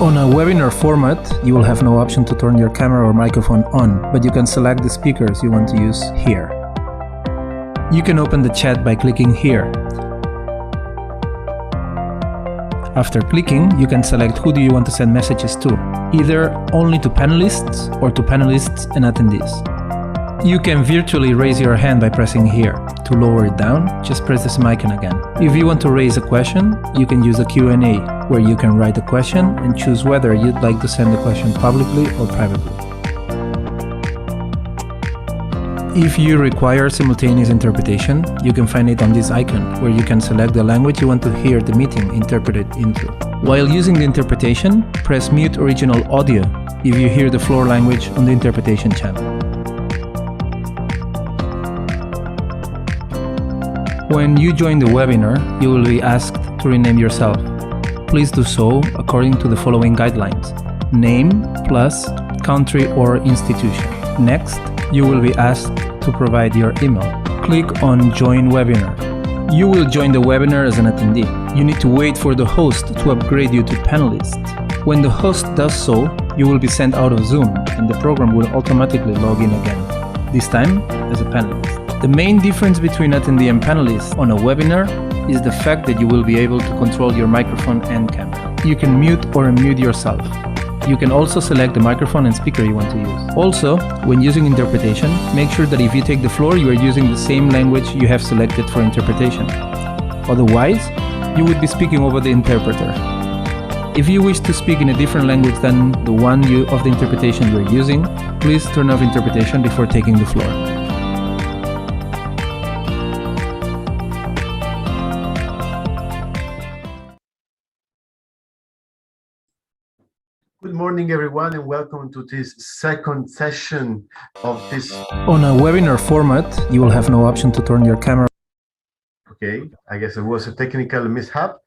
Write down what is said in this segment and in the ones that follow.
On a webinar format, you will have no option to turn your camera or microphone on, but you can select the speakers you want to use here. You can open the chat by clicking here. After clicking, you can select who do you want to send messages to, either only to panelists or to panelists and attendees. You can virtually raise your hand by pressing here. To lower it down, just press the same icon again. If you want to raise a question, you can use the Q&A, where you can write a question and choose whether you'd like to send the question publicly or privately. If you require simultaneous interpretation, you can find it on this icon, where you can select the language you want to hear the meeting interpreted into. While using the interpretation, press Mute Original Audio if you hear the floor language on the interpretation channel. When you join the webinar, you will be asked to rename yourself. Please do so according to the following guidelines: name plus country or institution. Next, you will be asked to provide your email. Click on Join Webinar. You will join the webinar as an attendee. You need to wait for the host to upgrade you to panelist. When the host does so, you will be sent out of Zoom and the program will automatically log in again, this time as a panelist. The main difference between attendee and panelist on a webinar is the fact that you will be able to control your microphone and camera. You can mute or unmute yourself. You can also select the microphone and speaker you want to use. Also, when using interpretation, make sure that if you take the floor, you are using the same language you have selected for interpretation. Otherwise, you would be speaking over the interpreter. If you wish to speak in a different language than the one of the interpretation you are using, please turn off interpretation before taking the floor. Good morning, everyone, and welcome to this second session of this. On a webinar format, you will have no option to turn your camera. Okay, I guess it was a technical mishap.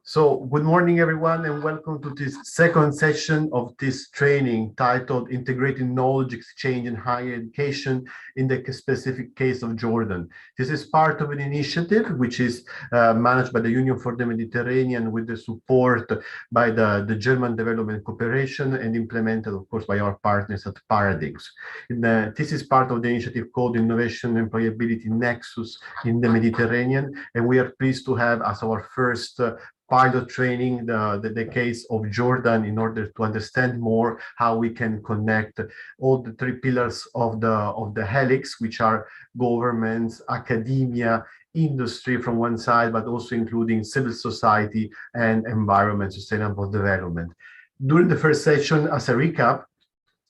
So, good morning, everyone, and welcome to this second session of this training titled Integrating Knowledge Exchange in Higher Education in the specific case of Jordan. This is part of an initiative which is managed by the Union for the Mediterranean with the support by the German Development Cooperation and implemented, of course, by our partners at Paradigms. This is part of the initiative called Innovation and Employability Nexus in the Mediterranean, and we are pleased to have as our first pilot training the case of Jordan in order to understand more how we can connect all the three pillars of the helix, which are governments, academia, industry from one side, but also including civil society and environment, sustainable development. During the first session, as a recap,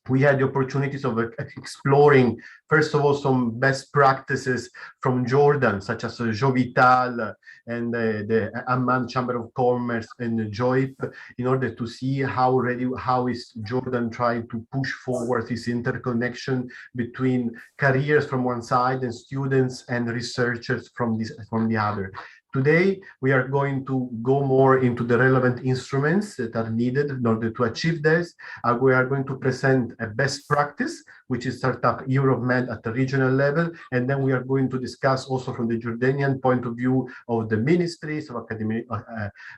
we had the opportunities of exploring, first of all, some best practices from Jordan, such as Jovital and the Amman Chamber of Commerce and the JOIP, in order to see how is Jordan trying to push forward this interconnection between careers from one side and students and researchers from the other. Today, we are going to go more into the relevant instruments that are needed in order to achieve this. We are going to present a best practice, which is Startup Europe Med at the regional level. And then we are going to discuss also from the Jordanian point of view of the ministries of academic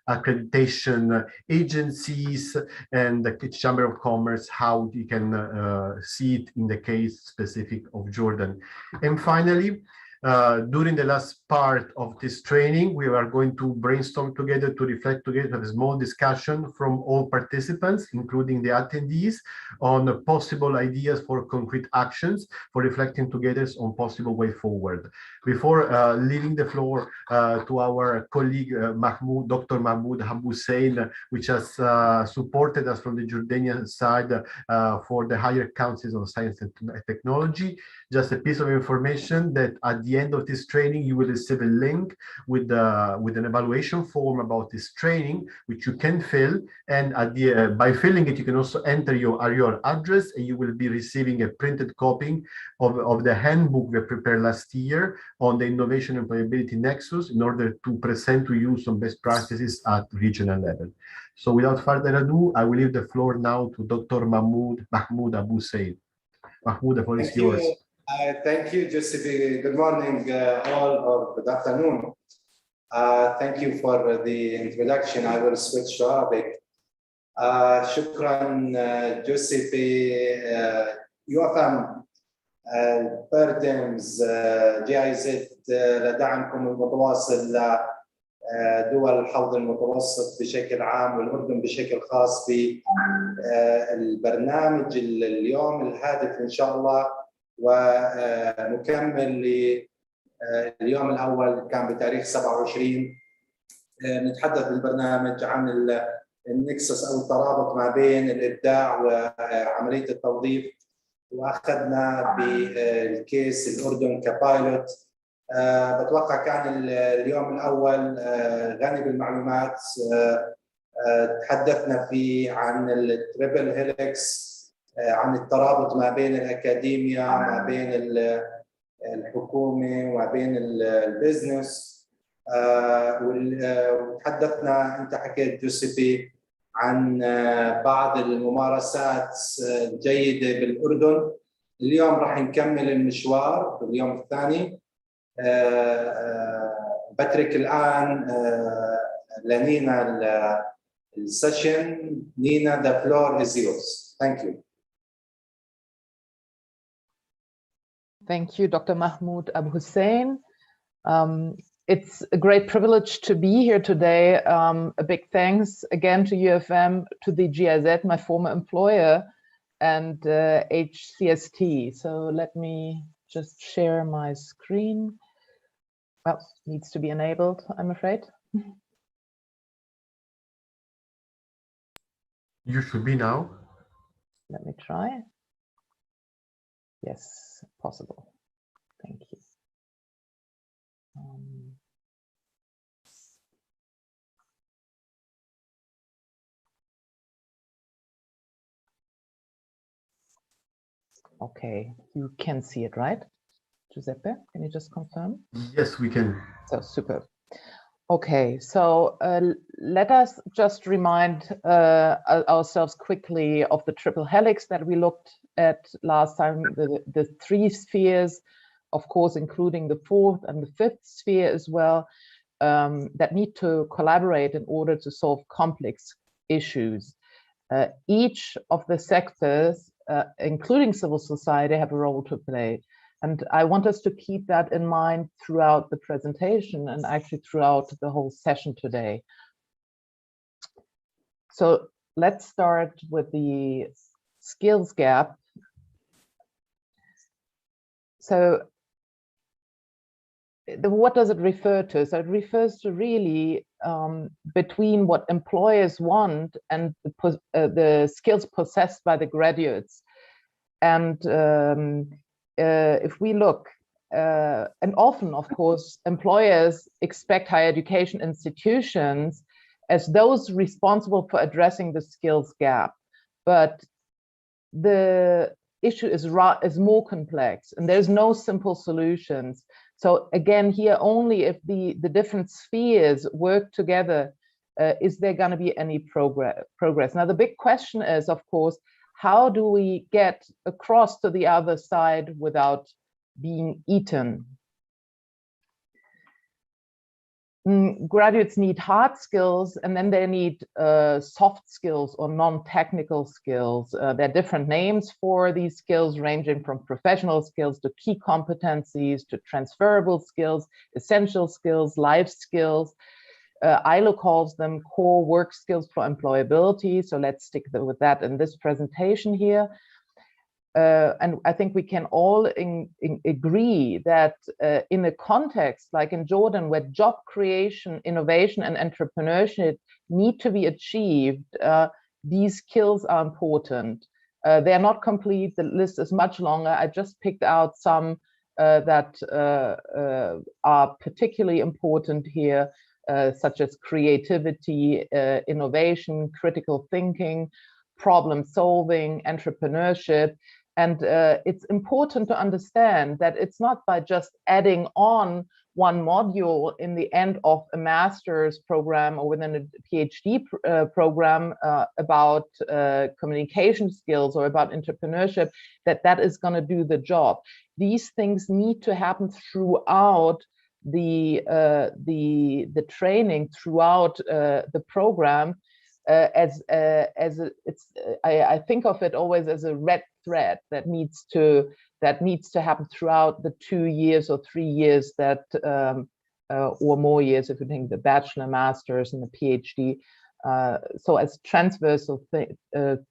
accreditation agencies and the Chamber of Commerce, how you can see it in the case specific of Jordan. And finally, during the last part of this training, we are going to brainstorm together, to reflect together, have a small discussion from all participants, including the attendees, on possible ideas for concrete actions, for reflecting together on possible way forward. Before leaving the floor to our colleague Dr. Mahmoud Hussein, which has supported us from the Jordanian side for the higher councils of science and technology, just a piece of information that at the end of this training, you will receive a link with an evaluation form about this training, which you can fill. And by filling it, you can also enter your address, and you will be receiving a printed copy of the handbook we prepared last year on the Innovation and Employability Nexus in order to present to you some best practices at regional level. So without further ado, I will leave the floor now to Dr. Mahmoud Abu Said. Mahmoud, the floor is yours. Thank you, Giuseppe. Good morning, all, or good afternoon. Thank you for the introduction. I will switch to Arabic. شكرا جوزيفي. يوفم بيردمز GIZ لدعمكم المتواصل لدول الحوض المتوسط بشكل عام والأردن بشكل خاص بالبرنامج اليوم الهادف إن شاء الله، ومكمل لليوم الأول كان بتاريخ 27. نتحدث بالبرنامج عن النكسس أو الترابط ما بين الإبداع وعملية التوظيف، واخذنا بالكيس الاردن كبايلوت. بتوقع كان اليوم الاول غني بالمعلومات. تحدثنا فيه عن التريبل هيلكس، عن الترابط ما بين الاكاديميا، ما بين الحكومه وما بين البزنس. وتحدثنا، انت حكيت جوزيفي عن بعض الممارسات الجيدة بالأردن. اليوم راح نكمل المشوار باليوم الثاني. بترك الآن لنينا السيشن. نينا, the floor is yours. Thank you. Thank you, Dr. Mahmoud Abu Hussein. It's a great privilege to be here today. A big thanks again to UFM, to the GIZ, my former employer, and HCST. So let me just share my screen. Oh, needs to be enabled, I'm afraid. You should be now. Let me try. Yes, possible. Thank you. Okay, you can see it, right? Giuseppe, can you just confirm? Yes, we can. So super. Okay, so let us just remind ourselves quickly of the triple helix that we looked at last time, the three spheres, of course, including the fourth and the fifth sphere as well, that need to collaborate in order to solve complex issues. Each of the sectors, including civil society, have a role to play. And I want us to keep that in mind throughout the presentation and actually throughout the whole session today. So let's start with the skills gap. So what does it refer to? So it refers to really between what employers want and the skills possessed by the graduates. And if we look, and often, of course, employers expect higher education institutions as those responsible for addressing the skills gap. But the issue is more complex, and there's no simple solutions. So again, here only if the different spheres work together, is there going to be any progress? Now, the big question is, of course, how do we get across to the other side without being eaten? Graduates need hard skills, and then they need soft skills or non-technical skills. There are different names for these skills, ranging from professional skills to key competencies to transferable skills, essential skills, life skills. ILO calls them core work skills for employability. So let's stick with that in this presentation here. And I think we can all agree that in a context like in Jordan, where job creation, innovation, and entrepreneurship need to be achieved, these skills are important. They are not complete. The list is much longer. I just picked out some that are particularly important here, such as creativity, innovation, critical thinking, problem solving, entrepreneurship. And it's important to understand that it's not by just adding on one module in the end of a master's program or within a PhD program about communication skills or about entrepreneurship that is going to do the job. These things need to happen throughout the training, throughout the program, I think of it always as a red thread that needs to happen throughout the 2 years or 3 years that or more years if you think the bachelor, masters, and the PhD. So as transversal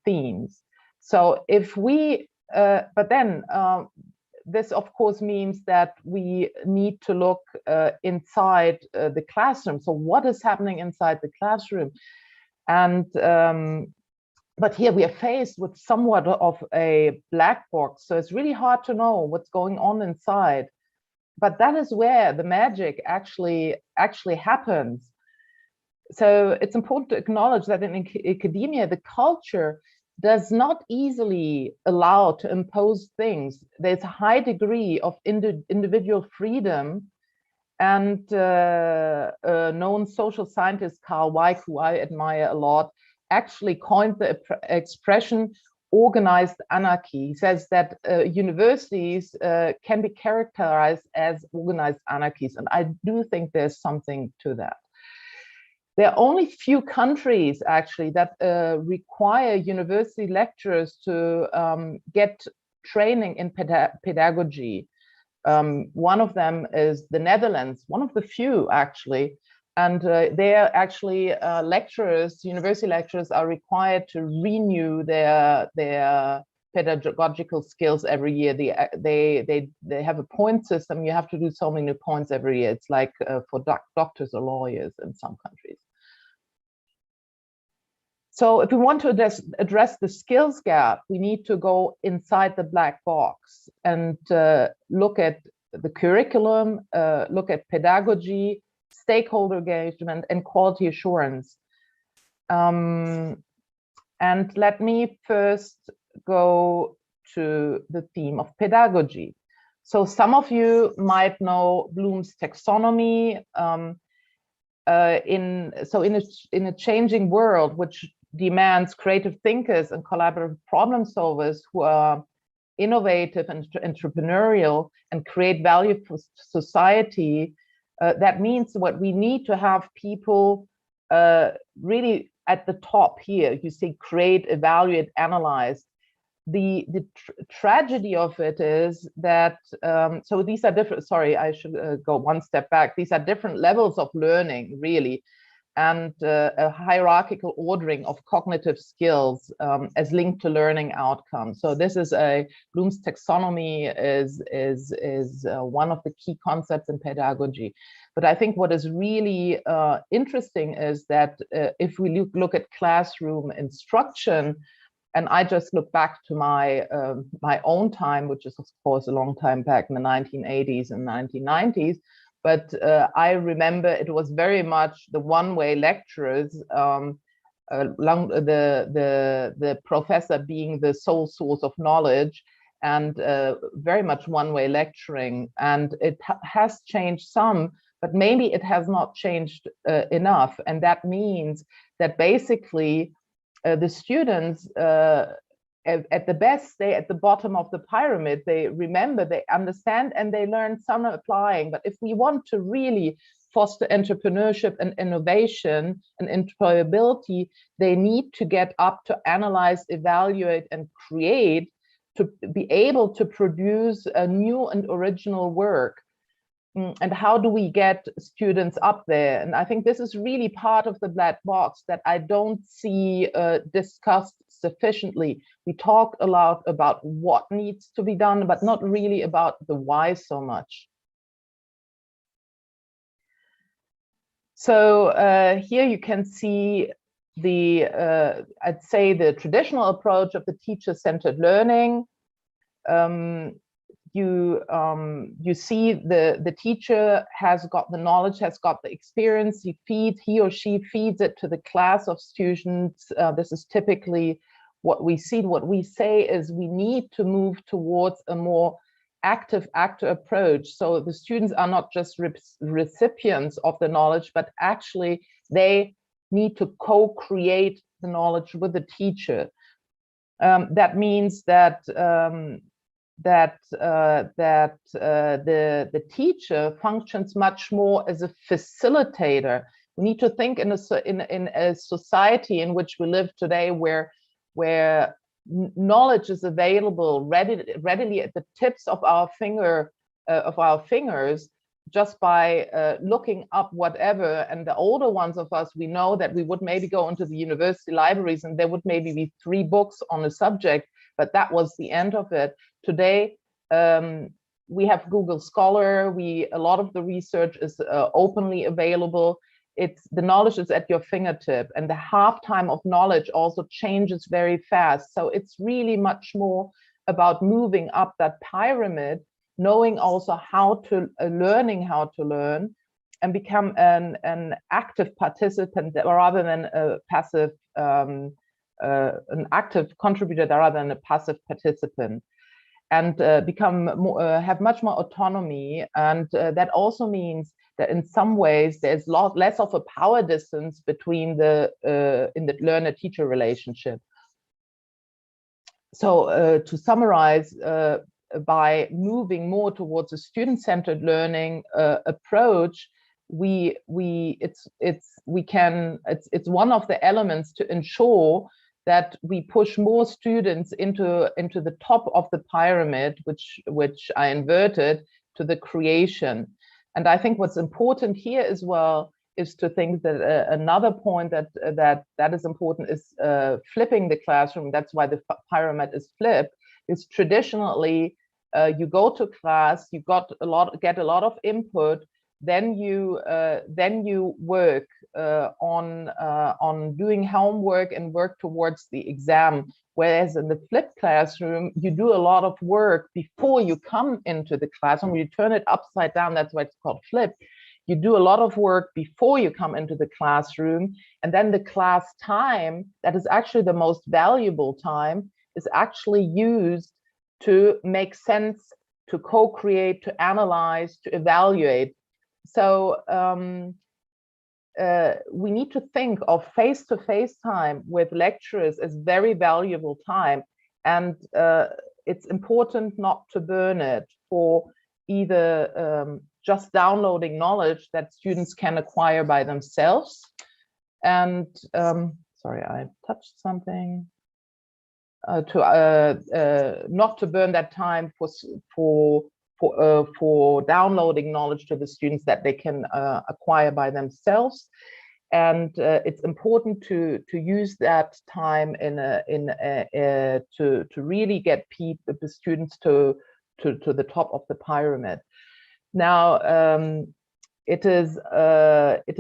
themes. So if we, but then this of course means that we need to look inside the classroom. So what is happening inside the classroom? And but here we are faced with somewhat of a black box. So it's really hard to know what's going on inside. But that is where the magic actually happens. So it's important to acknowledge that in academia, the culture does not easily allow to impose things. There's a high degree of individual freedom. And a known social scientist, Carl Weick, who I admire a lot, actually coined the expression organized anarchy. He says that universities can be characterized as organized anarchies. And I do think there's something to that. There are only few countries actually that require university lecturers to get training in pedagogy. One of them is the Netherlands, one of the few actually. And there actually lecturers, university lecturers are required to renew their pedagogical skills every year. They have a point system. You have to do so many points every year. It's like for doctors or lawyers in some countries. So if we want to address the skills gap, we need to go inside the black box and look at the curriculum, look at pedagogy, stakeholder engagement, and quality assurance. And let me first go to the theme of pedagogy. So some of you might know Bloom's taxonomy. In a changing world, which demands creative thinkers and collaborative problem solvers who are innovative and entrepreneurial and create value for society, that means what we need to have people really at the top here. You see, create, evaluate, analyze. The tragedy of it is that, so these are different, sorry, I should go one step back. These are different levels of learning, really, and a hierarchical ordering of cognitive skills as linked to learning outcomes. So this is Bloom's taxonomy is one of the key concepts in pedagogy. But I think what is really interesting is that if we look at classroom instruction, and I just look back to my my own time, which is of course a long time back in the 1980s and 1990s. But I remember it was very much the one-way lecturers, the professor being the sole source of knowledge, and very much one-way lecturing. And it has changed some, but maybe it has not changed enough. And that means that basically the students, at the best, stay at the bottom of the pyramid. They remember, they understand, and they learn some applying. But if we want to really foster entrepreneurship and innovation and employability, they need to get up to analyze, evaluate, and create to be able to produce a new and original work. And how do we get students up there? And I think this is really part of the black box that I don't see discussed sufficiently. We talk a lot about what needs to be done, but not really about the why so much. So here you can see the, I'd say, the traditional approach of the teacher-centered learning. You see the teacher has got the knowledge, has got the experience, he or she feeds it to the class of students. This is typically what we see. What we say is we need to move towards a more active actor approach. So the students are not just recipients of the knowledge, but actually they need to co-create the knowledge with the teacher. That means that the teacher functions much more as a facilitator We need to think in a society in which we live today, where knowledge is available readily at the tips of our fingers, just by looking up whatever. And the older ones of us, we know that we would maybe go into the university libraries and there would maybe be 3 books on a subject, but that was the end of it. Today, we have Google Scholar. A lot of the research is openly available. The knowledge is at your fingertip, and the half-time of knowledge also changes very fast. So it's really much more about moving up that pyramid, knowing also how to, learning how to learn, and become an active participant rather than a passive, an active contributor rather than a passive participant, and have much more autonomy. And that also means that in some ways there's a lot less of a power distance between in the learner-teacher relationship. So to summarize, by moving more towards a student-centered learning approach, it's one of the elements to ensure that we push more students into the top of the pyramid, which I inverted, to the creation. And I think what's important here as well is to think that another point that is important is flipping the classroom. That's why the pyramid is flipped. Is traditionally you go to class, you get a lot of input, then you work on doing homework and work towards the exam. Whereas in the flipped classroom, you do a lot of work before you come into the classroom. You turn it upside down. That's why it's called flip. You do a lot of work before you come into the classroom, and then the class time, that is actually the most valuable time, is actually used to make sense, to co-create, to analyze, to evaluate. So we need to think of face-to-face time with lecturers as very valuable time. And it's important not to burn it for either just downloading knowledge that students can acquire by themselves. And sorry, I touched something. Not to burn that time for downloading knowledge to the students that they can acquire by themselves. And it's important to use that time to really get the students to the top of the pyramid. Now, it is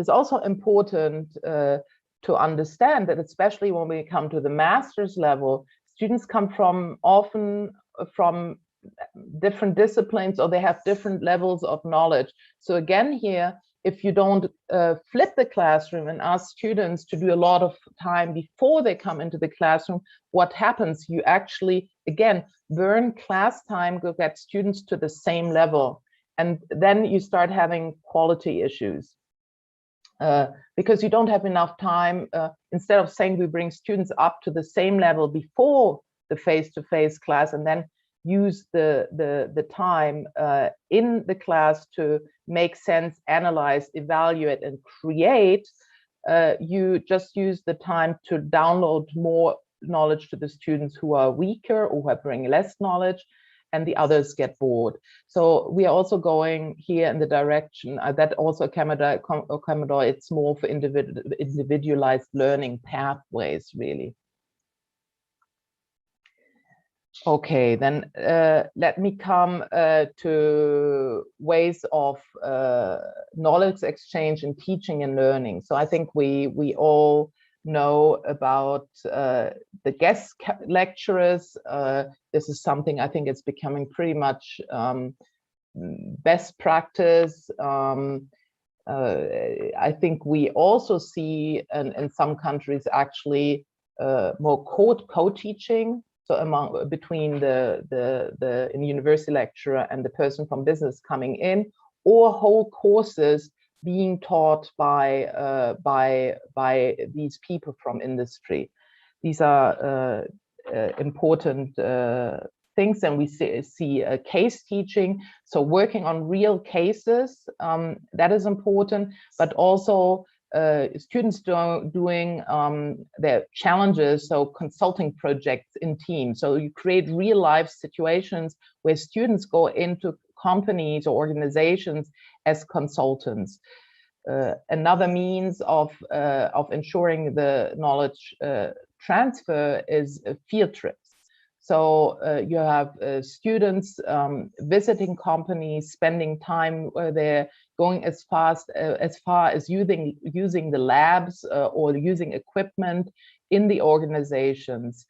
also important to understand that, especially when we come to the master's level, students come often from different disciplines, or they have different levels of knowledge. So again, here, if you don't flip the classroom and ask students to do a lot of time before they come into the classroom, what happens? You actually, again, burn class time to get students to the same level. And then you start having quality issues. Because you don't have enough time. Instead of saying we bring students up to the same level before the face-to-face class, and then use the time in the class to make sense, analyze, evaluate, and create, you just use the time to download more knowledge to the students who are weaker or who bring less knowledge, and the others get bored. So we are also going here in the direction that also Commodore, it's more for individualized learning pathways, really. Okay, then let me come to ways of knowledge exchange in teaching and learning. So I think we all know about the guest lecturers. This is something I think it's becoming pretty much best practice. I think we also see in some countries actually more co-teaching. So between the university lecturer and the person from business coming in, or whole courses being taught by these people from industry. These are important things, and we see case teaching. So working on real cases, that is important, but also students doing their challenges, so consulting projects in teams. So you create real life situations where students go into companies or organizations as consultants. Another means of ensuring the knowledge transfer is field trips. So you have students visiting companies, spending time there, going as far as using the labs or using equipment in the organizations.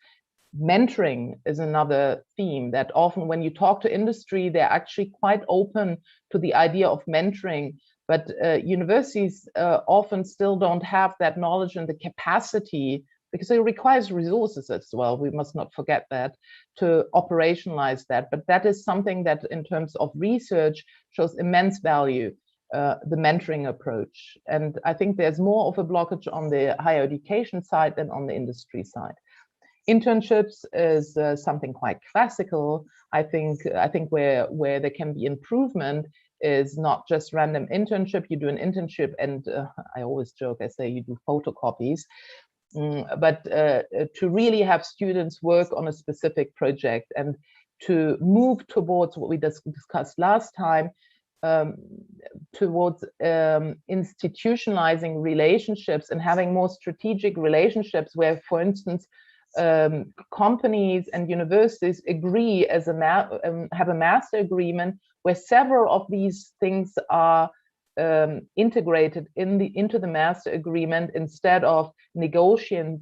Mentoring is another theme that often when you talk to industry, they're actually quite open to the idea of mentoring, but universities often still don't have that knowledge and the capacity, because it requires resources as well. We must not forget that, to operationalize that. But that is something that in terms of research shows immense value, the mentoring approach. And I think there's more of a blockage on the higher education side than on the industry side. Internships is something quite classical. I think where there can be improvement is not just random internship. You do an internship and I always joke, I say you do photocopies. But to really have students work on a specific project and to move towards what we discussed last time, towards institutionalizing relationships and having more strategic relationships where, for instance, companies and universities agree as have a master agreement where several of these things are integrated into the master agreement instead of negotiating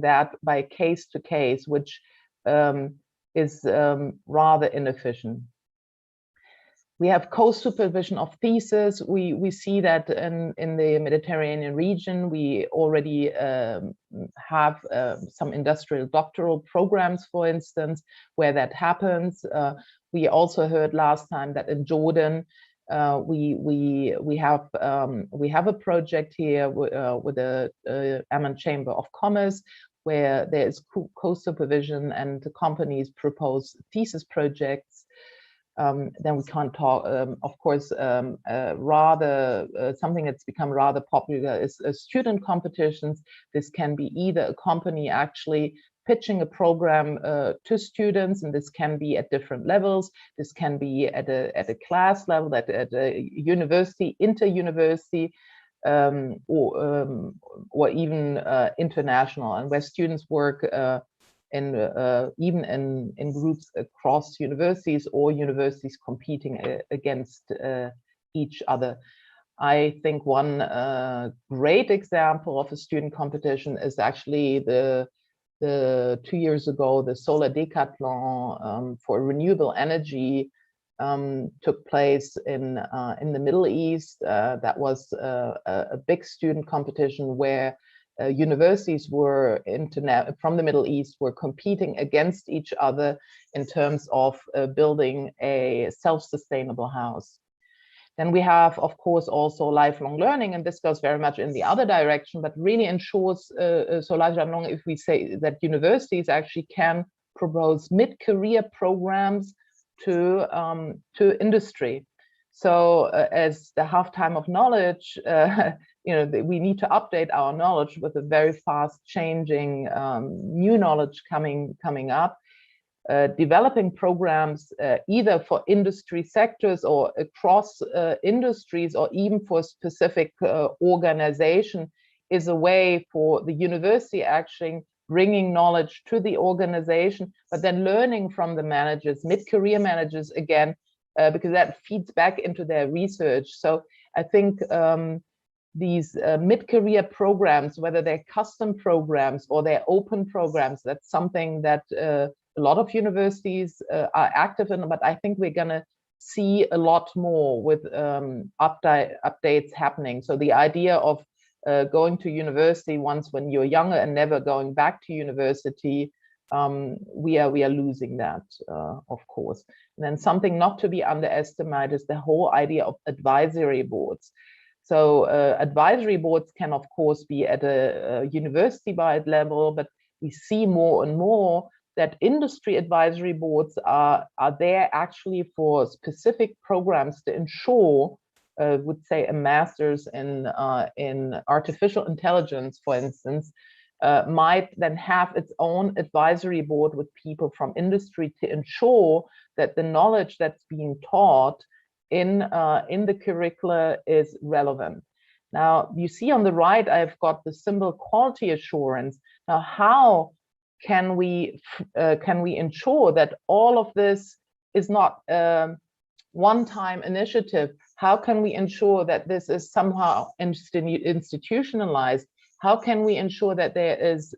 that by case to case, which is rather inefficient. We have co-supervision of thesis. We see that in the Mediterranean region, we already have some industrial doctoral programs, for instance, where that happens. We also heard last time that in Jordan, we have a project here with the Amman Chamber of Commerce, where there is co-supervision and the companies propose thesis projects. Then we can't talk, of course, something that's become rather popular is student competitions. This can be either a company actually pitching a program to students, and this can be at different levels. This can be at a class level, at a university, inter-university, or even international, and where students work even in groups across universities or universities competing against each other. I think one great example of a student competition is actually the 2 years ago, the Solar Decathlon for renewable energy took place in the Middle East. That was a big student competition where universities were from the Middle East were competing against each other in terms of building a self-sustainable house. Then we have, of course, also lifelong learning, and this goes very much in the other direction, but really ensures, so lifelong, if we say that universities actually can propose mid-career programs to industry. So as the halftime of knowledge, we need to update our knowledge with a very fast changing new knowledge coming up. Developing programs either for industry sectors or across industries or even for specific organization is a way for the university actually bringing knowledge to the organization, but then learning from the managers, mid-career managers again, because that feeds back into their research. So I think these mid-career programs, whether they're custom programs or they're open programs, that's something that a lot of universities are active in, but I think we're going to see a lot more with updates happening. So the idea of going to university once when you're younger and never going back to university, we are losing that, of course. And then something not to be underestimated is the whole idea of advisory boards. So advisory boards can, of course, be at a university-wide level, but we see more and more that industry advisory boards are there actually for specific programs to ensure would say a master's in artificial intelligence, for instance, might then have its own advisory board with people from industry to ensure that the knowledge that's being taught in the curricula is relevant. Now, you see on the right, I've got the symbol quality assurance. Now, how can we ensure that all of this is not one-time initiative? How can we ensure that this is somehow institutionalized? How can we ensure that there is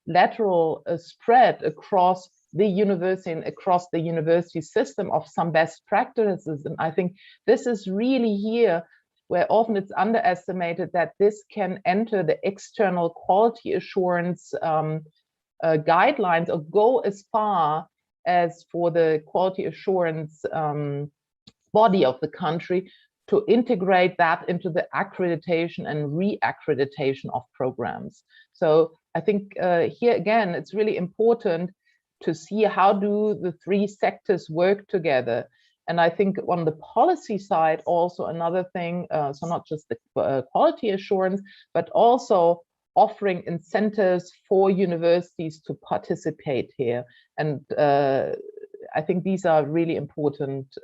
lateral spread across the university and across the university system of some best practices? And I think this is really here where often it's underestimated that this can enter the external quality assurance guidelines, or go as far as for the quality assurance body of the country to integrate that into the accreditation and re-accreditation of programs. So I think here again, it's really important to see how do the three sectors work together. And I think on the policy side, also another thing, so not just the quality assurance, but also offering incentives for universities to participate here. And I think these are really important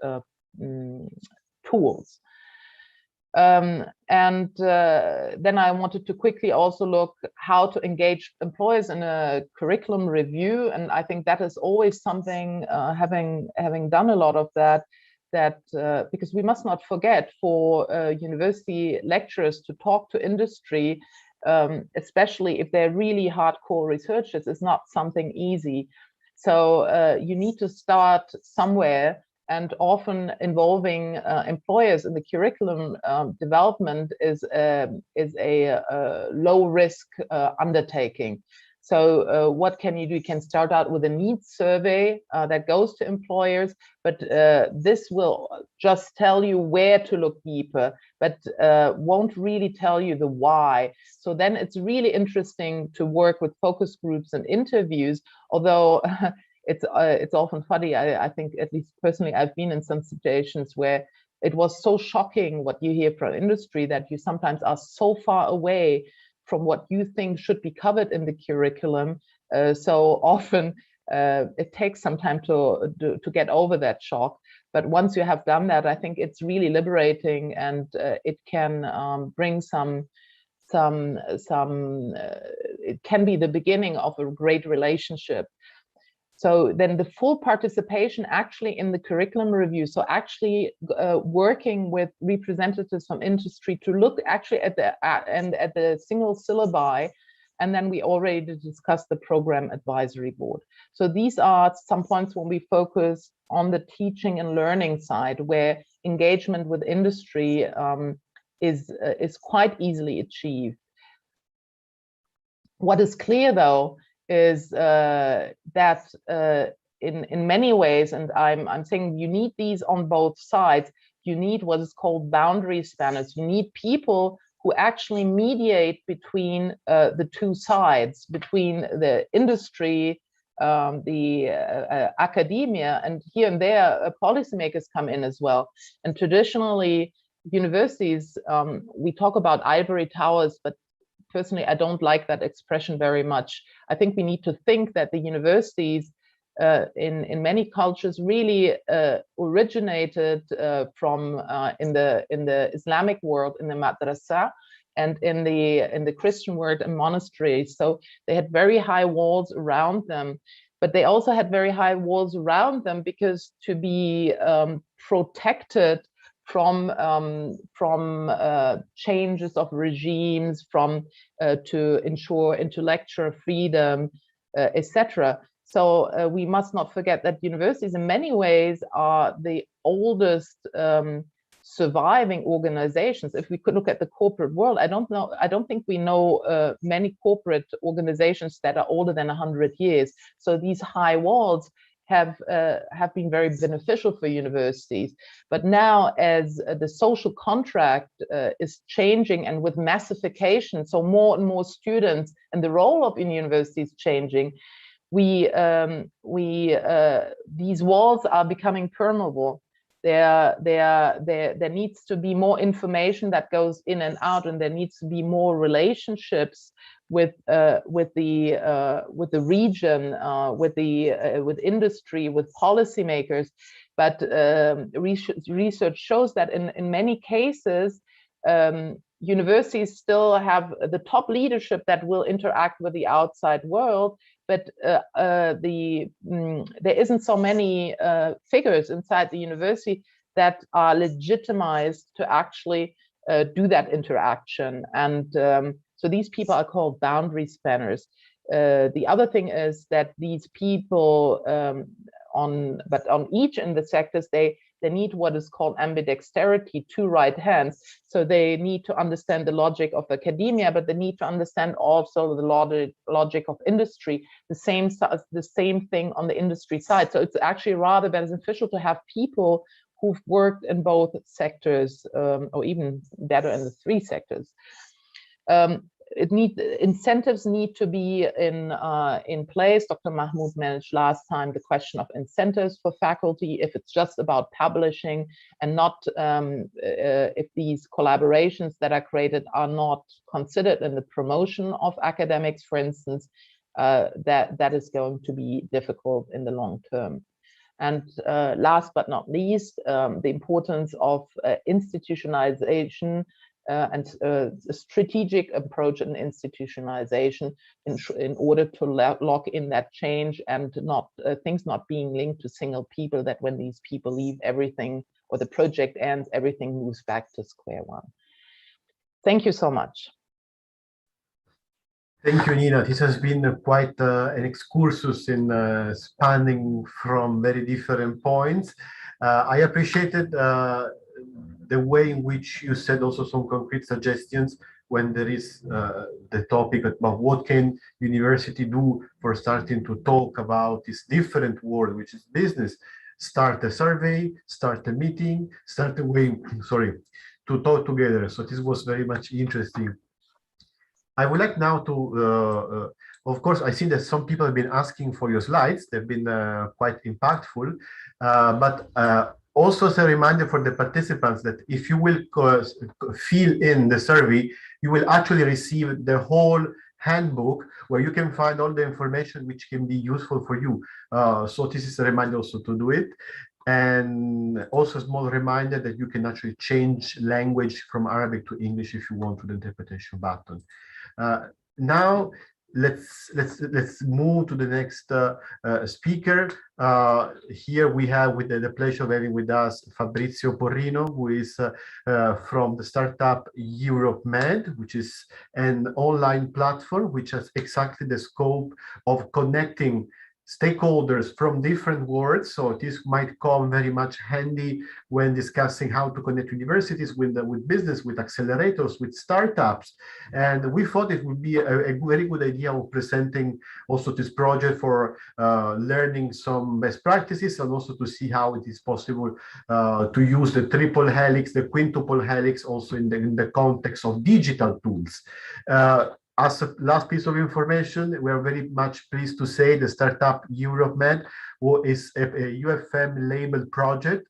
tools. Then I wanted to quickly also look how to engage employers in a curriculum review, and I think that is always something, having done a lot of that because we must not forget, for university lecturers to talk to industry, especially if they're really hardcore researchers, is not something easy. So you need to start somewhere, and often involving employers in the curriculum development is a low risk undertaking. So what can you do? You can start out with a needs survey that goes to employers, but this will just tell you where to look deeper, but won't really tell you the why. So then it's really interesting to work with focus groups and interviews, although it's often funny. I think, at least personally, I've been in some situations where it was so shocking what you hear from industry that you sometimes are so far away from what you think should be covered in the curriculum. So often it takes some time to get over that shock. But once you have done that, I think it's really liberating, and it can bring it can be the beginning of a great relationship. So then the full participation actually in the curriculum review, so actually working with representatives from industry to look actually at the single syllabi, and then we already discussed the program advisory board. So these are some points when we focus on the teaching and learning side, where engagement with industry is quite easily achieved. What is clear, though, is that in many ways, and I'm saying you need these on both sides, you need what is called boundary spanners. You need people who actually mediate between the two sides, between the industry, the academia, and here and there policymakers come in as well. And traditionally, universities, we talk about ivory towers, but personally, I don't like that expression very much. I think we need to think that the universities in many cultures really originated from in the Islamic world, in the madrasa, and in the Christian world, in monasteries. So they had very high walls around them, but they also had very high walls around them because to be protected from changes of regimes, to ensure intellectual freedom, etc. So we must not forget that universities in many ways are the oldest surviving organizations. If we could look at the corporate world, I don't think we know many corporate organizations that are older than 100 years. So these high walls have been very beneficial for universities. But now, as the social contract is changing, and with massification, so more and more students, and the role of universities changing, these walls are becoming permeable. there needs to be more information that goes in and out, and there needs to be more relationships with the region, with industry, with policymakers. But research shows that in many cases, universities still have the top leadership that will interact with the outside world, but there isn't so many figures inside the university that are legitimized to actually do that interaction. And so these people are called boundary spanners. The other thing is that these people, on each in the sectors, they need what is called ambidexterity, two right hands. So they need to understand the logic of academia, but they need to understand also the logic of industry, the same thing on the industry side. So it's actually rather beneficial to have people who've worked in both sectors, or even better in the three sectors. Incentives need to be in place. Dr. Mahmoud managed last time the question of incentives for faculty, if it's just about publishing and not if these collaborations that are created are not considered in the promotion of academics, for instance, that is going to be difficult in the long term. And last but not least, the importance of institutionalization and a strategic approach in institutionalization in order to lock in that change, and not things not being linked to single people, that when these people leave, everything, or the project ends, everything moves back to square one. Thank you so much. Thank you, Nina. This has been quite an excursus in spanning from very different points. I appreciated the way in which you said also some concrete suggestions when there is the topic about what can university do for starting to talk about this different world, which is business. Start a survey, start a meeting, start a way, to talk together. So this was very much interesting. I would like now to, of course, I see that some people have been asking for your slides. They've been quite impactful, but also as a reminder for the participants that if you will fill in the survey, you will actually receive the whole handbook where you can find all the information which can be useful for you. So this is a reminder also to do it. And also a small reminder that you can actually change language from Arabic to English if you want to the interpretation button. Now let's move to the next speaker. Here we have with the pleasure of having with us Fabrizio Porrino, who is from the startup Europe Med, which is an online platform which has exactly the scope of connecting stakeholders from different worlds. So this might come very much handy when discussing how to connect universities with business, with accelerators, with startups. And we thought it would be a very good idea of presenting also this project for learning some best practices, and also to see how it is possible to use the triple helix, the quintuple helix also in the context of digital tools. As a last piece of information, we are very much pleased to say the startup Europe Med is a UFM labeled project.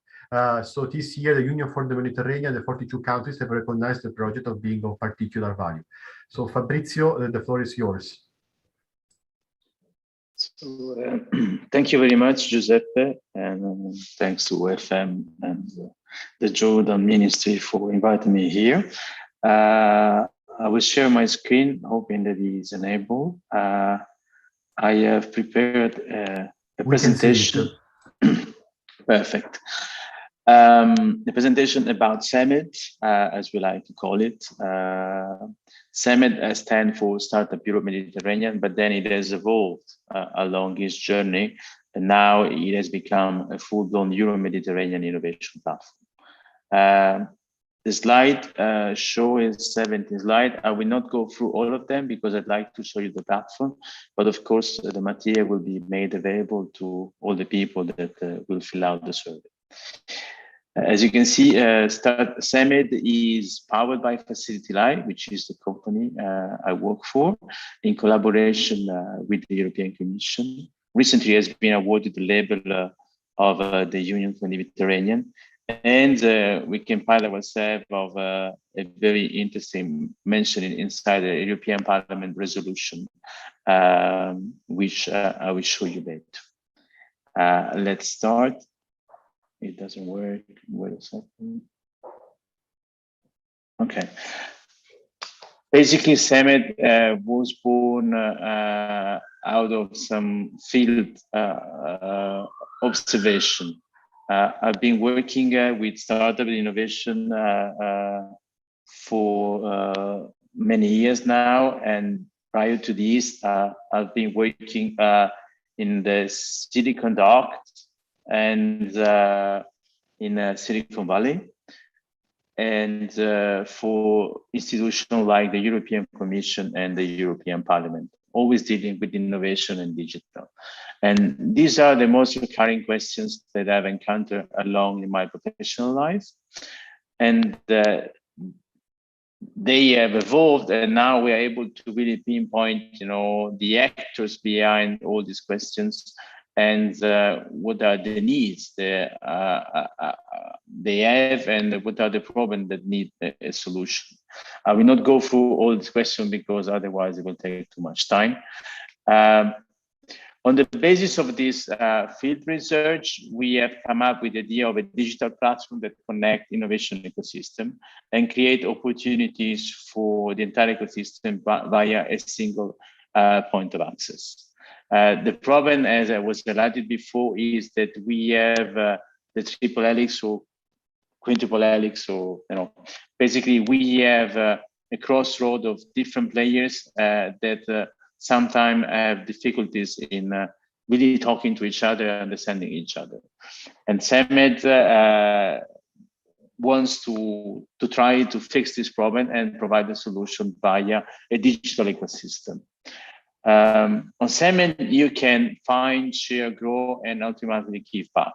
So this year, the Union for the Mediterranean, the 42 countries have recognized the project of being of particular value. So Fabrizio, the floor is yours. So, thank you very much, Giuseppe, and thanks to UFM and the Jordan Ministry for inviting me here. I will share my screen, hoping that it is enabled. I have prepared a presentation. Perfect. The presentation about SAMED, as we like to call it. SAMED stands for Startup Europe Mediterranean, but then it has evolved along its journey, and now it has become a full-blown Euro-Mediterranean innovation platform. The slide show is 17 slides. I will not go through all of them because I'd like to show you the platform, but of course the material will be made available to all the people that will fill out the survey. As you can see, SAMED is powered by Facility Live, which is the company I work for, in collaboration with the European Commission. Recently has been awarded the label of the Union for the Mediterranean. And we can pride ourselves of a very interesting mentioning inside the European Parliament resolution, which I will show you later. Let's start. It doesn't work. Wait a second. Okay. Basically, Samet was born out of some field observation. I've been working with startup innovation for many years now, and prior to this, I've been working in the Silicon Valley and in Silicon Valley, and for institutions like the European Commission and the European Parliament, always dealing with innovation and digital. And these are the most recurring questions that I've encountered along in my professional life. And they have evolved, and now we are able to really pinpoint, the actors behind all these questions and what are the needs they have, and what are the problems that need a solution. I will not go through all these questions because otherwise it will take too much time. On the basis of this field research, we have come up with the idea of a digital platform that connects innovation ecosystem and create opportunities for the entire ecosystem via a single point of access. The problem, as I was highlighted before, is that we have the triple helix or quintuple helix, or basically we have a crossroad of different players that sometimes have difficulties in really talking to each other, understanding each other. And Samet wants to try to fix this problem and provide a solution via a digital ecosystem. On Samet, you can find, share, grow, and ultimately give back.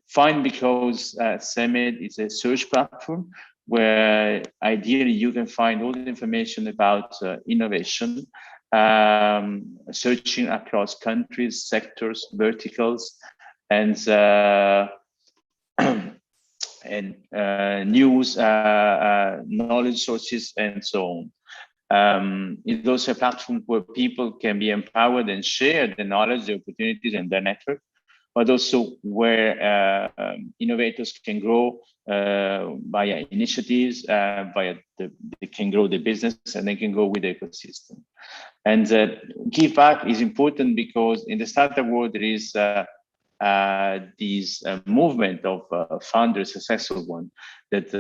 Find, because Samet is a search platform where ideally you can find all the information about innovation, searching across countries, sectors, verticals, and news, knowledge sources, and so on. It's also a platform where people can be empowered and share the knowledge, the opportunities, and their network, but also where innovators can grow via initiatives, they can grow the business, and they can grow with the ecosystem. And give back is important because in the startup world, there is this movement of founders, successful one, that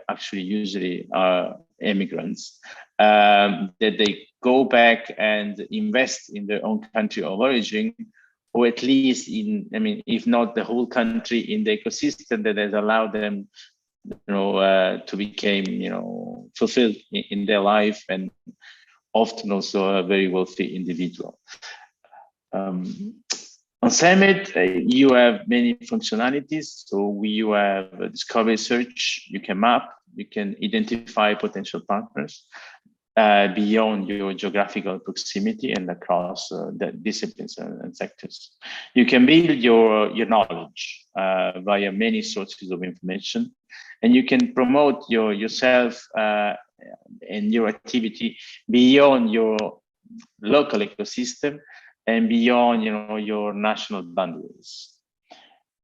actually usually are immigrants, that they go back and invest in their own country of origin, or at least if not the whole country, in the ecosystem that has allowed them, to become, fulfilled in their life, and often also a very wealthy individual. On Samet, you have many functionalities. So you have a discovery search, you can map, you can identify potential partners beyond your geographical proximity and across the disciplines and sectors. You can build your knowledge via many sources of information, and you can promote yourself and your activity beyond your local ecosystem and beyond, your national boundaries.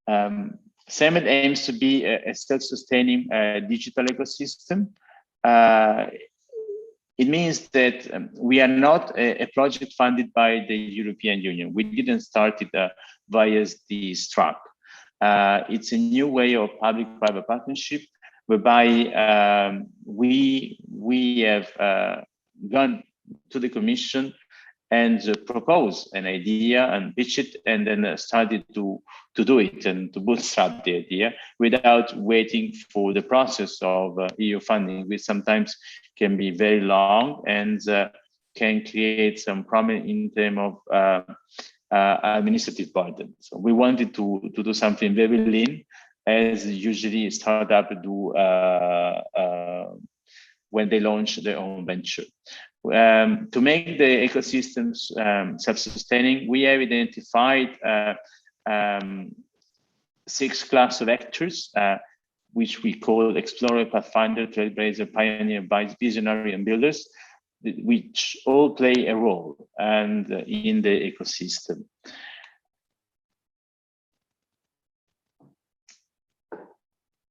Samet aims to be a self-sustaining digital ecosystem. It means that we are not a project funded by the European Union. We didn't start it via this track. It's a new way of public-private partnership, whereby we have gone to the Commission and propose an idea and pitch it, and then started to do it and to bootstrap the idea without waiting for the process of EU funding, which sometimes can be very long and can create some problem in terms of administrative burden. So we wanted to do something very lean, as usually startups do when they launch their own venture. To make the ecosystems self-sustaining, we have identified 6 class of actors, which we call explorer, pathfinder, trailblazer, pioneer, visionary, and builders, which all play a role and in the ecosystem.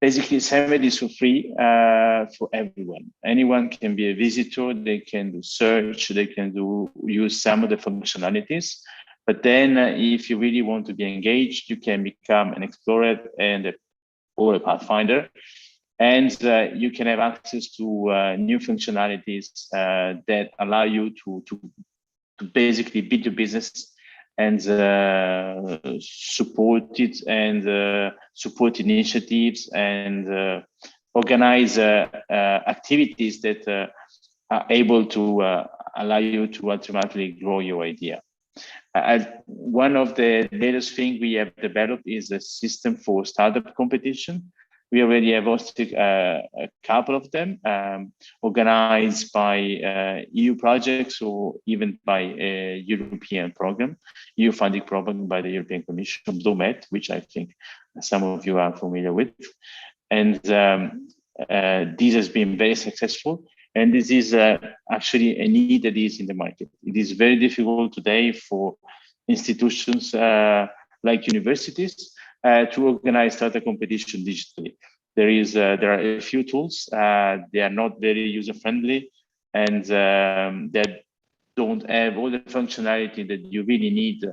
Basically, Summit is for free for everyone. Anyone can be a visitor, they can do search, they can use some of the functionalities. But then if you really want to be engaged, you can become an explorer or a pathfinder. And you can have access to new functionalities that allow you to basically build your business and support it and support initiatives and organize activities that are able to allow you to ultimately grow your idea. One of the latest things we have developed is a system for startup competition. We already have hosted a couple of them, organized by EU projects or even by a European program, EU funding program by the European Commission, BlueMed, which I think some of you are familiar with. And this has been very successful. And this is actually a need that is in the market. It is very difficult today for institutions like universities to organize startup competition digitally. There are a few tools. They are not very user-friendly, and they don't have all the functionality that you really need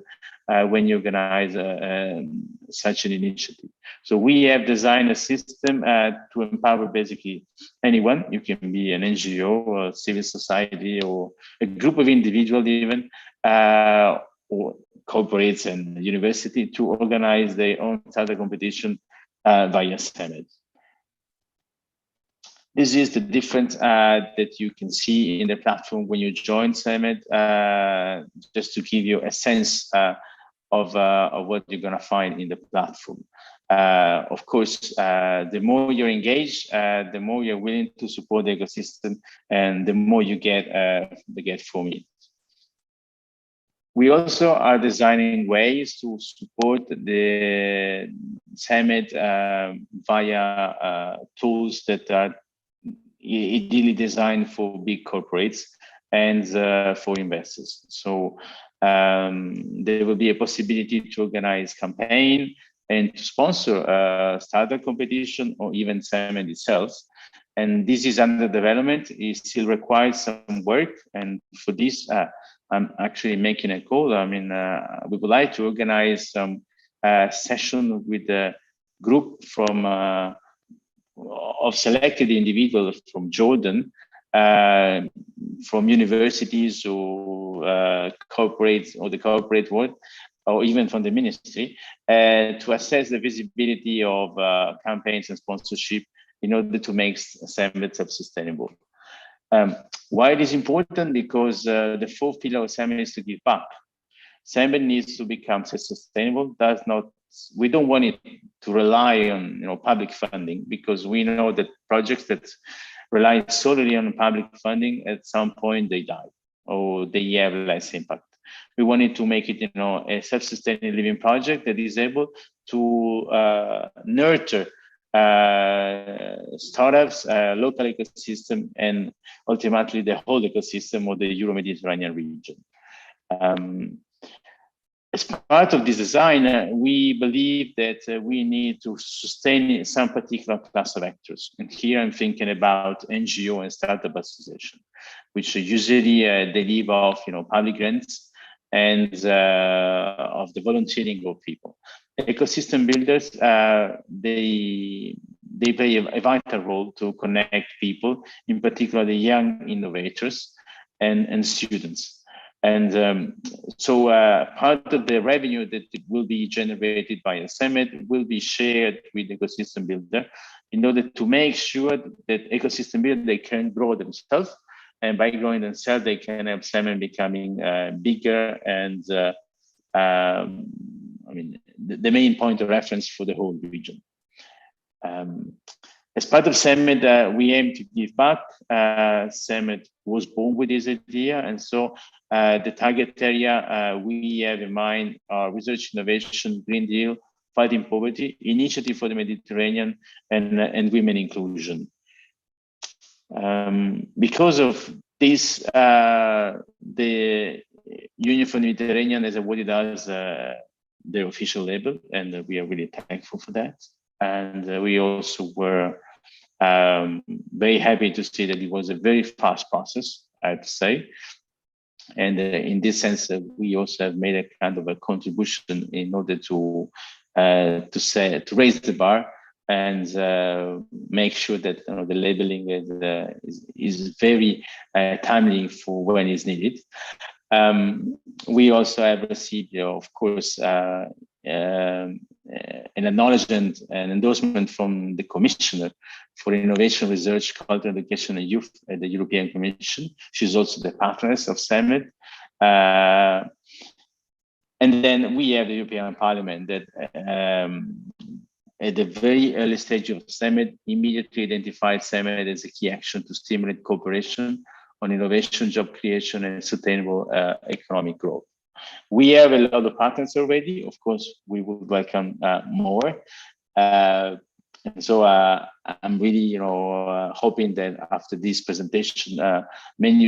when you organize such an initiative. So we have designed a system to empower basically anyone. You can be an NGO or civil society or a group of individuals even, or corporates and university to organize their own startup competition via Summit. This is the difference that you can see in the platform when you join Summit, just to give you a sense of what you're going to find in the platform. Of course, the more you're engaged, the more you're willing to support the ecosystem, and the more you get from it. We also are designing ways to support the Summit via tools that are ideally designed for big corporates and for investors. So there will be a possibility to organize campaign and to sponsor a startup competition or even Summit itself. And this is under development. It still requires some work. And for this, I'm actually making a call. I mean, we would like to organize some session with a group from of selected individuals from Jordan, from universities or corporates or the corporate world, or even from the ministry, to assess the visibility of campaigns and sponsorship in order to make Summit self-sustainable. Why it is important? Because the fourth pillar of Summit is to give back. Summit needs to become self-sustainable. We don't want it to rely on public funding, because we know that projects that rely solely on public funding, at some point they die or they have less impact. We wanted to make it a self-sustaining living project that is able to nurture startups, local ecosystem, and ultimately the whole ecosystem of the Euro-Mediterranean region. As part of this design, we believe that we need to sustain some particular class of actors. And here I'm thinking about NGO and startup association, which usually they live off public grants and of the volunteering of people. Ecosystem builders, they play a vital role to connect people, in particular the young innovators and students. And so part of the revenue that will be generated by a Summit will be shared with ecosystem builder in order to make sure that ecosystem builder, they can grow themselves, and by growing themselves, they can have Summit becoming bigger and the main point of reference for the whole region. As part of Summit, we aim to give back. Summit was born with this idea, and so the target area we have in mind are research, innovation, Green Deal, fighting poverty, initiative for the Mediterranean, and women inclusion. Because of this, the Union for the Mediterranean has awarded us their official label, and we are really thankful for that. And we also were very happy to see that it was a very fast process, I have to say. And in this sense, we also have made a kind of a contribution in order to raise the bar and make sure that the labeling is very timely for when it's needed. We also have received, of course, an acknowledgement and endorsement from the Commissioner for Innovation, Research, Culture, Education and Youth at the European Commission. She's also the patroness of Summit. And then we have the European Parliament that at the very early stage of Summit immediately identified Summit as a key action to stimulate cooperation on innovation, job creation and sustainable economic growth. We have a lot of partners already. Of course, we would welcome more. And so I'm really, hoping that after this presentation, many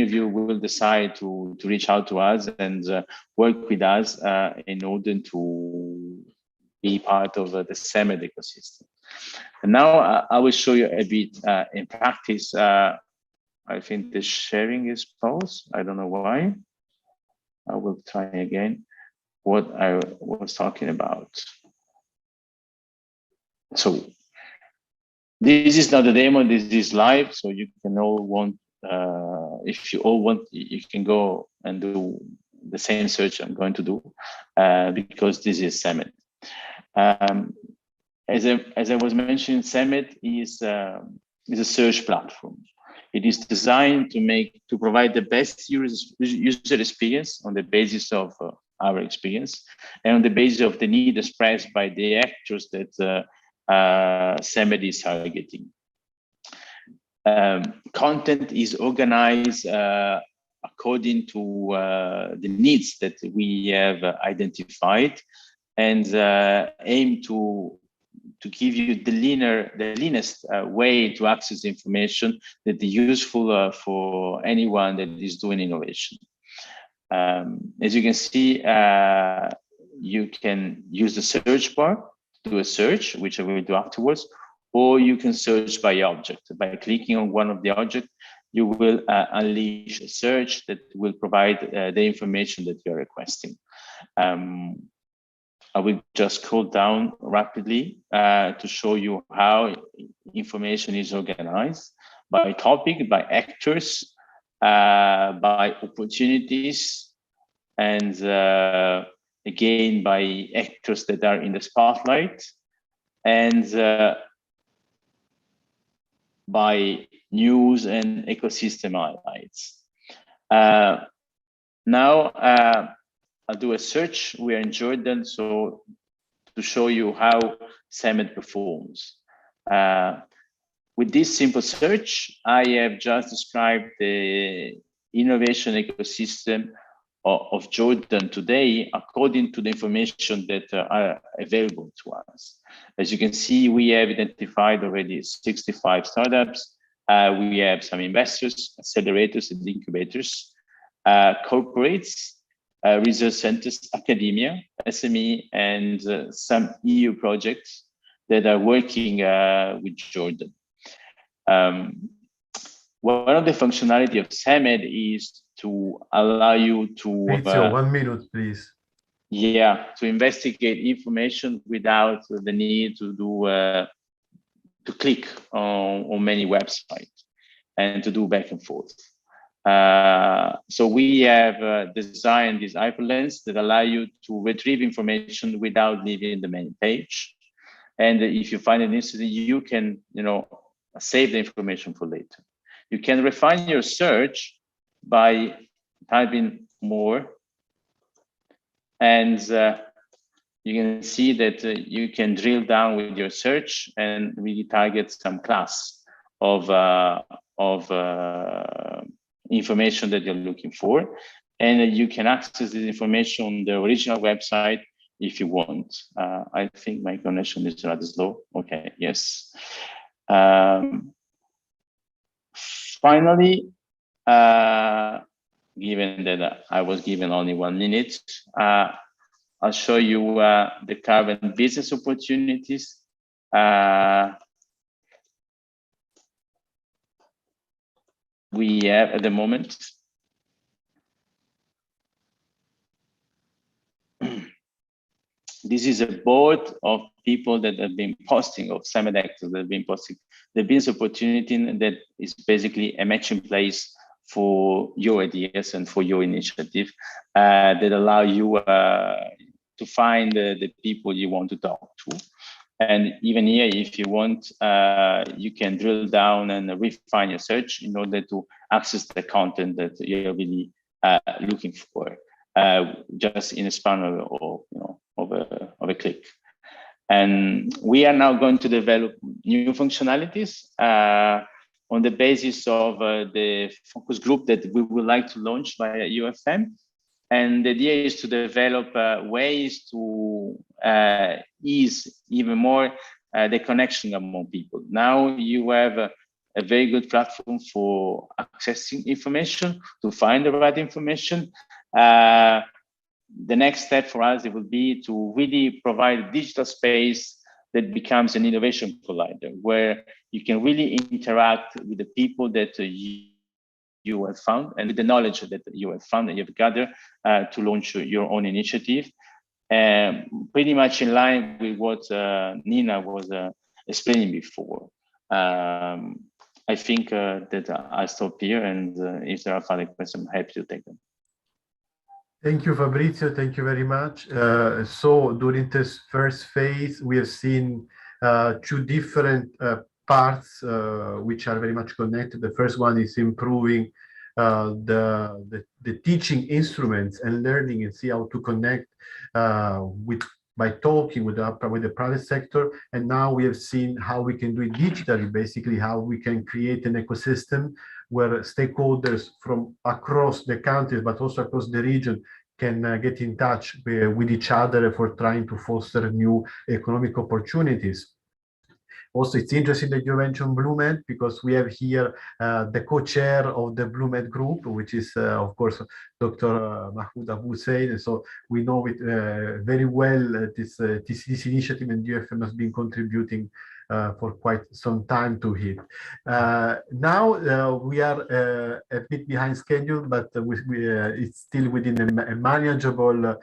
of you will decide to reach out to us and work with us in order to be part of the Summit ecosystem. And now I will show you a bit in practice. I think the sharing is paused. I don't know why. I will try again what I was talking about. So this is not a demo, this is live. So you can all want, if you all want, you can go and do the same search I'm going to do because this is Summit. As I was mentioning, Summit is a search platform. It is designed to provide the best user experience on the basis of our experience and on the basis of the need expressed by the actors that Summit is targeting. Content is organized according to the needs that we have identified and aim to give you the leanest way to access information that is useful for anyone that is doing innovation. As you can see, you can use the search bar to do a search, which I will do afterwards, or you can search by object. By clicking on one of the objects, you will unleash a search that will provide the information that you're requesting. I will just scroll down rapidly to show you how information is organized by topic, by actors, by opportunities, and again, by actors that are in the spotlight, and by news and ecosystem highlights. Now, I'll do a search. We are in Jordan, so to show you how Summit performs. With this simple search, I have just described the innovation ecosystem of Jordan today, according to the information that are available to us. As you can see, we have identified already 65 startups. We have some investors, accelerators and incubators, corporates, research centers, academia, SME, and some EU projects that are working with Jordan. One of the functionality of Summit is to allow you to— Ezio, 1 minute, please. Yeah, to investigate information without the need to do to click on many websites and to do back and forth. So we have designed these hyperlinks that allow you to retrieve information without leaving the main page. And if you find it interesting, you can, save the information for later. You can refine your search by typing more, and you can see that you can drill down with your search and really target some class of information that you're looking for. And you can access this information on the original website. if you want. I think my connection is rather slow. Okay, yes. Finally, given that I was given only 1 minute, I'll show you the current business opportunities. We have at the moment. This is a board of people that have been posting, of semi-actors that have been posting the business opportunity that is basically a matching place for your ideas and for your initiative that allow you to find the people you want to talk to. And even here, if you want, you can drill down and refine your search in order to access the content that you're really looking for, just in a span of a click. And we are now going to develop new functionalities on the basis of the focus group that we would like to launch via UFM. And the idea is to develop ways to ease even more the connection among people. Now you have a very good platform for accessing information, to find the right information. The next step for us, it will be to really provide a digital space that becomes an innovation collider, where you can really interact with the people that you have found and with the knowledge that you have found and you've gathered to launch your own initiative. Pretty much in line with what Nina was explaining before. I think that I stop here, and if there are further questions, I'm happy to take them. Thank you, Fabrizio. Thank you very much. So during this first phase, we have seen 2 different parts which are very much connected. The first one is improving the teaching instruments and learning and see how to connect by talking with the private sector. And now we have seen how we can do it digitally, basically how we can create an ecosystem where stakeholders from across the countries, but also across the region, can get in touch with each other for trying to foster new economic opportunities. Also, it's interesting that you mentioned BlueMed, because we have here the co-chair of the BlueMed group, which is, of course, Dr. Mahmoud Abu Hussein. And so we know it very well, this initiative, and UFM has been contributing for quite some time to it. Now we are a bit behind schedule, but it's still within a manageable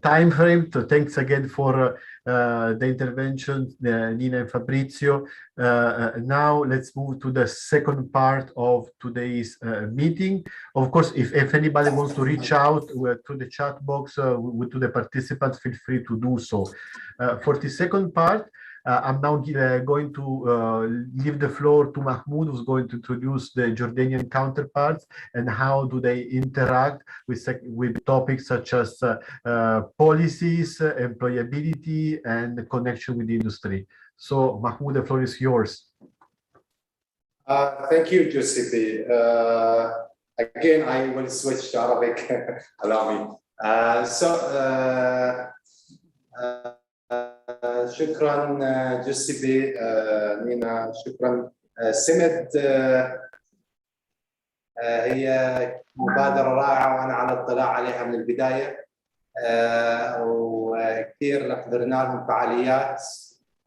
time frame. So thanks again for the intervention, Nina and Fabrizio. Now let's move to the second part of today's meeting. Of course, if anybody wants to reach out to the chat box to the participants, feel free to do so. For the second part, I'm now going to leave the floor to Mahmoud, who's going to introduce the Jordanian counterparts and how do they interact with topics such as policies, employability, and the connection with the industry. So, Mahmoud, the floor is yours. Thank you, Giuseppe. Again, I will switch to Arabic. Allow me. شكرا جوزيبي نينا شكرا سمت هي مبادرة رائعة وأنا على اطلاع عليها من البداية وكثير حضرنا لهم فعاليات.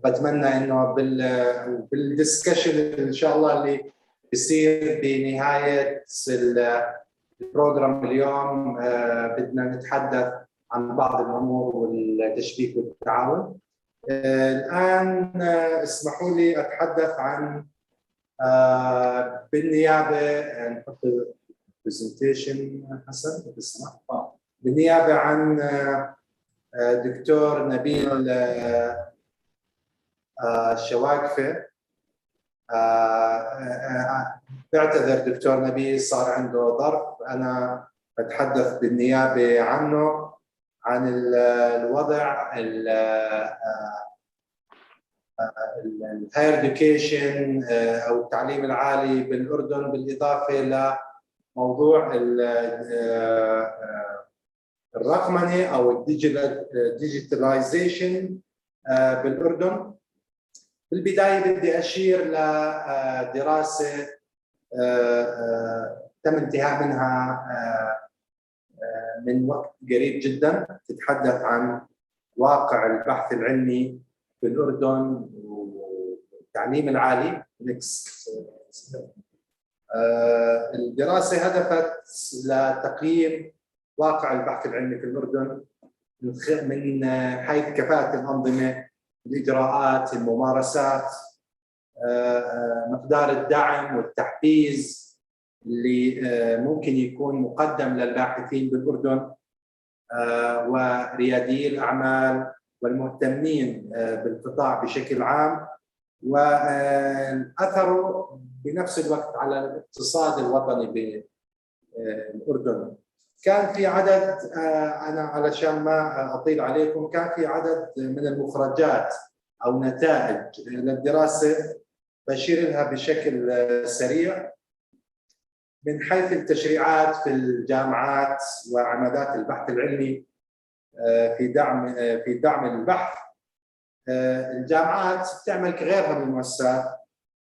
بتمنى إنه بالدسكشن إن شاء الله اللي بيصير بنهاية البروجرام اليوم بدنا نتحدث عن بعض الأمور والتشبيك والتعاون. الآن اسمحوا لي أتحدث عن بالنيابة نحط برزنتيشن حسن بسمح بالنيابة عن دكتور نبيل شواقفة. بعتذر دكتور نبيل صار عنده ظرف، أنا بتحدث بالنيابة عنه عن الوضع الهاير اديوكيشن او التعليم العالي بالاردن، بالاضافه لموضوع الرقمنة أو الديجيتاليزيشن بالأردن. بالبداية بدي أشير لدراسة تم انتهاء منها من وقت قريب جدا، تتحدث عن واقع البحث العلمي في الأردن والتعليم العالي. الدراسة هدفت لتقييم واقع البحث العلمي في الأردن من حيث كفاءة الأنظمة، الإجراءات، الممارسات، مقدار الدعم والتحفيز اللي ممكن يكون مقدم للباحثين بالأردن وريادي الأعمال والمهتمين بالقطاع بشكل عام، وأثره بنفس الوقت على الاقتصاد الوطني بالأردن. كان في عدد، أنا علشان ما أطيل عليكم، كان في عدد من المخرجات أو نتائج للدراسة بشير لها بشكل سريع. من حيث التشريعات في الجامعات وعمادات البحث العلمي في دعم البحث، الجامعات تعمل كغيرها من المؤسسات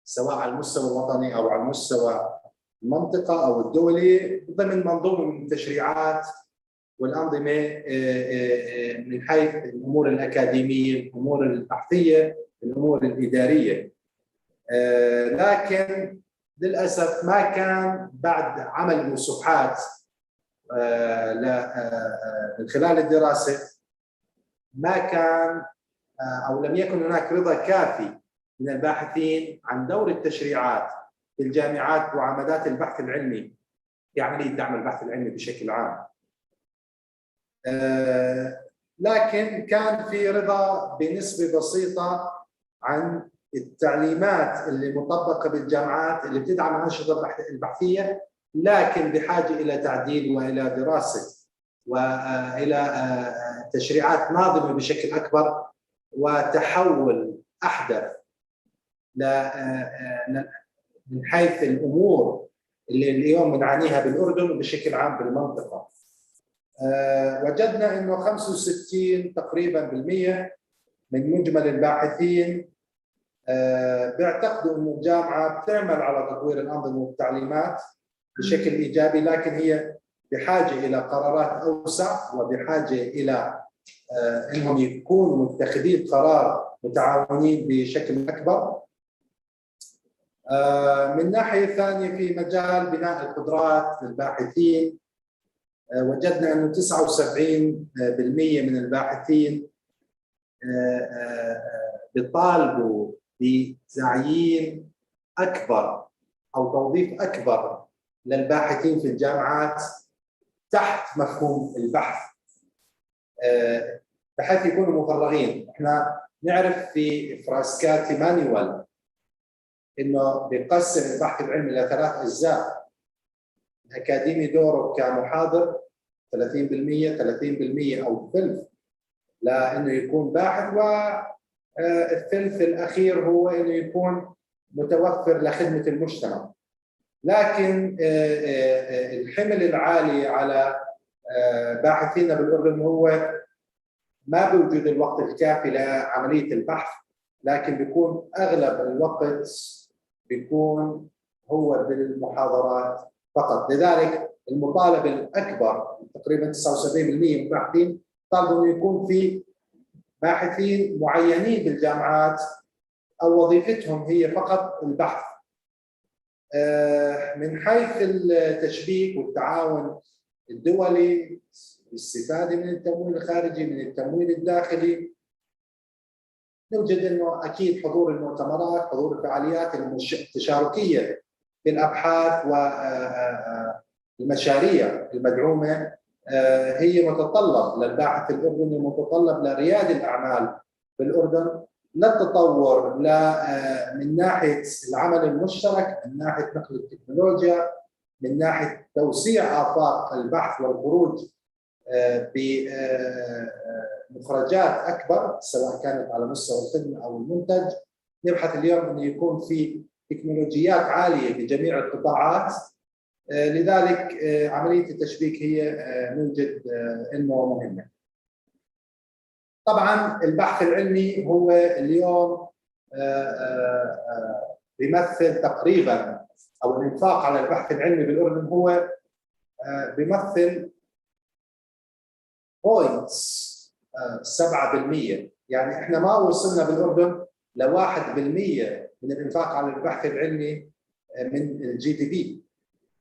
سواء على المستوى الوطني أو على المستوى المنطقة أو الدولي ضمن منظومة من التشريعات والأنظمة من حيث الأمور الأكاديمية، الأمور البحثية، الأمور الإدارية. لكن للأسف ما كان بعد عمل مساحات من خلال الدراسة، ما كان أو لم يكن هناك رضا كافي من الباحثين عن دور التشريعات في الجامعات وعمادات البحث العلمي في عملية دعم البحث العلمي بشكل عام. لكن كان في رضا بنسبة بسيطة عن التعليمات اللي مطبقة بالجامعات اللي بتدعم الأنشطة البحثية، لكن بحاجة إلى تعديل وإلى دراسة وإلى تشريعات ناظمة بشكل أكبر وتحول أحدث من حيث الأمور اللي اليوم نعانيها بالأردن وبشكل عام بالمنطقة. وجدنا إنه 65 تقريبا بالمية من مجمل الباحثين بيعتقدوا إنه الجامعة بتعمل على تطوير الأنظمة والتعليمات بشكل إيجابي، لكن هي بحاجة إلى قرارات أوسع وبحاجة إلى إنهم يكونوا متخذين قرار متعاونين بشكل أكبر. من ناحية ثانية في مجال بناء القدرات للباحثين، وجدنا أنه 79% من الباحثين بيطالبوا بتعيين أكبر أو توظيف أكبر للباحثين في الجامعات تحت مفهوم البحث بحيث يكونوا مفرغين. احنا نعرف في فراسكاتي مانيوال انه بيقسم البحث العلمي الى 3 اجزاء. الاكاديمي دوره كمحاضر 30%، 30% او ثلث لانه يكون باحث، والثلث الاخير هو انه يكون متوفر لخدمه المجتمع. لكن الحمل العالي على باحثينا بالاردن هو ما بوجود الوقت الكافي لعمليه البحث، لكن بيكون اغلب الوقت بيكون هو بالمحاضرات فقط. لذلك المطالبه الاكبر تقريبا 79% من الباحثين طالبوا انه يكون في باحثين معينين بالجامعات او وظيفتهم هي فقط البحث. من حيث التشبيك والتعاون الدولي، الاستفاده من التمويل الخارجي، من التمويل الداخلي، نوجد انه اكيد حضور المؤتمرات، حضور الفعاليات التشاركيه بالابحاث والمشاريع المدعومه هي متطلب للباحث الاردني، متطلب لرياد الاعمال بالاردن، للتطور من ناحيه العمل المشترك، من ناحيه نقل التكنولوجيا، من ناحيه توسيع افاق البحث والخروج بمخرجات اكبر سواء كانت على مستوى الخدمه او المنتج. نبحث اليوم انه يكون في تكنولوجيات عاليه بجميع القطاعات لذلك عملية التشبيك هي نوجد أنه مهمة. طبعا البحث العلمي هو اليوم بيمثل تقريبا، أو الإنفاق على البحث العلمي بالأردن هو بيمثل 0.7%. يعني احنا ما وصلنا بالأردن ل 1% من الإنفاق على البحث العلمي من الجي دي بي،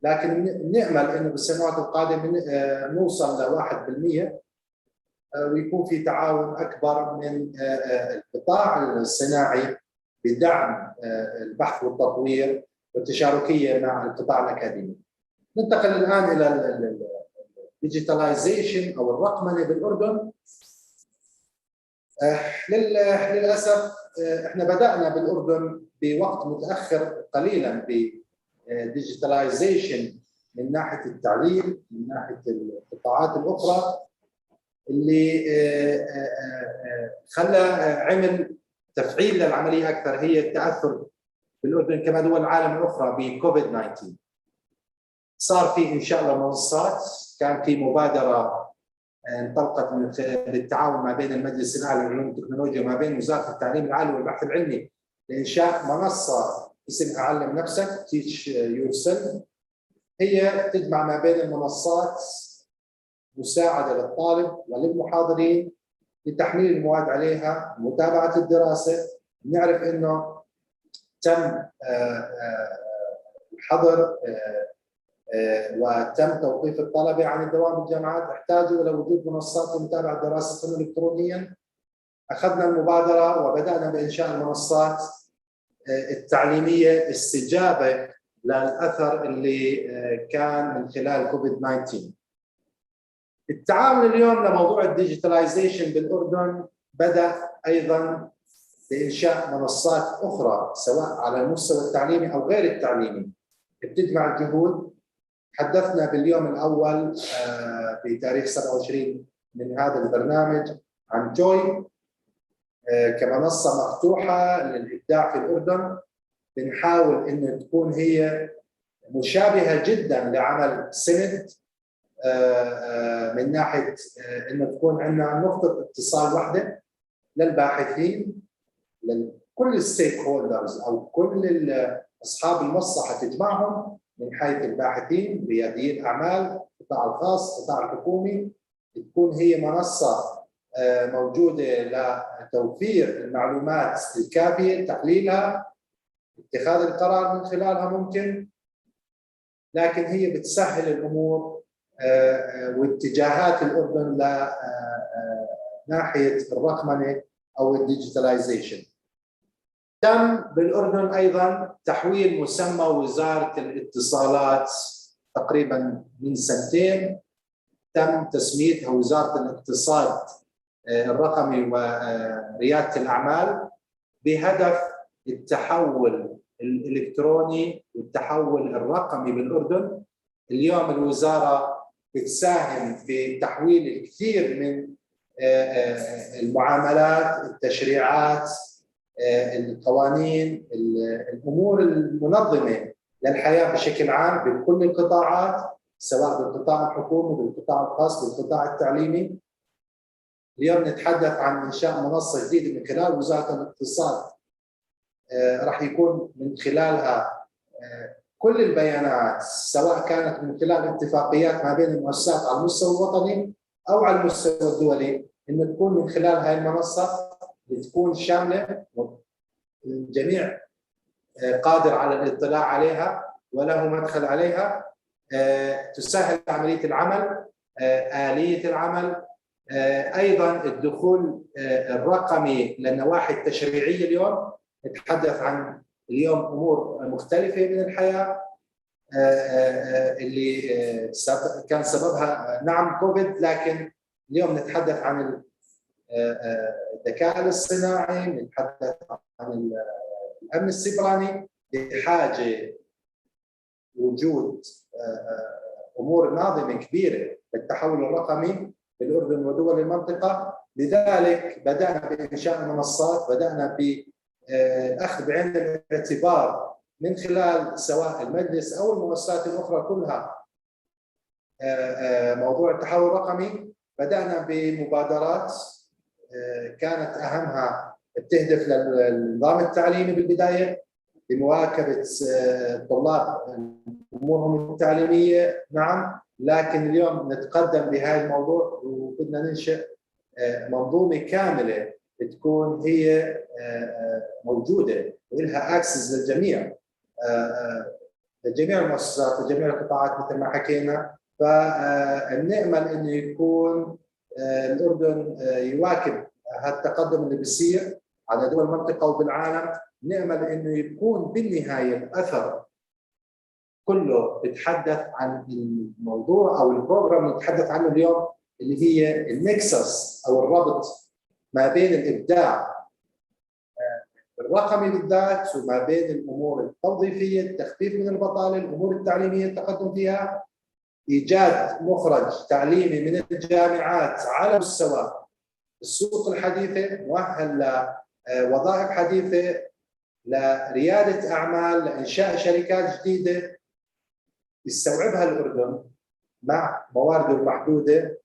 لكن نأمل انه بالسنوات القادمه نوصل ل 1%، ويكون في تعاون اكبر من القطاع الصناعي بدعم البحث والتطوير والتشاركيه مع القطاع الاكاديمي. ننتقل الان الى الديجيتاليزيشن او الرقمنه بالاردن. للاسف احنا بدانا بالاردن بوقت متاخر قليلا ديجيتاليزيشن من ناحيه التعليم، من ناحيه القطاعات الاخرى، اللي خلى عمل تفعيل للعمليه اكثر هي التاثر بالاردن كما دول العالم الاخرى بكوفيد 19. صار في انشاء لمنصات، كان في مبادره انطلقت من بالتعاون ما بين المجلس الاعلى للعلوم والتكنولوجيا وما بين وزاره التعليم العالي والبحث العلمي لانشاء منصه اسمها علم نفسك Teach Yourself. هي تجمع ما بين المنصات مساعدة للطالب وللمحاضرين لتحميل المواد عليها، متابعة الدراسة. نعرف انه تم الحظر وتم توقيف الطلبة عن الدوام بالجامعات، احتاجوا الى وجود منصات لمتابعة دراستهم الكترونيا. اخذنا المبادرة وبدأنا بإنشاء المنصات التعليمية استجابة للأثر اللي كان من خلال كوفيد 19. التعامل اليوم لموضوع الديجيتاليزيشن بالأردن بدأ أيضا بإنشاء منصات أخرى سواء على المستوى التعليمي أو غير التعليمي بتجمع الجهود. حدثنا باليوم الأول بتاريخ 27 من هذا البرنامج عن جوي كمنصة مفتوحة للإبداع في الأردن. بنحاول إنه تكون هي مشابهة جدا لعمل سند من ناحية إنه تكون عندنا نقطة اتصال واحدة للباحثين، لكل الستيك هولدرز أو كل أصحاب المصلحة تجمعهم من حيث الباحثين، رياديين الأعمال، القطاع الخاص، القطاع الحكومي. تكون هي منصة موجودة لتوفير المعلومات الكافية، تحليلها، اتخاذ القرار من خلالها ممكن، لكن هي بتسهل الأمور واتجاهات الأردن ناحية الرقمنة أو الديجيتاليزيشن. تم بالأردن أيضا تحويل مسمى وزارة الاتصالات تقريبا من سنتين، تم تسميتها وزارة الاقتصاد الرقمي وريادة الأعمال بهدف التحول الإلكتروني والتحول الرقمي بالأردن. اليوم الوزارة بتساهم في تحويل الكثير من المعاملات، التشريعات، القوانين، الأمور المنظمة للحياة بشكل عام بكل القطاعات، سواء بالقطاع الحكومي، بالقطاع الخاص، بالقطاع التعليمي. اليوم نتحدث عن إنشاء منصة جديدة من خلال وزارة الاقتصاد، راح يكون من خلالها كل البيانات، سواء كانت من خلال اتفاقيات ما بين المؤسسات على المستوى الوطني أو على المستوى الدولي، إنه تكون من خلال هاي المنصة تكون شاملة، الجميع قادر على الاطلاع عليها وله مدخل عليها، تسهل عملية العمل، آلية العمل، أيضا الدخول الرقمي للنواحي التشريعية. اليوم نتحدث عن اليوم أمور مختلفة من الحياة اللي كان سببها نعم كوفيد، لكن اليوم نتحدث عن الذكاء الاصطناعي، نتحدث عن الأمن السيبراني، بحاجة وجود أمور ناظمة كبيرة للتحول الرقمي بالأردن ودول المنطقة. لذلك بدأنا بإنشاء منصات، بدأنا بأخذ بعين الاعتبار من خلال سواء المجلس أو المؤسسات الأخرى كلها موضوع التحول الرقمي. بدأنا بمبادرات كانت أهمها بتهدف للنظام التعليمي بالبداية لمواكبة الطلاب أمورهم التعليمية، نعم، لكن اليوم نتقدم بهذا الموضوع وبدنا ننشئ منظومة كاملة تكون هي موجودة ولها اكسس للجميع، لجميع المؤسسات وجميع القطاعات مثل ما حكينا. فنأمل انه يكون الاردن يواكب هذا التقدم اللي بيصير على دول المنطقه وبالعالم. نأمل انه يكون بالنهايه الاثر كله بيتحدث عن الموضوع او البروجرام اللي نتحدث عنه اليوم، اللي هي النكسس او الربط ما بين الابداع الرقمي بالذات وما بين الامور التوظيفيه، التخفيف من البطاله، الامور التعليميه، التقدم فيها، ايجاد مخرج تعليمي من الجامعات على مستوى السوق الحديثه، مؤهل لوظائف حديثه، لرياده اعمال، لانشاء شركات جديده يستوعبها الاردن مع موارده المحدوده.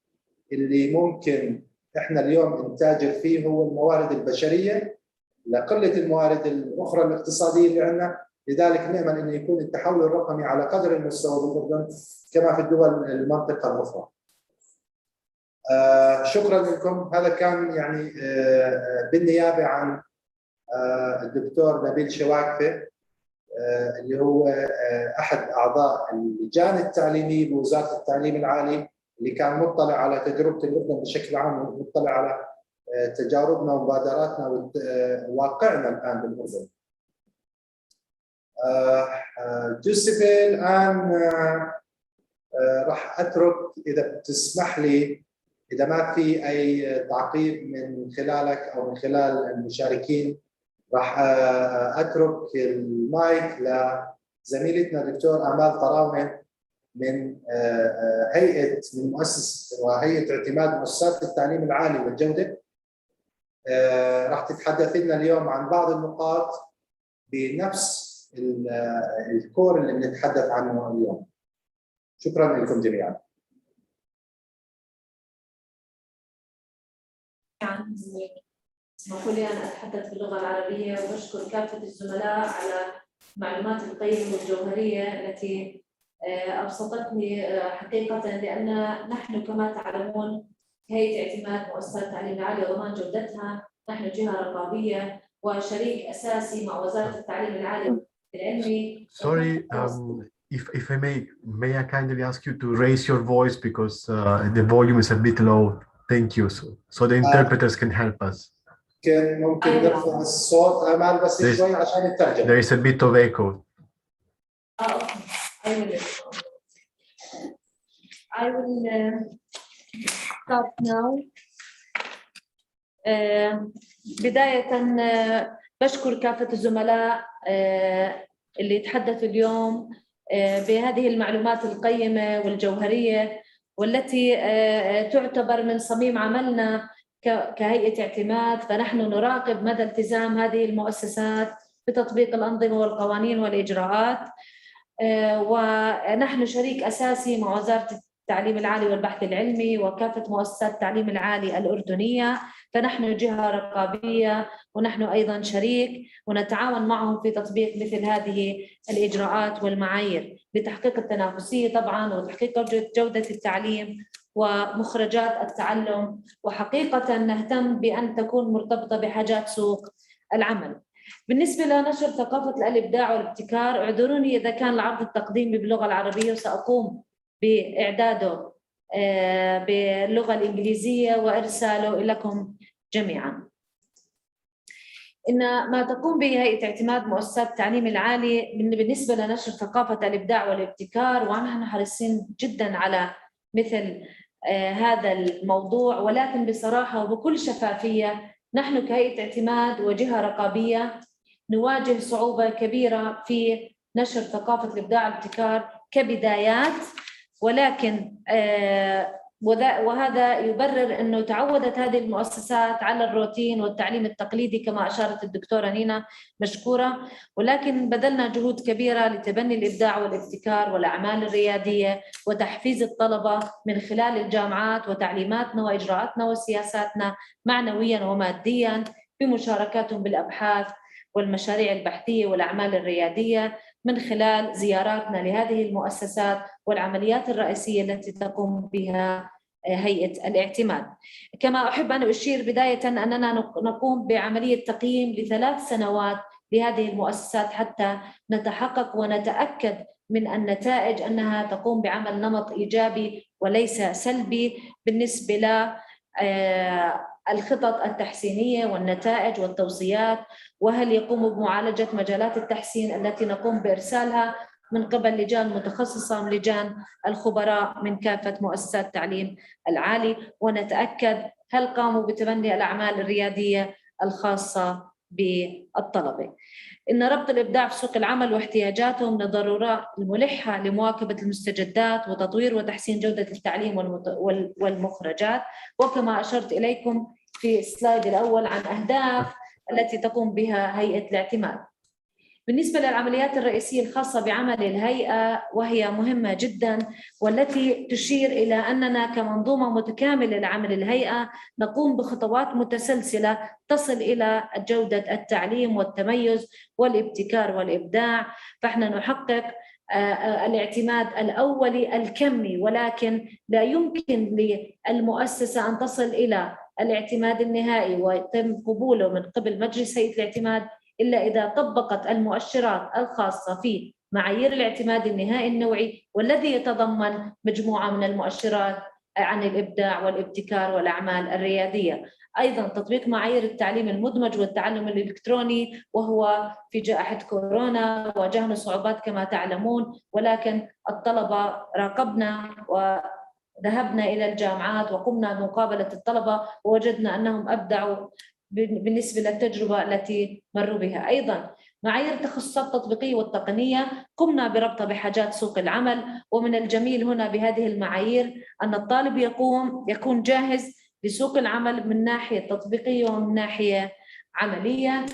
اللي ممكن احنا اليوم نتاجر فيه هو الموارد البشريه لقله الموارد الاخرى الاقتصاديه اللي عندنا. لذلك نأمل انه يكون التحول الرقمي على قدر المستوى بالاردن كما في الدول المنطقه الاخرى. شكرا لكم. هذا كان يعني بالنيابه عن الدكتور نبيل شواكفه اللي هو احد اعضاء اللجان التعليميه بوزاره التعليم العالي، اللي كان مطلع على تجربه الاردن بشكل عام ومطلع على تجاربنا ومبادراتنا وواقعنا الان بالاردن. جوزيفي الان راح اترك، اذا بتسمح لي، اذا ما في اي تعقيب من خلالك او من خلال المشاركين، راح اترك المايك لزميلتنا الدكتور امال طراونه من من مؤسسه وهيئه اعتماد مؤسسات التعليم العالي والجوده. راح تتحدث لنا اليوم عن بعض النقاط بنفس الكور اللي بنتحدث عنه اليوم. شكرا لكم جميعا. اسمحوا لي أن أتحدث باللغة العربية وأشكر كافة الزملاء على المعلومات القيمة والجوهرية التي أبسطتني حقيقة، لأن نحن كما تعلمون هيئة اعتماد مؤسسات التعليم العالي وضمان جودتها، نحن جهة رقابية وشريك أساسي مع وزارة التعليم العالي العلمي. Sorry, if I may I kindly ask you to raise your voice because the volume is a bit low. Thank you. So the interpreters can help us. كان ممكن نرفع الصوت أمال بس شوي عشان الترجمة. There is a bit of echo. I will start now. بداية بشكر كافة الزملاء اللي تحدثوا اليوم بهذه المعلومات القيمة والجوهرية، والتي تعتبر من صميم عملنا كهيئة اعتماد. فنحن نراقب مدى التزام هذه المؤسسات بتطبيق الأنظمة والقوانين والإجراءات، ونحن شريك أساسي مع وزارة التعليم العالي والبحث العلمي وكافة مؤسسات التعليم العالي الأردنية. فنحن جهة رقابية ونحن أيضا شريك، ونتعاون معهم في تطبيق مثل هذه الإجراءات والمعايير لتحقيق التنافسية طبعا وتحقيق جودة التعليم ومخرجات التعلم، وحقيقة نهتم بأن تكون مرتبطة بحاجات سوق العمل. بالنسبة لنشر ثقافة الإبداع والابتكار، اعذروني إذا كان العرض التقديمي باللغة العربية، وسأقوم بإعداده باللغة الإنجليزية وإرساله لكم جميعاً. إن ما تقوم به هيئة اعتماد مؤسسات التعليم العالي بالنسبة لنشر ثقافة الإبداع والابتكار، ونحن حريصين جداً على مثل هذا الموضوع، ولكن بصراحة وبكل شفافية نحن كهيئة اعتماد وجهة رقابية نواجه صعوبة كبيرة في نشر ثقافة الإبداع والابتكار كبدايات، ولكن وهذا يبرر أنه تعودت هذه المؤسسات على الروتين والتعليم التقليدي كما أشارت الدكتورة نينا مشكورة، ولكن بذلنا جهود كبيرة لتبني الإبداع والابتكار والأعمال الريادية وتحفيز الطلبة من خلال الجامعات وتعليماتنا وإجراءاتنا وسياساتنا معنوياً ومادياً بمشاركاتهم بالأبحاث والمشاريع البحثية والأعمال الريادية من خلال زياراتنا لهذه المؤسسات والعمليات الرئيسية التي تقوم بها هيئة الاعتماد. كما أحب أن أشير بداية أننا نقوم بعملية تقييم ل3 سنوات لهذه المؤسسات حتى نتحقق ونتأكد من النتائج أنها تقوم بعمل نمط إيجابي وليس سلبي بالنسبة ل الخطط التحسينية والنتائج والتوصيات، وهل يقوم بمعالجة مجالات التحسين التي نقوم بإرسالها من قبل لجان متخصصة من لجان الخبراء من كافة مؤسسات التعليم العالي، ونتأكد هل قاموا بتبني الأعمال الريادية الخاصة بالطلبة. إن ربط الإبداع في سوق العمل واحتياجاتهم من الضرورات الملحة لمواكبة المستجدات وتطوير وتحسين جودة التعليم والمخرجات. وكما أشرت إليكم في السلايد الأول عن أهداف التي تقوم بها هيئة الاعتماد. بالنسبة للعمليات الرئيسية الخاصة بعمل الهيئة وهي مهمة جدا، والتي تشير إلى أننا كمنظومة متكاملة لعمل الهيئة نقوم بخطوات متسلسلة تصل إلى جودة التعليم والتميز والابتكار والإبداع. فإحنا نحقق الاعتماد الأولي الكمي، ولكن لا يمكن للمؤسسة أن تصل إلى الاعتماد النهائي ويتم قبوله من قبل مجلس هيئة الاعتماد إلا إذا طبقت المؤشرات الخاصة في معايير الاعتماد النهائي النوعي، والذي يتضمن مجموعة من المؤشرات عن الإبداع والابتكار والأعمال الريادية. أيضاً تطبيق معايير التعليم المدمج والتعلم الإلكتروني، وهو في جائحة كورونا واجهنا صعوبات كما تعلمون، ولكن الطلبة راقبنا وذهبنا إلى الجامعات وقمنا بمقابلة الطلبة ووجدنا أنهم أبدعوا بالنسبة للتجربة التي مروا بها. أيضاً معايير التخصصات التطبيقية والتقنية قمنا بربطها بحاجات سوق العمل، ومن الجميل هنا بهذه المعايير أن الطالب يكون جاهز لسوق العمل من ناحية تطبيقية ومن ناحية عملية.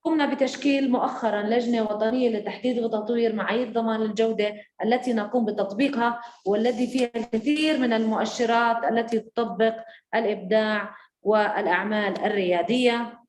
قمنا بتشكيل مؤخراً لجنة وطنية لتحديد وتطوير معايير ضمان الجودة التي نقوم بتطبيقها، والذي فيها الكثير من المؤشرات التي تطبق الإبداع والأعمال الريادية.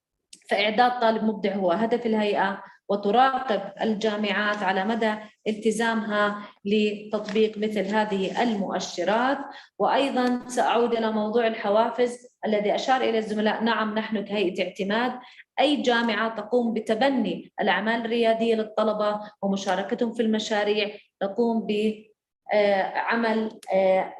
فإعداد طالب مبدع هو هدف الهيئة، وتراقب الجامعات على مدى التزامها لتطبيق مثل هذه المؤشرات. وأيضاً سأعود إلى موضوع الحوافز الذي أشار إلى الزملاء. نعم، نحن كهيئة اعتماد أي جامعة تقوم بتبني الأعمال الريادية للطلبة ومشاركتهم في المشاريع نقوم بعمل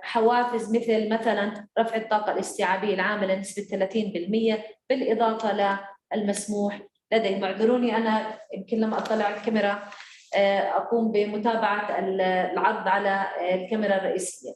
حوافز مثلا رفع الطاقة الاستيعابية العامة لنسبة 30%، بالإضافة للمسموح لديهم. اعذروني أنا يمكن لما أطلع الكاميرا أقوم بمتابعة العرض على الكاميرا الرئيسية.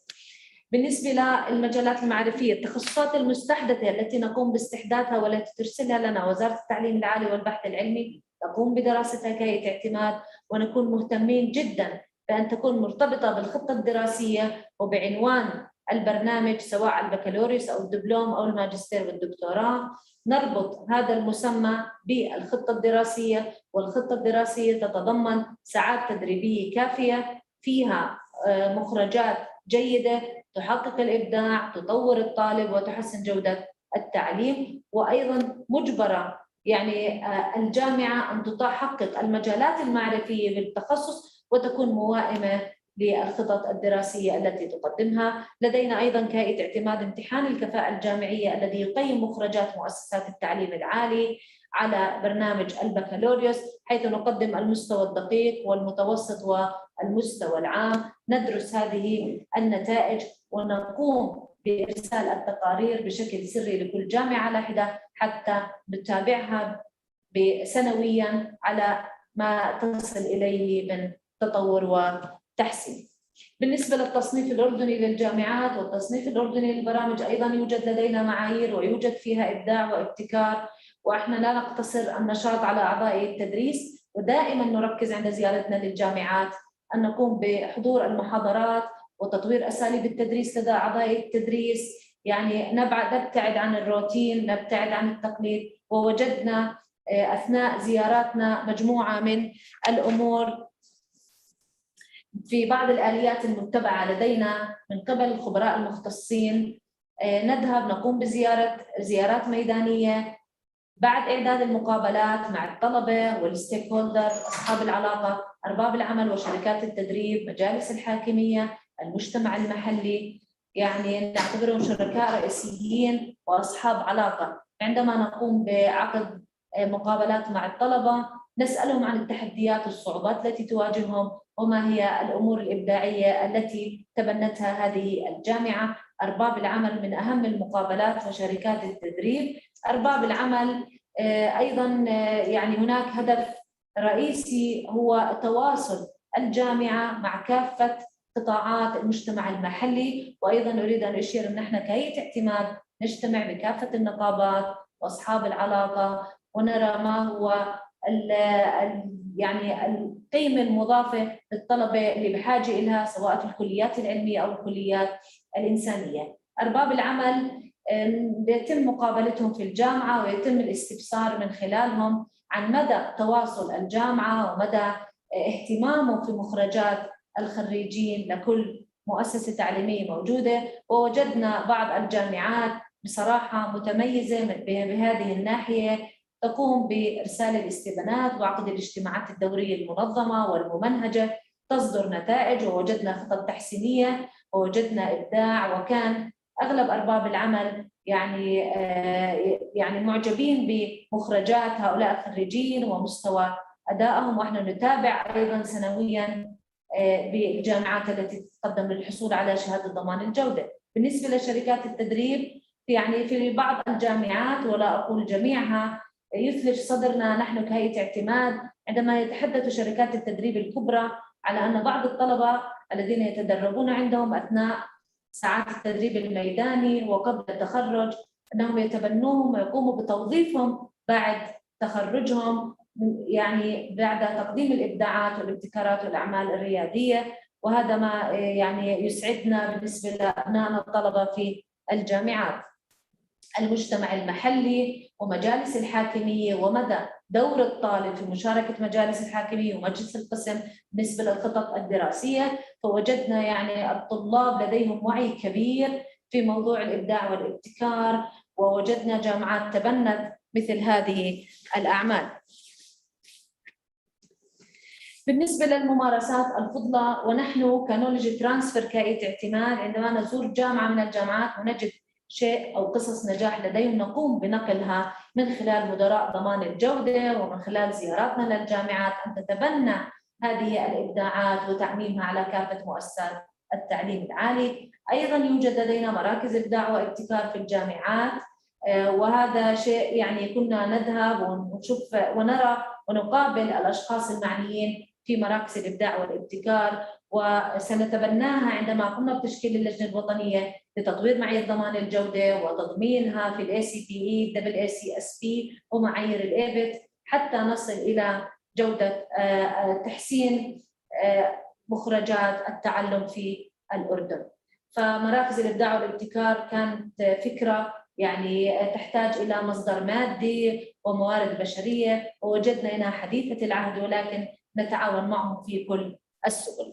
بالنسبة للمجالات المعرفية، التخصصات المستحدثة التي نقوم باستحداثها والتي ترسلها لنا وزارة التعليم العالي والبحث العلمي نقوم بدراستها كهيئة اعتماد، ونكون مهتمين جدا بأن تكون مرتبطة بالخطة الدراسية وبعنوان البرنامج سواء البكالوريوس أو الدبلوم أو الماجستير والدكتوراه. نربط هذا المسمى بالخطة الدراسية، والخطة الدراسية تتضمن ساعات تدريبية كافية فيها مخرجات جيدة تحقق الإبداع، تطور الطالب وتحسن جودة التعليم. وأيضا مجبرة يعني الجامعة أن تحقق المجالات المعرفية بالتخصص وتكون موائمة للخطط الدراسية التي تقدمها. لدينا أيضاً كهيئة اعتماد امتحان الكفاءة الجامعية الذي يقيم مخرجات مؤسسات التعليم العالي على برنامج البكالوريوس، حيث نقدم المستوى الدقيق والمتوسط والمستوى العام. ندرس هذه النتائج ونقوم بإرسال التقارير بشكل سري لكل جامعة على حدة حتى نتابعها سنوياً على ما تصل إليه من تطور وتحسين. بالنسبة للتصنيف الأردني للجامعات والتصنيف الأردني للبرامج أيضاً يوجد لدينا معايير ويوجد فيها إبداع وابتكار، وإحنا لا نقتصر النشاط على أعضاء التدريس، ودائماً نركز عند زيارتنا للجامعات أن نقوم بحضور المحاضرات وتطوير أساليب التدريس لدى أعضاء التدريس، يعني نبتعد عن الروتين، نبتعد عن التقليد. ووجدنا أثناء زياراتنا مجموعة من الأمور في بعض الآليات المتبعة لدينا من قبل الخبراء المختصين. نذهب نقوم زيارات ميدانية بعد إعداد المقابلات مع الطلبة والستيك هولدر، أصحاب العلاقة، أرباب العمل وشركات التدريب، مجالس الحاكمية، المجتمع المحلي، يعني نعتبرهم شركاء رئيسيين وأصحاب علاقة. عندما نقوم بعقد مقابلات مع الطلبة نسألهم عن التحديات والصعوبات التي تواجههم وما هي الأمور الإبداعية التي تبنتها هذه الجامعة. أرباب العمل من أهم المقابلات وشركات التدريب. أرباب العمل أيضاً يعني هناك هدف رئيسي هو تواصل الجامعة مع كافة قطاعات المجتمع المحلي. وأيضاً أريد أن أشير أن نحن كهيئة اعتماد نجتمع بكافة النقابات وأصحاب العلاقة ونرى ما هو يعني القيمة المضافة للطلبة اللي بحاجة إليها سواء في الكليات العلمية أو الكليات الإنسانية. أرباب العمل بيتم مقابلتهم في الجامعة ويتم الاستفسار من خلالهم عن مدى تواصل الجامعة ومدى اهتمامه في مخرجات الخريجين لكل مؤسسة تعليمية موجودة. ووجدنا بعض الجامعات بصراحة متميزة بهذه الناحية، تقوم بإرسال الاستبيانات وعقد الاجتماعات الدورية المنظمة والممنهجة، تصدر نتائج، ووجدنا خطط تحسينية ووجدنا إبداع. وكان أغلب أرباب العمل يعني معجبين بمخرجات هؤلاء الخريجين ومستوى أدائهم، ونحن نتابع أيضاً سنوياً بالجامعات التي تتقدم للحصول على شهادة ضمان الجودة. بالنسبة لشركات التدريب، يعني في بعض الجامعات ولا أقول جميعها يثلج صدرنا نحن كهيئة اعتماد عندما يتحدث شركات التدريب الكبرى على أن بعض الطلبة الذين يتدربون عندهم أثناء ساعات التدريب الميداني وقبل التخرج أنهم يتبنوهم ويقوموا بتوظيفهم بعد تخرجهم، يعني بعد تقديم الإبداعات والابتكارات والأعمال الريادية. وهذا ما يعني يسعدنا بالنسبة لأبنائنا الطلبة في الجامعات. المجتمع المحلي ومجالس الحاكمية ومدى دور الطالب في مشاركة مجالس الحاكمية ومجلس القسم بالنسبة للخطط الدراسية. فوجدنا يعني الطلاب لديهم وعي كبير في موضوع الإبداع والابتكار، ووجدنا جامعات تبنت مثل هذه الأعمال. بالنسبة للممارسات الفضلى، ونحن كنولج ترانسفير كهيئة اعتماد عندما نزور جامعة من الجامعات ونجد شيء أو قصص نجاح لديهم نقوم بنقلها من خلال مدراء ضمان الجودة ومن خلال زياراتنا للجامعات أن تتبنى هذه الإبداعات وتعميمها على كافة مؤسسات التعليم العالي. أيضاً يوجد لدينا مراكز إبداع وابتكار في الجامعات، وهذا شيء يعني كنا نذهب ونشوف ونرى ونقابل الأشخاص المعنيين في مراكز الإبداع والابتكار، وسنتبناها عندما قمنا بتشكيل اللجنة الوطنية لتطوير معايير ضمان الجودة وتضمينها في ACPE AACSP ومعايير الإيبت حتى نصل إلى جودة تحسين مخرجات التعلم في الأردن. فمراكز الإبداع والابتكار كانت فكرة يعني تحتاج إلى مصدر مادي وموارد بشرية، ووجدنا أنها حديثة العهد ولكن نتعاون معهم في كل السبل.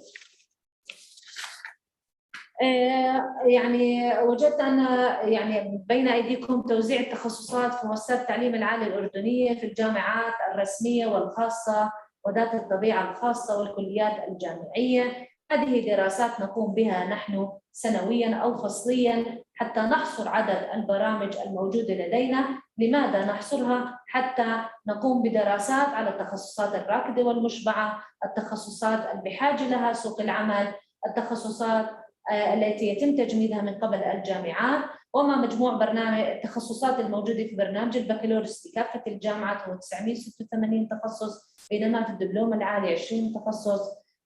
يعني وجدت أن يعني بين أيديكم توزيع التخصصات في مؤسسات التعليم العالي الأردنية في الجامعات الرسمية والخاصة وذات الطبيعة الخاصة والكليات الجامعية. هذه دراسات نقوم بها نحن سنوياً أو فصلياً حتى نحصر عدد البرامج الموجودة لدينا. لماذا نحصرها؟ حتى نقوم بدراسات على التخصصات الراكدة والمشبعة، التخصصات اللي بحاجة لها سوق العمل، التخصصات التي يتم تجميدها من قبل الجامعات، وما مجموع برنامج التخصصات الموجودة في برنامج البكالوريوس لكافة الجامعات هو 986 تخصص، بينما في الدبلوم العالي 20 تخصص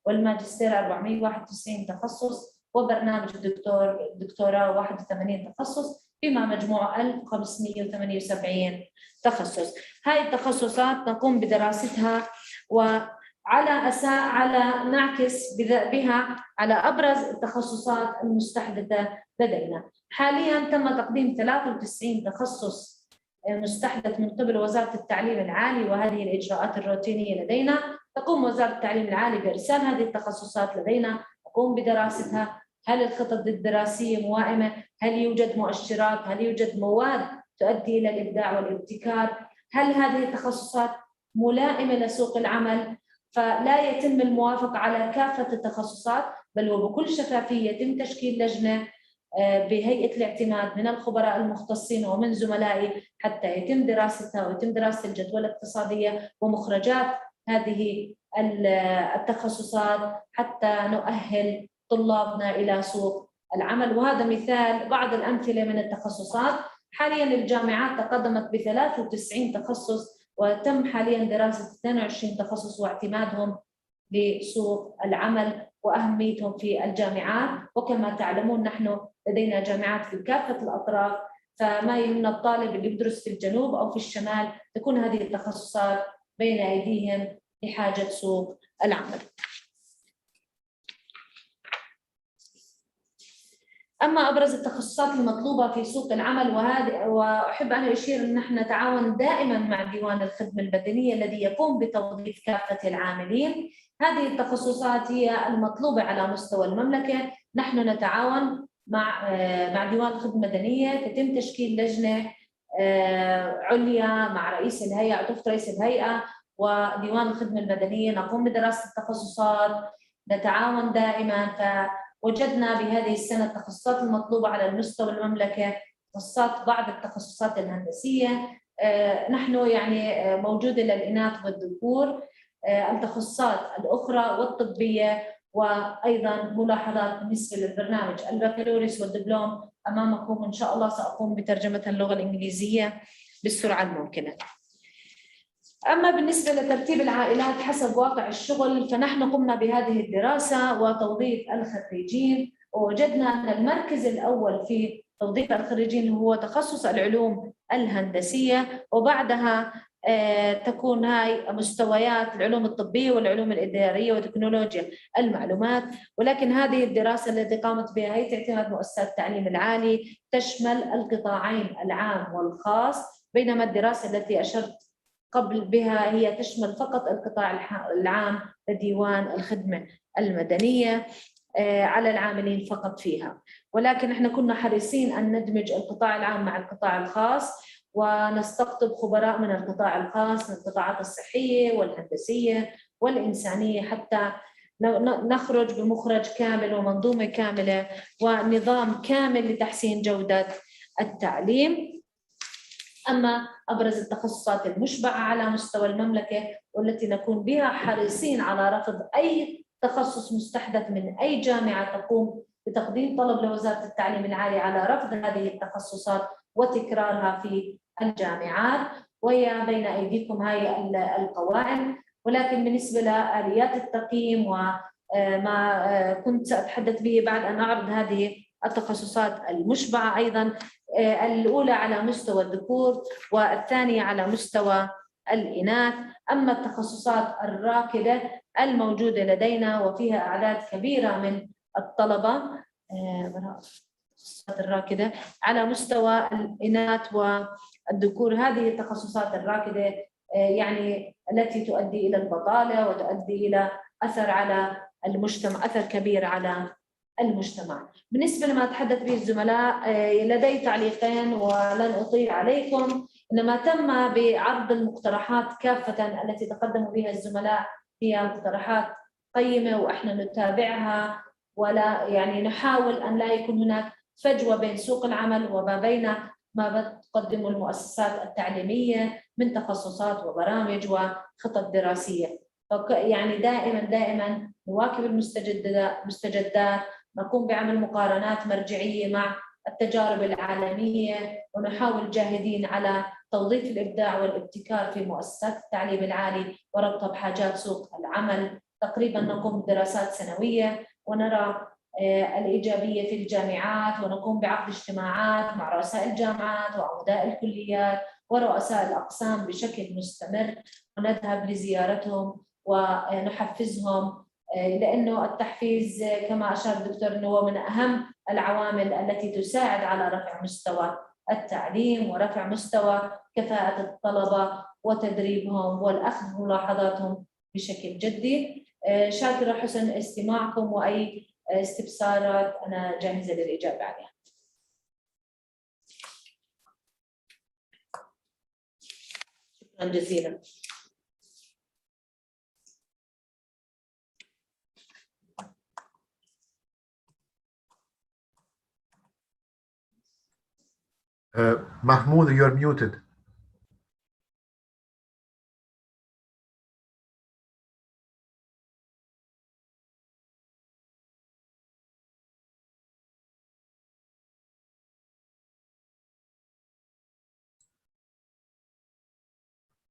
والماجستير 491 تخصص وبرنامج الدكتوراه 81 تخصص، بما مجموع 1578 تخصص. هاي التخصصات نقوم بدراستها على نعكس بها على أبرز التخصصات المستحدثة لدينا. حالياً تم تقديم 93 تخصص مستحدث من قبل وزارة التعليم العالي، وهذه الإجراءات الروتينية لدينا. تقوم وزارة التعليم العالي بإرسال هذه التخصصات لدينا، تقوم بدراستها. هل الخطط الدراسية موائمة؟ هل يوجد مؤشرات؟ هل يوجد مواد تؤدي إلى الإبداع والابتكار؟ هل هذه التخصصات ملائمة لسوق العمل؟ فلا يتم الموافقة على كافة التخصصات، بل وبكل شفافية يتم تشكيل لجنة بهيئة الاعتماد من الخبراء المختصين ومن زملائي حتى يتم دراستها ويتم دراسة الجدوى الاقتصادية ومخرجات هذه التخصصات حتى نؤهل طلابنا إلى سوق العمل. وهذا مثال بعض الأمثلة من التخصصات. حالياً الجامعات تقدمت ب 93 تخصص، وتم حالياً دراسة 22 تخصص واعتمادهم لسوق العمل وأهميتهم في الجامعات. وكما تعلمون نحن لدينا جامعات في كافة الأطراف، فما يهمنا الطالب اللي يدرس في الجنوب أو في الشمال تكون هذه التخصصات بين أيديهم لحاجة سوق العمل. أما أبرز التخصصات المطلوبة في سوق العمل، وأحب أن أشير أن نحن نتعاون دائما مع ديوان الخدمة المدنية الذي يقوم بتوظيف كافة العاملين. هذه التخصصات هي المطلوبة على مستوى المملكة. نحن نتعاون مع ديوان الخدمة المدنية، يتم تشكيل لجنة عليا مع رئيس الهيئة، عضو رئيس الهيئة وديوان الخدمة المدنية، نقوم بدراسة التخصصات، نتعاون دائما. وجدنا بهذه السنة التخصصات المطلوبة على المستوى المملكة بعض التخصصات الهندسية، نحن يعني موجودة للإناث والذكور، التخصصات الأخرى والطبية، وأيضا ملاحظات بالنسبة للبرنامج البكالوريوس والدبلوم أمامكم. إن شاء الله سأقوم بترجمتها اللغة الإنجليزية بالسرعة الممكنة. أما بالنسبة لترتيب العائلات حسب واقع الشغل، فنحن قمنا بهذه الدراسة وتوظيف الخريجين، ووجدنا أن المركز الأول في توظيف الخريجين هو تخصص العلوم الهندسية، وبعدها تكون هاي مستويات العلوم الطبية والعلوم الإدارية وتكنولوجيا المعلومات. ولكن هذه الدراسة التي قامت بها هيئة اعتماد مؤسسات التعليم العالي تشمل القطاعين العام والخاص، بينما الدراسة التي أشرت قبل بها هي تشمل فقط القطاع العام لديوان الخدمة المدنية على العاملين فقط فيها. ولكن احنا كنا حريصين أن ندمج القطاع العام مع القطاع الخاص، ونستقطب خبراء من القطاع الخاص من القطاعات الصحية والهندسية والإنسانية حتى نخرج بمخرج كامل ومنظومة كاملة ونظام كامل لتحسين جودة التعليم. أما أبرز التخصصات المشبعة على مستوى المملكة والتي نكون بها حريصين على رفض أي تخصص مستحدث من أي جامعة تقوم بتقديم طلب لوزارة التعليم العالي على رفض هذه التخصصات وتكرارها في الجامعات، وهي بين أيديكم هاي القوائم. ولكن بالنسبة لآليات التقييم وما كنت سأتحدث به بعد أن أعرض هذه التخصصات المشبعة، أيضا الأولى على مستوى الذكور والثانية على مستوى الإناث. أما التخصصات الراكدة الموجودة لدينا وفيها أعداد كبيرة من الطلبة الراكدة على مستوى الإناث والذكور، هذه التخصصات الراكدة يعني التي تؤدي إلى البطالة وتؤدي إلى أثر على المجتمع، أثر كبير على المجتمع. بالنسبة لما تحدث به الزملاء لدي تعليقين ولن أطيل عليكم، إنما تم بعرض المقترحات كافة التي تقدموا بها الزملاء، هي مقترحات قيمة وإحنا نتابعها، ولا يعني نحاول أن لا يكون هناك فجوة بين سوق العمل وما بين ما تقدمه المؤسسات التعليمية من تخصصات وبرامج وخطط دراسية. يعني دائما نواكب المستجدات، نقوم بعمل مقارنات مرجعية مع التجارب العالمية، ونحاول جاهدين على توظيف الإبداع والابتكار في مؤسسات التعليم العالي وربطها بحاجات سوق العمل. تقريبا نقوم بدراسات سنوية ونرى الإيجابية في الجامعات، ونقوم بعقد اجتماعات مع رؤساء الجامعات وعمداء الكليات ورؤساء الأقسام بشكل مستمر، ونذهب لزيارتهم ونحفزهم، لأنه التحفيز كما أشار الدكتور أنه هو من أهم العوامل التي تساعد على رفع مستوى التعليم ورفع مستوى كفاءة الطلبة وتدريبهم والأخذ ملاحظاتهم بشكل جدي. شاكرة حسن استماعكم، وأي استفسارات أنا جاهزة للإجابة عليها. شكرا جزيلا. Mahmoud, you are muted.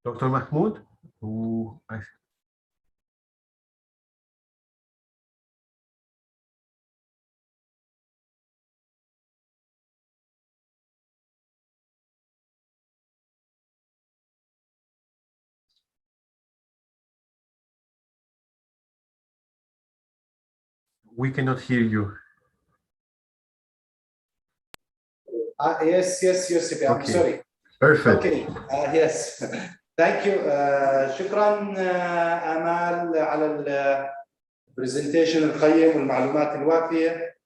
Dr. Mahmoud? We cannot hear you. Yes, Yusuf, I'm Okay. sorry. Perfect. Okay, yes. Thank you. شكرا آمال على البرزنتيشن القيم والمعلومات الوافية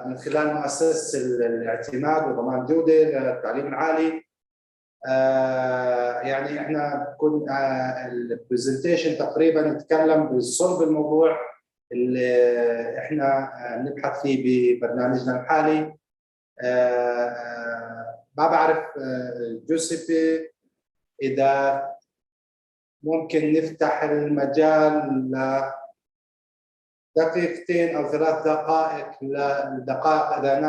من خلال مؤسسة الاعتماد وضمان جودة للتعليم العالي. يعني احنا كنا البرزنتيشن تقريبا نتكلم بصلب الموضوع اللي احنا نبحث فيه ببرنامجنا الحالي. ما بعرف جوزيفي إذا ممكن نفتح المجال لدقيقتين أو 3 دقائق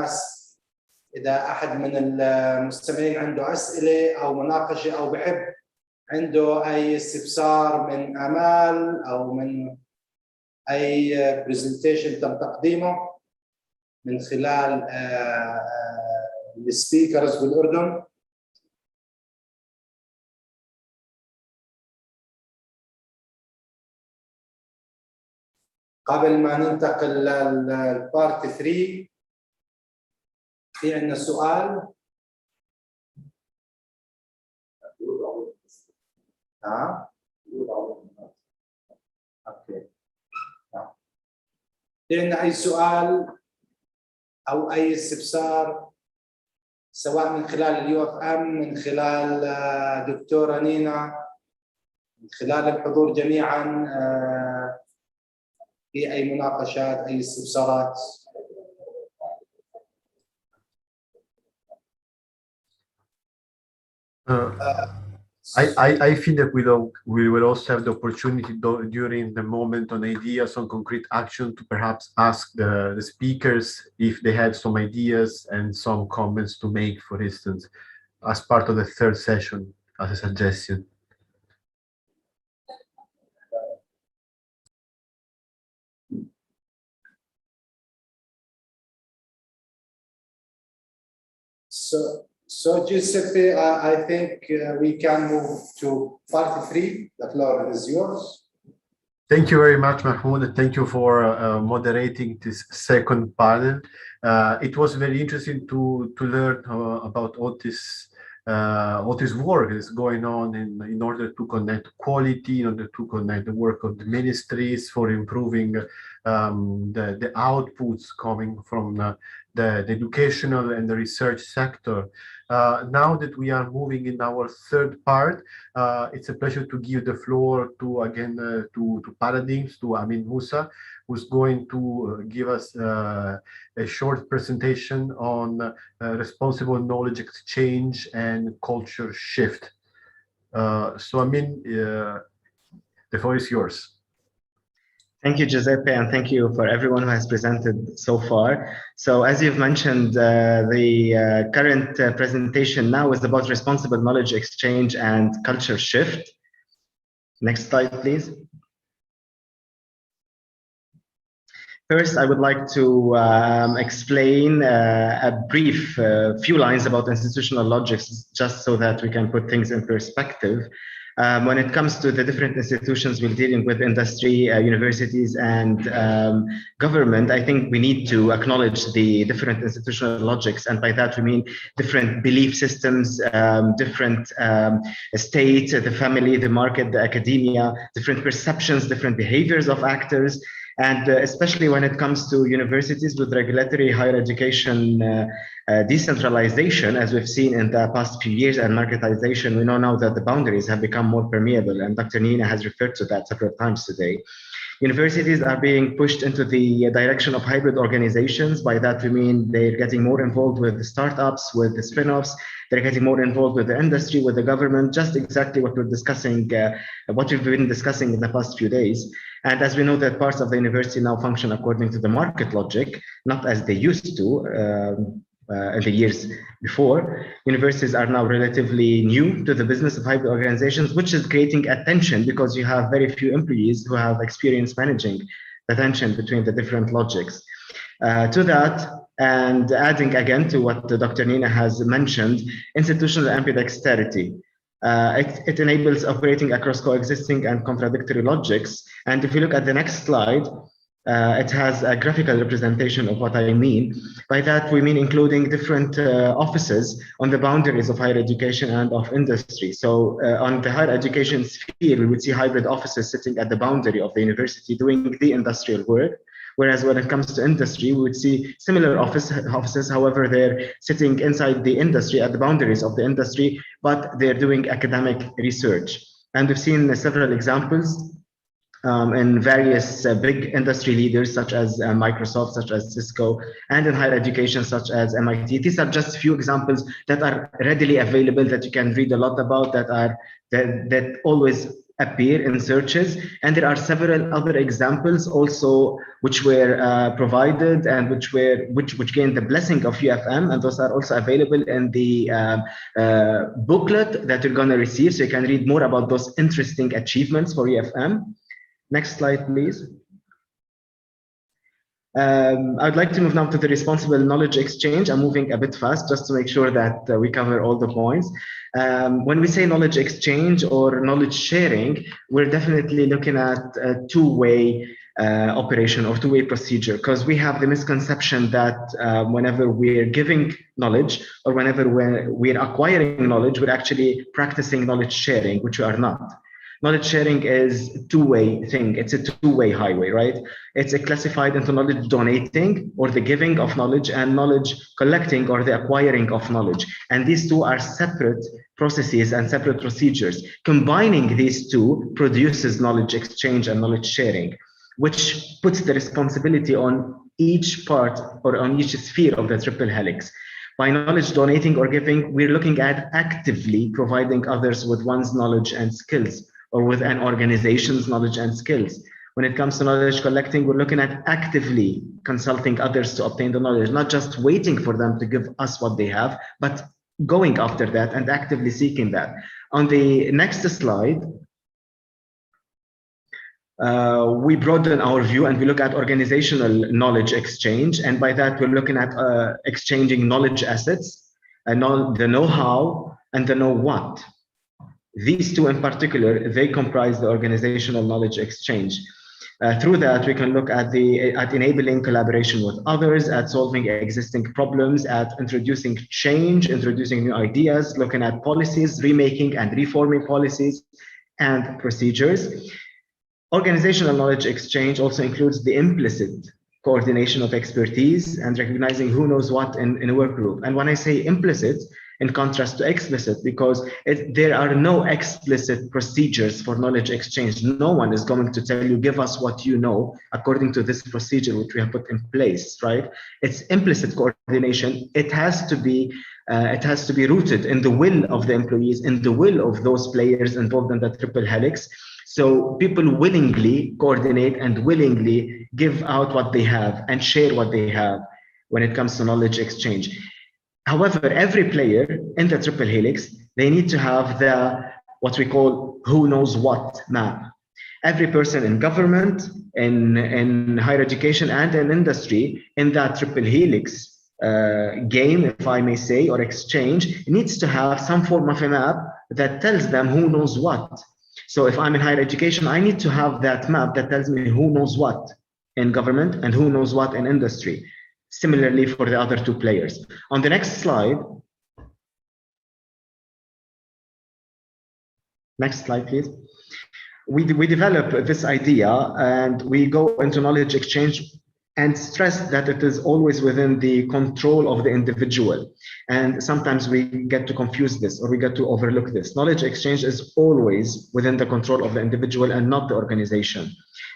إذا أحد من المستمعين عنده أسئلة أو مناقشة أو بحب عنده أي استفسار من آمال أو من أي برزنتيشن تم تقديمه من خلال السبيكرز بالأردن. قبل ما ننتقل للبارت 3 في عندنا سؤال. اوكي. في عندنا اي سؤال او اي استفسار سواء من خلال اليو اف ام، من خلال دكتورة نينا، من خلال الحضور جميعا، في اي مناقشات، اي استفسارات؟ I feel that we will also have the opportunity during the moment on ideas on concrete action to perhaps ask the speakers if they had some ideas and some comments to make, for instance, as part of the 3rd session, as a suggestion. So Giuseppe, I think we can move to part 3. The floor is yours. Thank you very much, Mahmoud. Thank you for moderating this 2nd panel. It was very interesting to learn about all this work is going on in order to connect quality, in order to connect the work of the ministries for improving the outputs coming from the educational and the research sector. Now that we are moving in our 3rd part, it's a pleasure to give the floor to Paradigms, to Amin Musa, who's going to give us a short presentation on responsible knowledge exchange and culture shift. So Amin, the floor is yours. Thank you, Giuseppe, and thank you for everyone who has presented so far. So as you've mentioned, the current presentation now is about responsible knowledge exchange and culture shift. Next slide, please. First, I would like to explain a brief few lines about institutional logics, just so that we can put things in perspective. When it comes to the different institutions we're dealing with, industry, universities, and government, I think we need to acknowledge the different institutional logics. And by that, we mean different belief systems, different state, the family, the market, the academia, different perceptions, different behaviors of actors. And especially when it comes to universities with regulatory higher education decentralization, as we've seen in the past few years, and marketization, we know now that the boundaries have become more permeable, and Dr. Nina has referred to that several times today. Universities are being pushed into the direction of hybrid organizations. By that, we mean they're getting more involved with the startups, with the spin-offs. They're getting more involved with the industry, with the government, just exactly what we're discussing, what we've been discussing in the past few days. And as we know that parts of the university now function according to the market logic, not as they used to in the years before, universities are now relatively new to the business of hybrid organizations, which is creating a tension because you have very few employees who have experience managing the tension between the different logics. To that, and adding again to what Dr. Nina has mentioned, institutional ambidexterity. It enables operating across coexisting and contradictory logics. And if you look at the next slide, it has a graphical representation of what I mean. By that, we mean including different offices on the boundaries of higher education and of industry. So on the higher education sphere, we would see hybrid offices sitting at the boundary of the university doing the industrial work. Whereas when it comes to industry, we would see similar offices, however, they're sitting inside the industry at the boundaries of the industry, but they're doing academic research. And we've seen several examples in various big industry leaders such as Microsoft, such as Cisco, and in higher education such as MIT. These are just few examples that are readily available that you can read a lot about, that always appear in searches. And there are several other examples also which were provided and which gained the blessing of UFM, and those are also available in the booklet that you're going to receive, so you can read more about those interesting achievements for UFM. Next slide, please. I'd like to move now to the responsible knowledge exchange. I'm moving a bit fast just to make sure that we cover all the points. When we say knowledge exchange or knowledge sharing, we're definitely looking at a two-way operation or two-way procedure, because we have the misconception that whenever we're giving knowledge or whenever we're acquiring knowledge, we're actually practicing knowledge sharing, which we are not. Knowledge sharing is a two-way thing. It's a two-way highway, right? It's classified into knowledge donating or the giving of knowledge and knowledge collecting or the acquiring of knowledge. And these two are separate processes and separate procedures. Combining these two produces knowledge exchange and knowledge sharing, which puts the responsibility on each part or on each sphere of the triple helix. By knowledge donating or giving, we're looking at actively providing others with one's knowledge and skills, or with an organization's knowledge and skills. When it comes to knowledge collecting, we're looking at actively consulting others to obtain the knowledge, not just waiting for them to give us what they have, but going after that and actively seeking that. On the next slide, we broaden our view and we look at organizational knowledge exchange. And by that, we're looking at exchanging knowledge assets, and the know-how and the know-what. These two in particular, they comprise the organizational knowledge exchange. Through that, we can look at enabling collaboration with others, at solving existing problems, at introducing change, introducing new ideas, looking at policies, remaking and reforming policies and procedures. Organizational knowledge exchange also includes the implicit coordination of expertise and recognizing who knows what in a work group. And when I say implicit, in contrast to explicit, because there are no explicit procedures for knowledge exchange. No one is going to tell you, give us what you know, according to this procedure which we have put in place, right? It's implicit coordination. It has to be rooted in the will of the employees, in the will of those players involved in the triple helix. So people willingly coordinate and willingly give out what they have and share what they have when it comes to knowledge exchange. However, every player in the triple helix, they need to have what we call who knows what map. Every person in government, in higher education and in industry in that triple helix game, if I may say, or exchange, needs to have some form of a map that tells them who knows what. So if I'm in higher education, I need to have that map that tells me who knows what in government and who knows what in industry. Similarly for the other two players. On the next slide, please. We develop this idea and we go into knowledge exchange and stress that it is always within the control of the individual. And sometimes we get to confuse this or we get to overlook this. Knowledge exchange is always within the control of the individual and not the organization,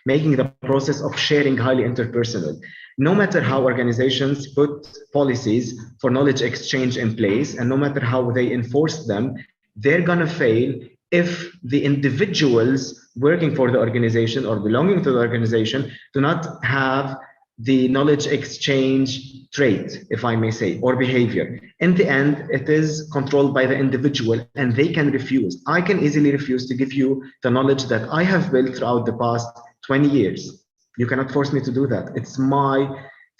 making the process of sharing highly interpersonal. No matter how organizations put policies for knowledge exchange in place, and no matter how they enforce them, they're gonna fail if the individuals working for the organization or belonging to the organization do not have the knowledge exchange trait, if I may say, or behavior. In the end, it is controlled by the individual and they can refuse. I can easily refuse to give you the knowledge that I have built throughout the past 20 years. You cannot force me to do that. It's my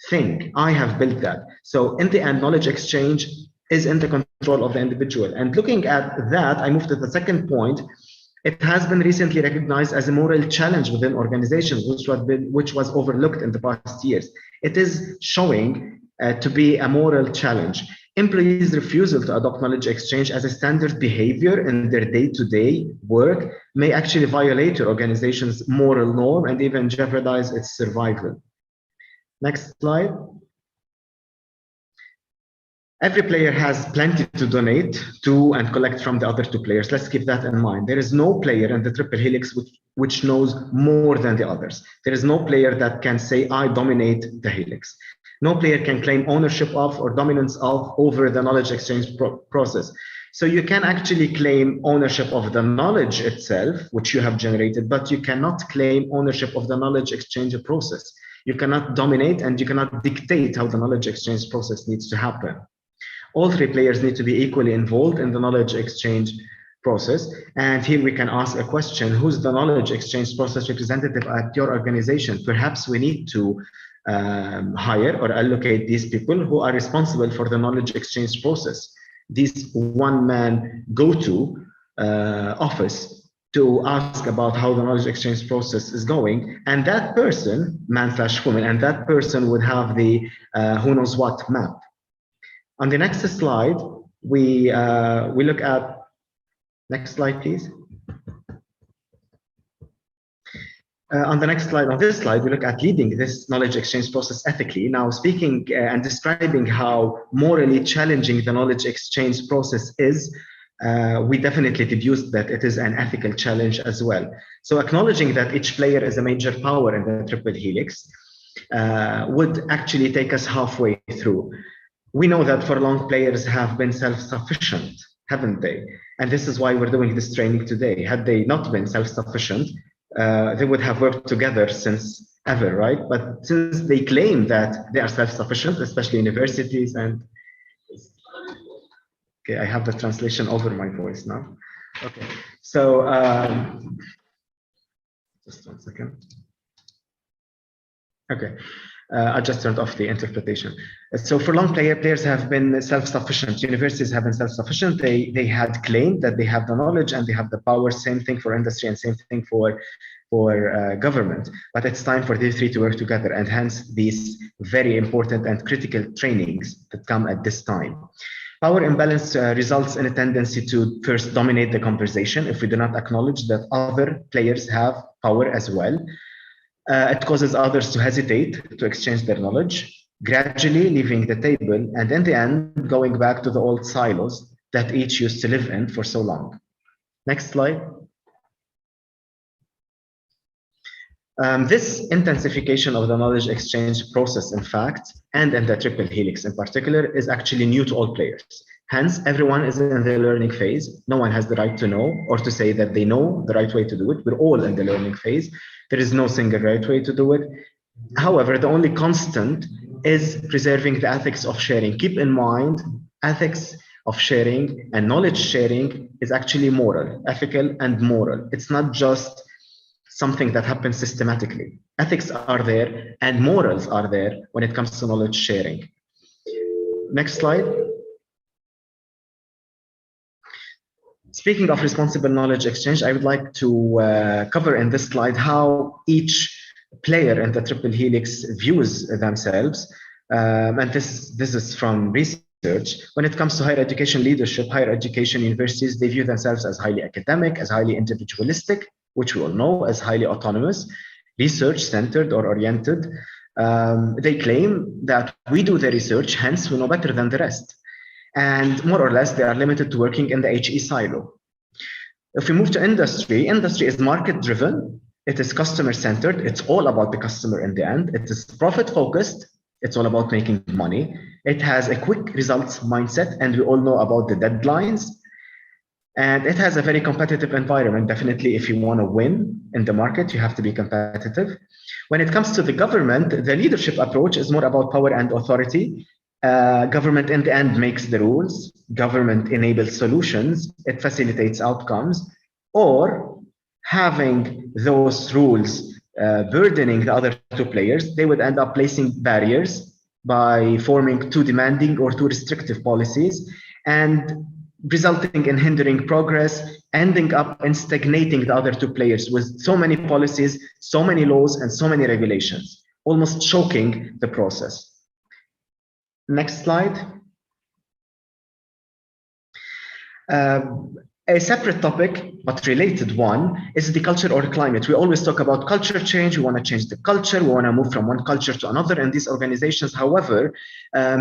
thing. I have built that. So in the end, knowledge exchange is in the control of the individual. And looking at that, I move to the second point. It has been recently recognized as a moral challenge within organizations, which was overlooked in the past years. It is showing to be a moral challenge. Employees' refusal to adopt knowledge exchange as a standard behavior in their day-to-day work may actually violate your organization's moral norm and even jeopardize its survival. Next slide. Every player has plenty to donate to and collect from the other two players. Let's keep that in mind. There is no player in the triple helix which knows more than the others. There is no player that can say, I dominate the helix. No player can claim ownership of or dominance of over the knowledge exchange process. So you can actually claim ownership of the knowledge itself, which you have generated, but you cannot claim ownership of the knowledge exchange process. You cannot dominate and you cannot dictate how the knowledge exchange process needs to happen. All three players need to be equally involved in the knowledge exchange process. And here we can ask a question, who's the knowledge exchange process representative at your organization? Perhaps we need to hire or allocate these people who are responsible for the knowledge exchange process. This one-man go-to office to ask about how the knowledge exchange process is going. And that person, man/woman, and that person would have the who knows what map. On the next slide, we look at, next slide, please. On the next slide, on this slide, we look at leading this knowledge exchange process ethically. Now, speaking and describing how morally challenging the knowledge exchange process is, we definitely deduced that it is an ethical challenge as well. So acknowledging that each player is a major power in the triple helix would actually take us halfway through. We know that for long, players have been self-sufficient, haven't they? And this is why we're doing this training today. Had they not been self-sufficient, they would have worked together since ever, right? But since they claim that they are self-sufficient, especially universities and... Okay, I have the translation over my voice now. Okay, so just 1 second. Okay. I just turned off the interpretation. So for long, players have been self-sufficient. Universities have been self-sufficient. They had claimed that they have the knowledge and they have the power. Same thing for industry and same thing for government. But it's time for these three to work together, and hence these very important and critical trainings that come at this time. Power imbalance results in a tendency to first dominate the conversation if we do not acknowledge that other players have power as well. It causes others to hesitate to exchange their knowledge, gradually leaving the table, and in the end, going back to the old silos that each used to live in for so long. Next slide. This intensification of the knowledge exchange process, in fact, and in the triple helix in particular, is actually new to all players. Hence, everyone is in the learning phase. No one has the right to know or to say that they know the right way to do it. We're all in the learning phase. There is no single right way to do it. However, the only constant is preserving the ethics of sharing. Keep in mind, ethics of sharing and knowledge sharing is actually moral, ethical and moral. It's not just something that happens systematically. Ethics are there and morals are there when it comes to knowledge sharing. Next slide. Speaking of responsible knowledge exchange, I would like to cover in this slide how each player in the triple helix views themselves. And this is from research. When it comes to higher education leadership, higher education universities, they view themselves as highly academic, as highly individualistic, which we all know, as highly autonomous, research-centered or oriented. They claim that we do the research, hence we know better than the rest. And more or less, they are limited to working in the HE silo. If we move to industry, industry is market-driven. It is customer-centered. It's all about the customer in the end. It is profit-focused. It's all about making money. It has a quick results mindset, and we all know about the deadlines. And it has a very competitive environment. Definitely, if you want to win in the market, you have to be competitive. When it comes to the government, the leadership approach is more about power and authority. Government in the end makes the rules. Government enables solutions. It facilitates outcomes. Or having those rules burdening the other two players, they would end up placing barriers by forming too demanding or too restrictive policies and resulting in hindering progress, ending up in stagnating the other two players with so many policies, so many laws, and so many regulations, almost choking the process. Next slide. A separate topic, but related one, is the culture or climate. We always talk about culture change. We want to change the culture. We want to move from one culture to another in these organizations. However,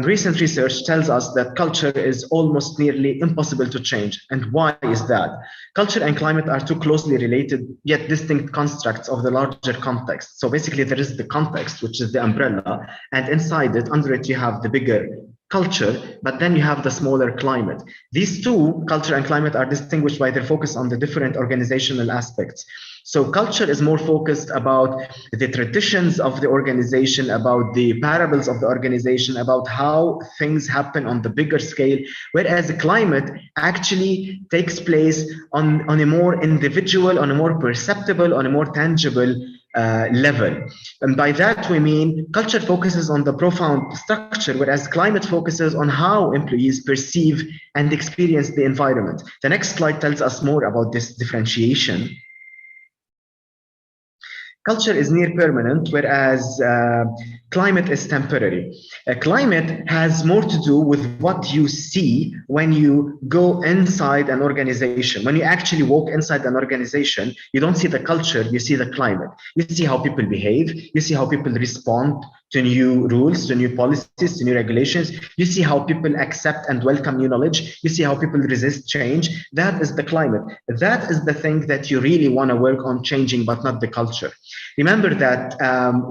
recent research tells us that culture is almost nearly impossible to change. And why is that? Culture and climate are two closely related yet distinct constructs of the larger context. So basically, there is the context, which is the umbrella, and inside it, under it, you have the bigger culture, but then you have the smaller climate. These two, culture and climate, are distinguished by their focus on the different organizational aspects. So culture is more focused about the traditions of the organization, about the parables of the organization, about how things happen on the bigger scale, whereas the climate actually takes place on a more individual, on a more perceptible, on a more tangible level. And by that we mean culture focuses on the profound structure, whereas climate focuses on how employees perceive and experience the environment. The next slide tells us more about this differentiation. Culture is near permanent, whereas climate is temporary. Climate has more to do with what you see when you go inside an organization. When you actually walk inside an organization, you don't see the culture, you see the climate. You see how people behave, you see how people respond to new rules, to new policies, to new regulations. You see how people accept and welcome new knowledge. You see how people resist change. That is the climate. That is the thing that you really want to work on changing, but not the culture. Remember that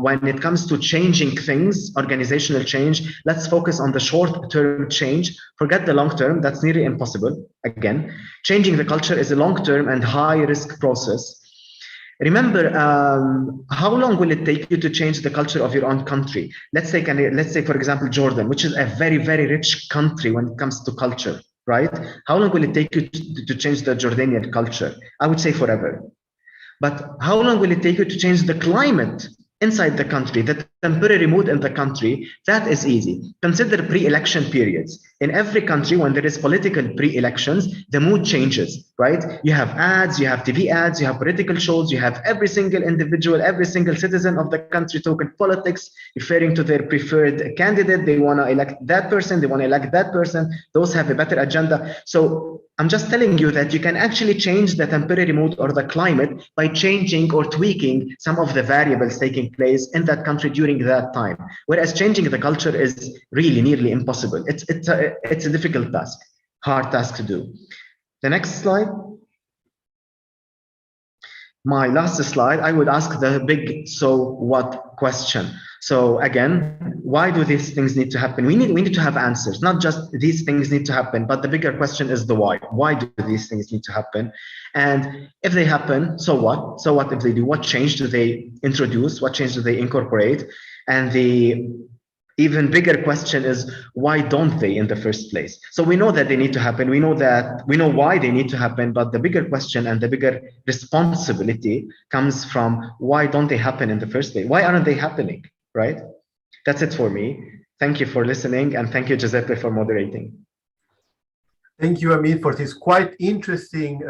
when it comes to changing things, organizational change, let's focus on the short-term change. Forget the long-term, that's nearly impossible. Again, changing the culture is a long-term and high-risk process. Remember, how long will it take you to change the culture of your own country? Let's say, for example, Jordan, which is a very, very rich country when it comes to culture, right? How long will it take you to change the Jordanian culture? I would say forever. But how long will it take you to change the climate inside the country, the temporary mood in the country? That is easy. Consider pre-election periods. In every country, when there is political pre-elections, the mood changes, right? You have ads, you have TV ads, you have political shows, you have every single individual, every single citizen of the country talking politics, referring to their preferred candidate. They want to elect that person, they want to elect that person. Those have a better agenda. So I'm just telling you that you can actually change the temporary mood or the climate by changing or tweaking some of the variables taking place in that country during that time. Whereas changing the culture is really nearly impossible. It's a difficult task, hard task to do. The next slide. My last slide, I would ask the big so what question. So again, why do these things need to happen? We need to have answers, not just these things need to happen, but the bigger question is the why. Why do these things need to happen? And if they happen, so what? So what if they do? What change do they introduce? What change do they incorporate? And the even bigger question is, why don't they in the first place? So we know that they need to happen. We know why they need to happen, but the bigger question and the bigger responsibility comes from why don't they happen in the first place? Why aren't they happening, right? That's it for me. Thank you for listening, and thank you, Giuseppe, for moderating. Thank you, Amin, for this quite interesting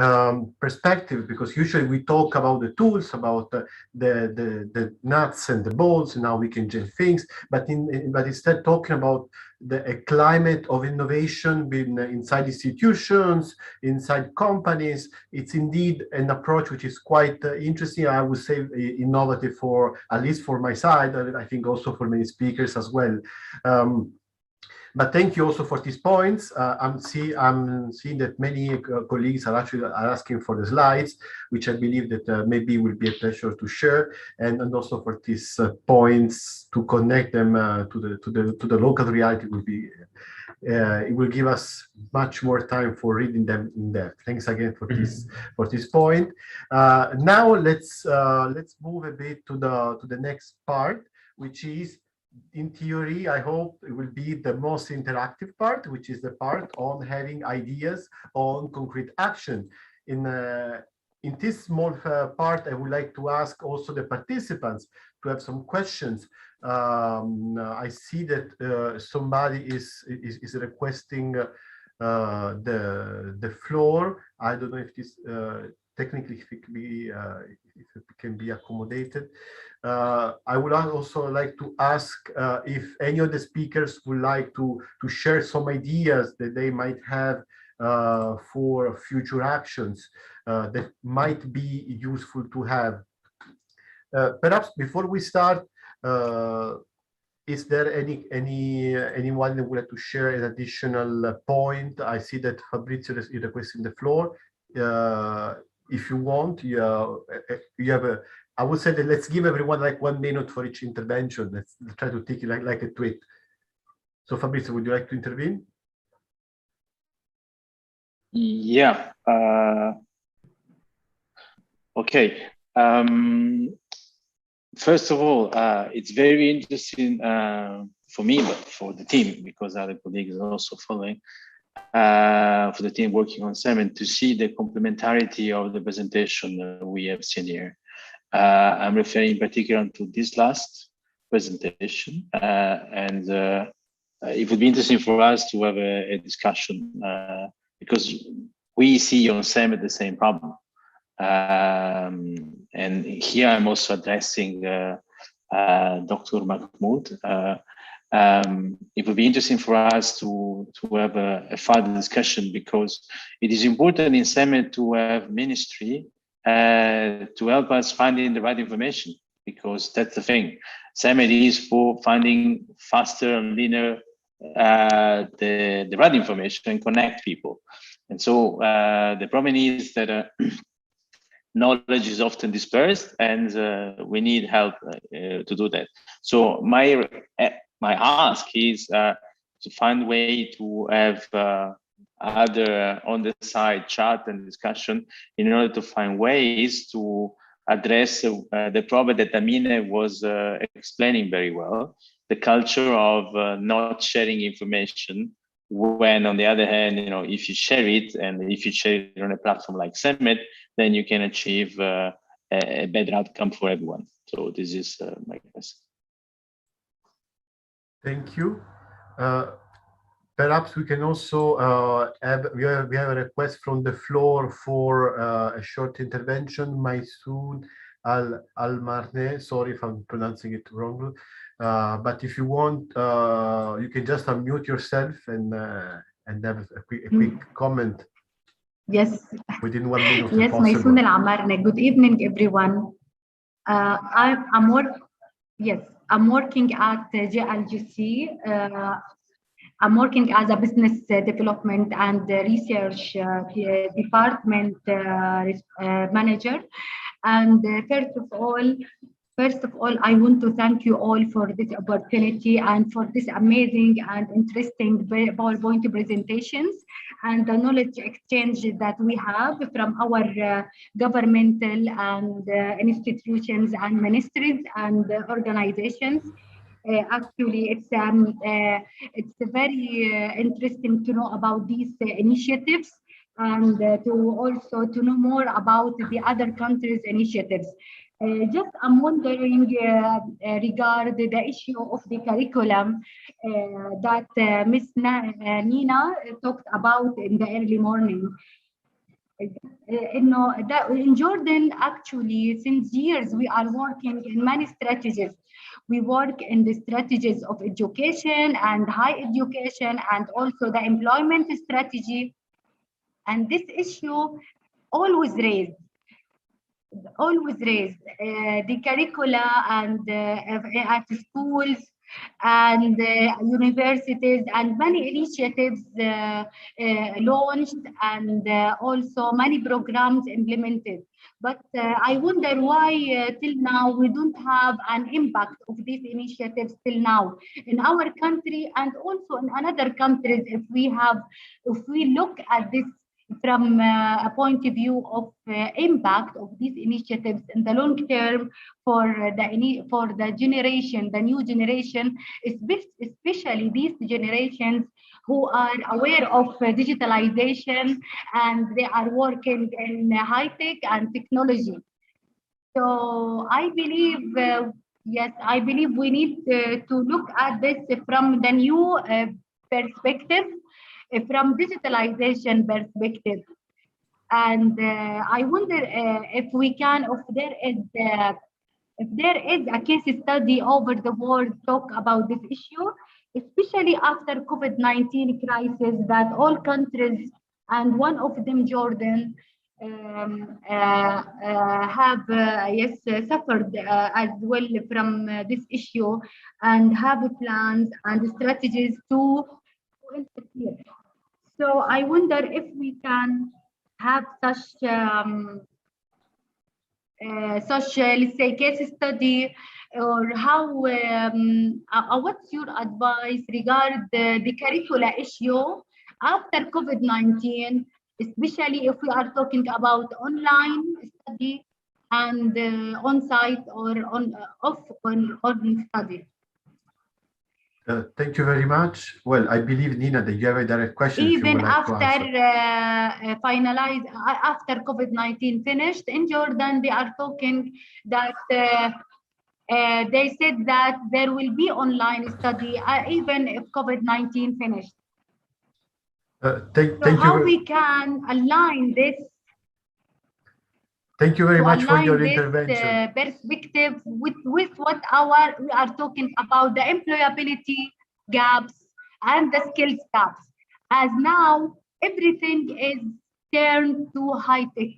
perspective, because usually we talk about the tools, about the nuts and the bolts, and how we can change things, but instead talking about a climate of innovation inside institutions, inside companies. It's indeed an approach which is quite interesting. I would say innovative, for at least for my side, and I think also for many speakers as well. But thank you also for these points. I'm seeing that many colleagues are actually asking for the slides, which I believe that maybe will be a pleasure to share, and also for these points to connect them to the local reality will be. It will give us much more time for reading them in depth. Thanks again for this point. Now let's move a bit to the next part, which is, in theory, I hope it will be the most interactive part, which is the part on having ideas on concrete action. In this small part, I would like to ask also the participants to have some questions. I see that somebody is requesting the floor. I don't know if this technically if it can be accommodated. I would also like to ask if any of the speakers would like to share some ideas that they might have for future actions that might be useful to have. Perhaps before we start, is there anyone that would like to share an additional point? I see that Fabrizio is requesting the floor. If you want, you have a. I would say that let's give everyone like 1 minute for each intervention. Let's try to take it like a tweet. So Fabrizio, would you like to intervene? Yeah. Okay. First of all, it's very interesting for me, but for the team, because other colleagues are also following, for the team working on SEMET, to see the complementarity of the presentation we have seen here. I'm referring in particular to this last presentation, and it would be interesting for us to have a discussion because we see on SEMET the same problem. And here I'm also addressing Dr. Mahmoud. It would be interesting for us to have a further discussion, because it is important in SEMET to have ministry to help us finding the right information, because that's the thing. SEMET is for finding faster and leaner the right information and connect people. And so the problem is that knowledge is often dispersed, and we need help to do that. So my ask is to find a way to have other on the side chat and discussion in order to find ways to address the problem that Amine was explaining very well, the culture of not sharing information, when on the other hand, if you share it, and if you share it on a platform like SEMET, then you can achieve a better outcome for everyone. So this is my question. Thank you. Perhaps we can also we have a request from the floor for a short intervention. Maysoon Al-Marne, sorry if I'm pronouncing it wrongly, but if you want, you can just unmute yourself and have a quick comment. Yes. Within 1 minute. Yes, Maysoon Al-Marne. Good evening, everyone. I'm working at JLGC. I'm working as a business development and research department manager. And first of all, I want to thank you all for this opportunity and for this amazing and interesting PowerPoint presentations and the knowledge exchange that we have from our governmental and institutions and ministries and organizations. Actually, it's very interesting to know about these initiatives and to know more about the other countries' initiatives. Just I'm wondering regarding the issue of the curriculum that Miss Nina talked about in the early morning. In Jordan, actually, since years, we are working in many strategies. We work in the strategies of education and high education and also the employment strategy. And this issue always raised the curricula and at schools and universities, and many initiatives launched, and also many programs implemented. But I wonder why till now we don't have an impact of these initiatives till now in our country and also in other countries. If we look at this from a point of view of impact of these initiatives in the long term for the generation, the new generation, especially these generations who are aware of digitalization and they are working in high tech and technology. So I believe, yes, I believe we need to look at this from the new perspective, from digitalization perspective. And I wonder if we can, if there is a case study over the world talk about this issue, especially after COVID-19 crisis, that all countries, and one of them Jordan, have suffered as well from this issue, and have plans and strategies to interfere. So I wonder if we can have such let's say case study, or how what's your advice regarding the curricula issue after COVID-19, especially if we are talking about online study and on-site or on study? Thank you very much. Well, I believe, Nina, that you have a direct question. Even after after COVID-19 finished in Jordan, they are talking that they said that there will be online study even if COVID-19 finished. Thank how you. We can align this? Thank you very much for your intervention. Perspective with what we are talking about, the employability gaps and the skills gaps, as now everything is turned to high tech,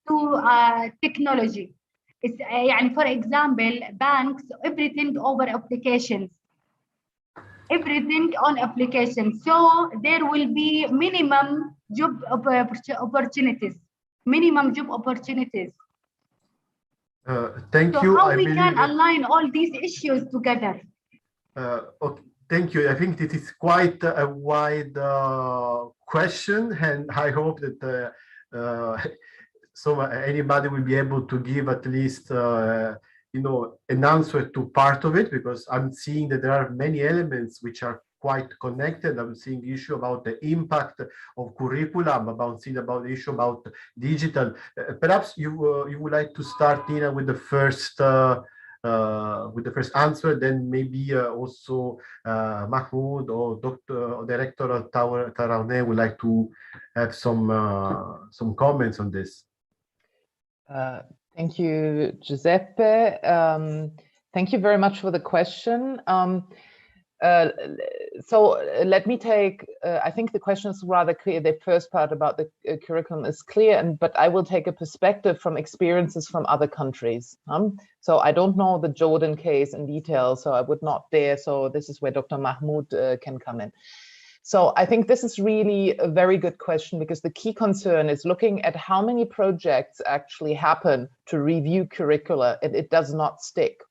to technology. It's for example, banks, everything over applications, everything on applications. So there will be minimum job opportunities. Thank you. How we can align all these issues together? Okay, thank you. I think this is quite a wide question, and I hope that anybody will be able to give at least an answer to part of it, because I'm seeing that there are many elements which are quite connected. I'm seeing the issue about the impact of curriculum, about the issue about digital. Perhaps you would like to start, Nina, with the first answer, then maybe also Mahmoud or Director Taraune would like to have some comments on this. Thank you, Giuseppe. Thank you very much for the question. So let me take, I think the question is rather clear. The first part about the curriculum is clear, but I will take a perspective from experiences from other countries. So I don't know the Jordan case in detail, so I would not dare. So this is where Dr. Mahmoud can come in. So I think this is really a very good question, because the key concern is looking at how many projects actually happen to review curricula, and it does not stick.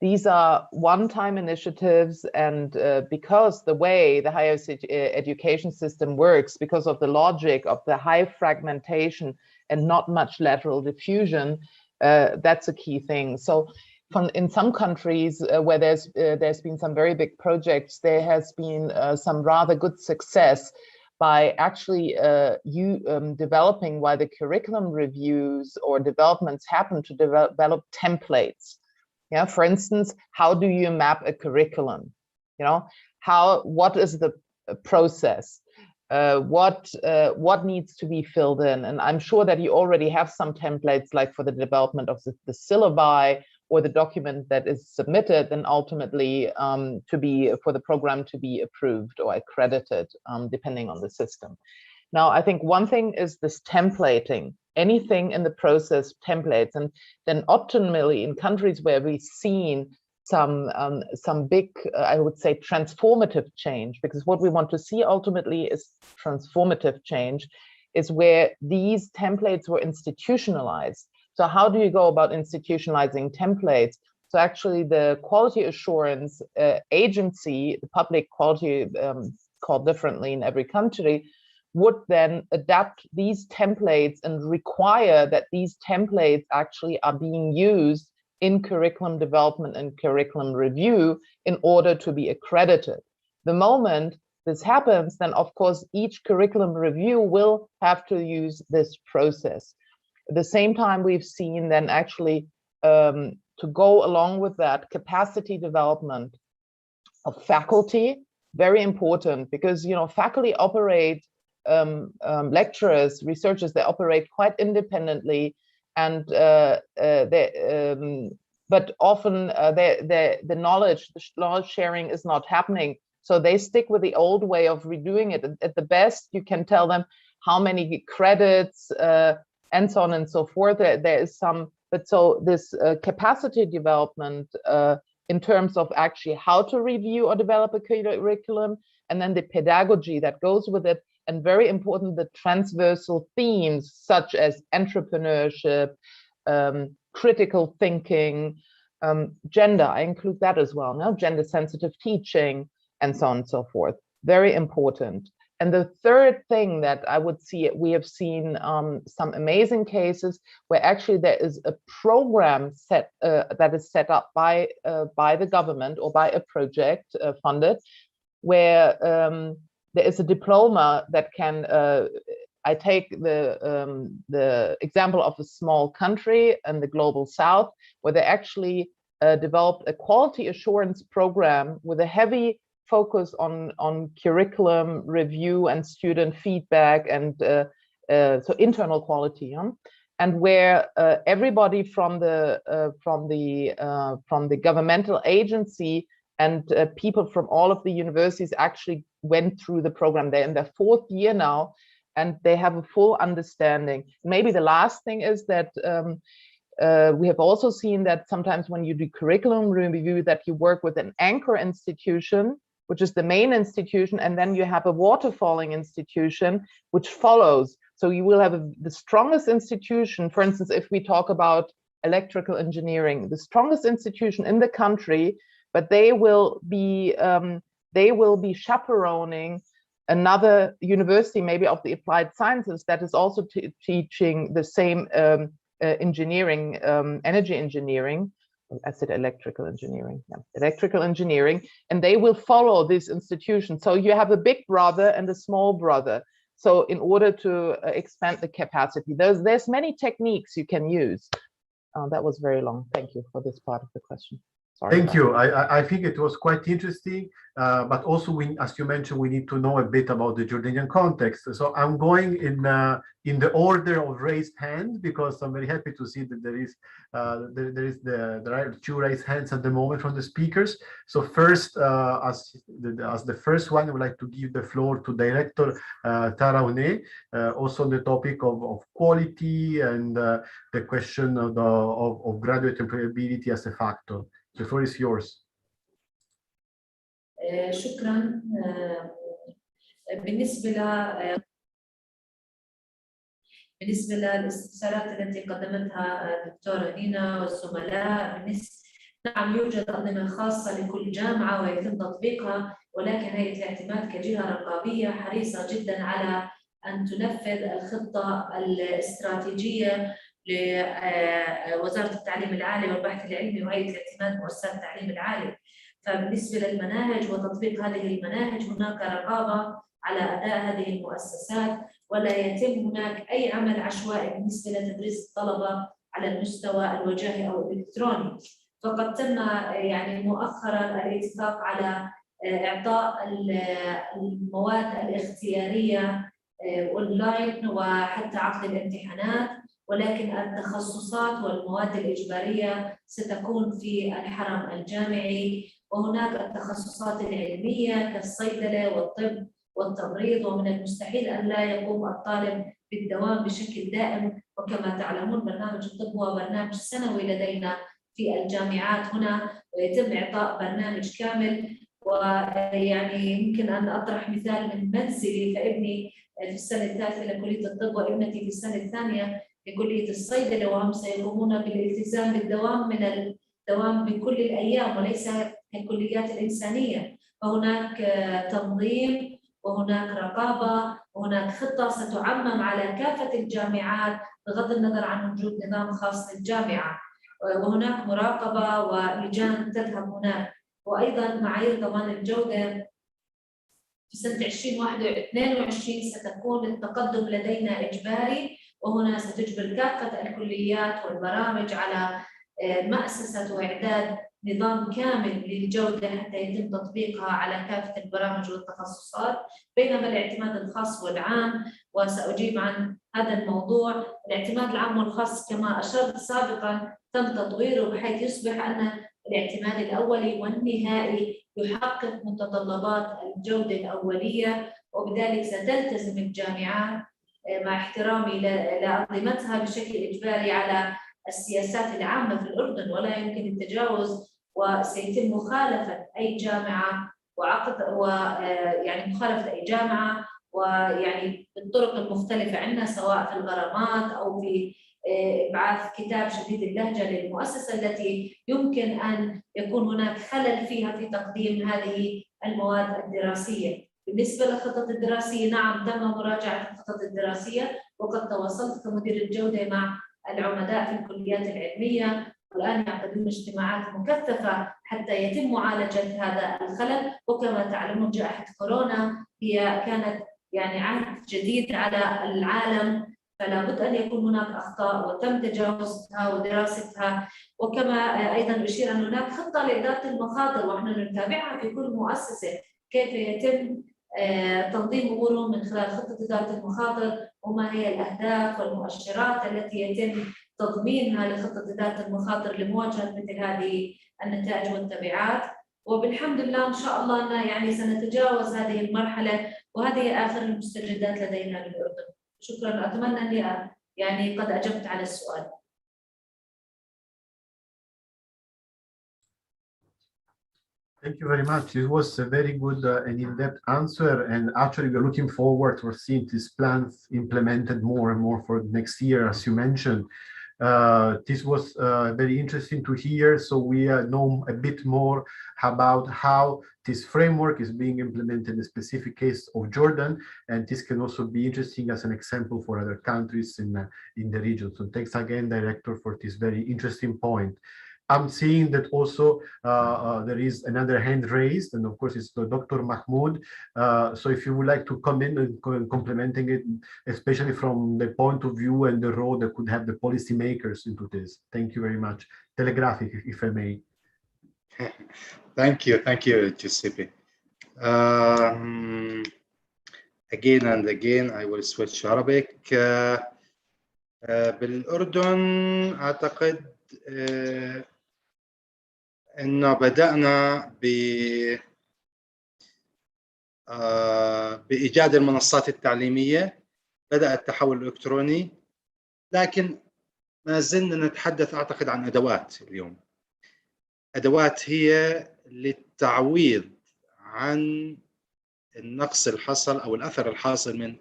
These are one-time initiatives, and because the way the higher education system works, because of the logic of the high fragmentation and not much lateral diffusion, that's a key thing. So in some countries where there's been some very big projects, there has been some rather good success by actually developing, while the curriculum reviews or developments happen, to develop templates. Yeah, for instance, how do you map a curriculum? You know, what is the process? What needs to be filled in? And I'm sure that you already have some templates, like for the development of the syllabi, or the document that is submitted and ultimately for the program to be approved or accredited, depending on the system. Now, I think one thing is this templating, anything in the process templates, and then optimally in countries where we've seen some big, I would say, transformative change, because what we want to see ultimately is transformative change, is where these templates were institutionalized. So how do you go about institutionalizing templates? So actually the quality assurance agency, the public quality, called differently in every country, would then adapt these templates and require that these templates actually are being used in curriculum development and curriculum review in order to be accredited. The moment this happens, then of course each curriculum review will have to use this process. At the same time, we've seen then actually to go along with that, capacity development of faculty, very important, because faculty operate, lecturers, researchers, they operate quite independently, and but often the knowledge sharing is not happening. So they stick with the old way of redoing it. At the best, you can tell them how many credits, and so on and so forth. There is some, but so this capacity development in terms of actually how to review or develop a curriculum, and then the pedagogy that goes with it, and very important, the transversal themes such as entrepreneurship, critical thinking, gender, I include that as well, no? Gender sensitive teaching, and so on and so forth, very important. And the third thing that I would see, we have seen some amazing cases where actually there is a program that is set up by the government or by a project funded, where there is a diploma that can, I take the example of a small country in the global south, where they actually developed a quality assurance program with a heavy focus on curriculum review and student feedback, and so internal quality, and where everybody from the governmental agency and people from all of the universities actually went through the program. They're in their 4th year now, and they have a full understanding. Maybe the last thing is that we have also seen that sometimes when you do curriculum review, that you work with an anchor institution, which is the main institution, and then you have a waterfalling institution which follows. So you will have the strongest institution, for instance, if we talk about electrical engineering, the strongest institution in the country, but they will be chaperoning another university, maybe of the applied sciences, that is also teaching the same engineering, energy engineering. I said electrical engineering, yeah, electrical engineering, and they will follow this institution. So you have a big brother and a small brother. So in order to expand the capacity, there's many techniques you can use. That was very long. Thank you for this part of the question. Sorry. Thank you. I think it was quite interesting, but also as you mentioned, we need to know a bit about the Jordanian context. So I'm going in the order of raised hands, because I'm very happy to see that there are 2 raised hands at the moment from the speakers. So first, as the first one, I would like to give the floor to Director Taraune, also on the topic of quality and the question of graduate employability as a factor. The floor is yours. شكرا. بالنسبة للاستفسارات التي قدمتها الدكتورة نينا والزملاء، نعم يوجد أنظمة خاصة لكل جامعة ويتم تطبيقها، ولكن هيئة الاعتماد كجهة رقابية حريصة جدا على أن تنفذ الخطة الاستراتيجية لوزارة التعليم العالي والبحث العلمي وهيئة الاعتماد مؤسسات التعليم العالي. فبالنسبة للمناهج وتطبيق هذه المناهج هناك رقابة على أداء هذه المؤسسات، ولا يتم هناك أي عمل عشوائي بالنسبة لتدريس الطلبة على المستوى الوجاهي أو الإلكتروني. فقد تم يعني مؤخرا الاتفاق على إعطاء المواد الاختيارية أونلاين وحتى عقد الامتحانات، ولكن التخصصات والمواد الإجبارية ستكون في الحرم الجامعي، وهناك التخصصات العلمية كالصيدلة والطب والتمريض، ومن المستحيل أن لا يقوم الطالب بالدوام بشكل دائم. وكما تعلمون برنامج الطب هو برنامج سنوي لدينا في الجامعات هنا، ويتم إعطاء برنامج كامل. ويعني يمكن أن أطرح مثال من منزلي، فابني في السنة الثالثة لكلية الطب وابنتي في السنة الثانية لكلية الصيدلة، وهم سيقومون بالالتزام بالدوام من الدوام بكل الأيام وليس كالكليات الإنسانية. فهناك تنظيم وهناك رقابة وهناك خطة ستعمم على كافة الجامعات بغض النظر عن وجود نظام خاص للجامعة، وهناك مراقبة ولجان تذهب هناك. وأيضا معايير ضمان الجودة في سنة 2022 ستكون التقدم لدينا إجباري، وهنا ستجبر كافة الكليات والبرامج على مؤسسة وإعداد نظام كامل للجودة حتى يتم تطبيقها على كافة البرامج والتخصصات، بينما الاعتماد الخاص والعام، وسأجيب عن هذا الموضوع. الاعتماد العام والخاص كما أشرت سابقا تم تطويره بحيث يصبح أن الاعتماد الأولي والنهائي يحقق متطلبات الجودة الأولية، وبذلك ستلتزم الجامعات مع احترامي لأنظمتها بشكل إجباري على السياسات العامة في الأردن، ولا يمكن التجاوز، وسيتم مخالفة أي جامعة يعني مخالفة أي جامعة ويعني بالطرق المختلفة عندنا، سواء في الغرامات أو في إبعاث كتاب شديد اللهجة للمؤسسة التي يمكن أن يكون هناك خلل فيها في تقديم هذه المواد الدراسية. بالنسبة للخطط الدراسية، نعم تم مراجعة الخطط الدراسية، وقد تواصلت كمدير الجودة مع العمداء في الكليات العلمية، والآن يعقدون اجتماعات مكثفة حتى يتم معالجة هذا الخلل. وكما تعلمون جائحة كورونا هي كانت يعني عهد جديد على العالم، فلا بد أن يكون هناك أخطاء وتم تجاوزها ودراستها. وكما أيضا أشير أن هناك خطة لإدارة المخاطر، ونحن نتابعها في كل مؤسسة كيف يتم تنظيم أمورهم من خلال خطة إدارة المخاطر، وما هي الأهداف والمؤشرات التي يتم تضمينها لخطة إدارة المخاطر لمواجهة مثل هذه النتائج والتبعات. وبالحمد لله إن شاء الله أن يعني سنتجاوز هذه المرحلة، وهذه آخر المستجدات لدينا للأردن. شكرا، أتمنى أني يعني قد أجبت على السؤال. Thank you very much. It was a very good and in-depth answer, and actually we're looking forward to seeing these plans implemented more and more for next year, as you mentioned. This was very interesting to hear, so we know a bit more about how this framework is being implemented in the specific case of Jordan, and this can also be interesting as an example for other countries in the region. So thanks again, Director, for this very interesting point. I'm seeing that also there is another hand raised, and of course it's Dr. Mahmoud. So if you would like to come in and complementing it, especially from the point of view and the role that could have the policymakers into this. Thank you very much. Telegraphic, if I may. Thank you, Giuseppe. Again and again, I will switch Arabic. بالأردن أعتقد إنه بدأنا بإيجاد المنصات التعليمية، بدأ التحول الإلكتروني، لكن ما زلنا نتحدث أعتقد عن أدوات اليوم. أدوات هي للتعويض عن النقص الحصل أو الأثر الحاصل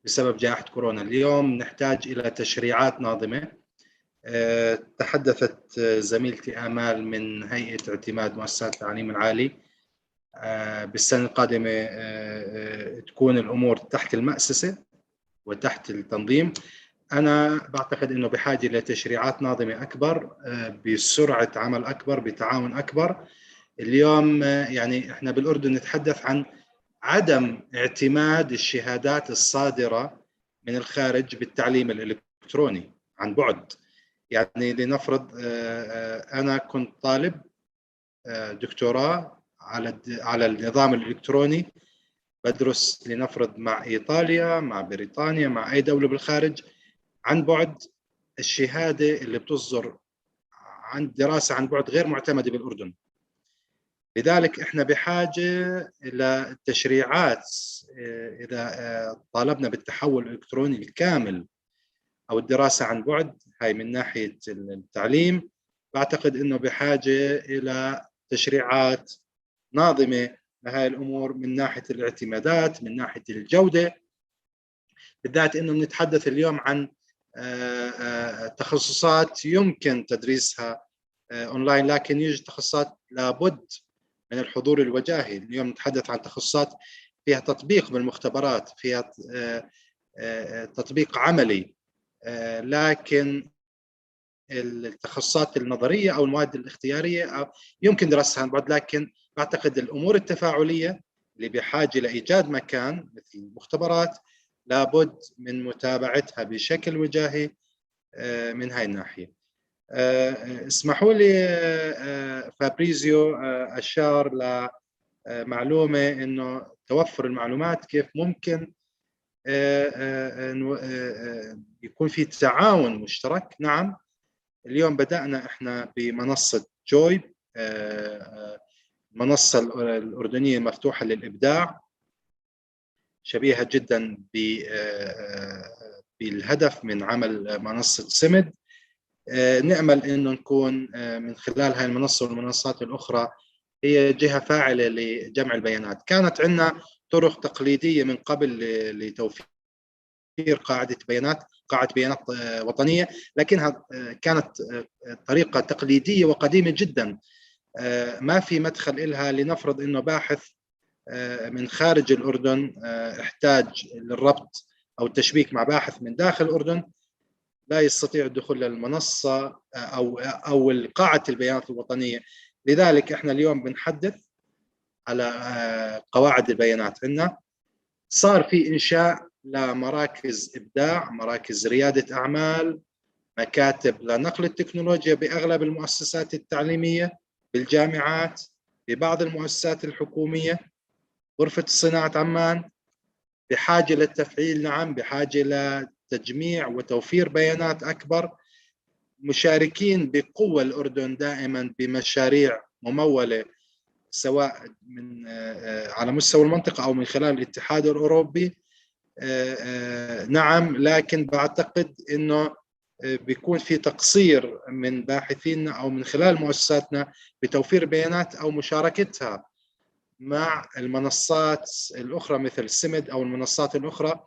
بسبب جائحة كورونا. اليوم نحتاج إلى تشريعات ناظمة. تحدثت زميلتي آمال من هيئة اعتماد مؤسسات التعليم العالي، بالسنة القادمة تكون الأمور تحت المؤسسة وتحت التنظيم. أنا بعتقد أنه بحاجة لتشريعات ناظمة أكبر، بسرعة عمل أكبر، بتعاون أكبر، اليوم يعني احنا بالأردن نتحدث عن عدم اعتماد الشهادات الصادرة من الخارج بالتعليم الإلكتروني عن بعد. يعني لنفرض أنا كنت طالب دكتوراه على النظام الإلكتروني، بدرس لنفرض مع إيطاليا، مع بريطانيا، مع أي دولة بالخارج عن بعد. الشهادة اللي بتصدر عن دراسة عن بعد غير معتمدة بالأردن. لذلك احنا بحاجة إلى التشريعات. إذا طالبنا بالتحول الإلكتروني الكامل أو الدراسة عن بعد، هاي من ناحية التعليم، بعتقد أنه بحاجة إلى تشريعات ناظمة لهذه الأمور من ناحية الاعتمادات، من ناحية الجودة، بالذات أنه نتحدث اليوم عن تخصصات يمكن تدريسها أونلاين، لكن يوجد تخصصات لابد من الحضور الوجاهي. اليوم نتحدث عن تخصصات فيها تطبيق بالمختبرات، فيها تطبيق عملي، لكن التخصصات النظرية أو المواد الاختيارية يمكن دراستها عن بعد. لكن أعتقد الأمور التفاعلية اللي بحاجة لإيجاد مكان مثل المختبرات لابد من متابعتها بشكل وجاهي من هاي الناحية. اسمحوا لي فابريزيو أشار لمعلومة إنه توفر المعلومات كيف ممكن يكون في تعاون مشترك. نعم، اليوم بدأنا إحنا بمنصة جوي، المنصة الأردنية المفتوحة للإبداع، شبيهة جدا بالهدف من عمل منصة سمد. نأمل إنه نكون من خلال هاي المنصة والمنصات الأخرى هي جهة فاعلة لجمع البيانات. كانت عندنا طرق تقليدية من قبل لتوفير قاعدة بيانات وطنية، لكنها كانت طريقة تقليدية وقديمة جدا، ما في مدخل إلها. لنفرض إنه باحث من خارج الأردن احتاج للربط أو التشبيك مع باحث من داخل الأردن، لا يستطيع الدخول للمنصة أو قاعدة البيانات الوطنية. لذلك احنا اليوم بنحدث على قواعد البيانات. عندنا صار في إنشاء لمراكز إبداع، مراكز ريادة أعمال، مكاتب لنقل التكنولوجيا بأغلب المؤسسات التعليمية، بالجامعات، ببعض المؤسسات الحكومية، غرفة صناعة عمان. بحاجة للتفعيل، نعم، بحاجة لتجميع وتوفير بيانات أكبر. مشاركين بقوة الأردن دائما بمشاريع ممولة، سواء من على مستوى المنطقة أو من خلال الاتحاد الأوروبي. نعم، لكن بعتقد أنه بيكون في تقصير من باحثيننا أو من خلال مؤسساتنا بتوفير بيانات أو مشاركتها مع المنصات الأخرى مثل سمد أو المنصات الأخرى.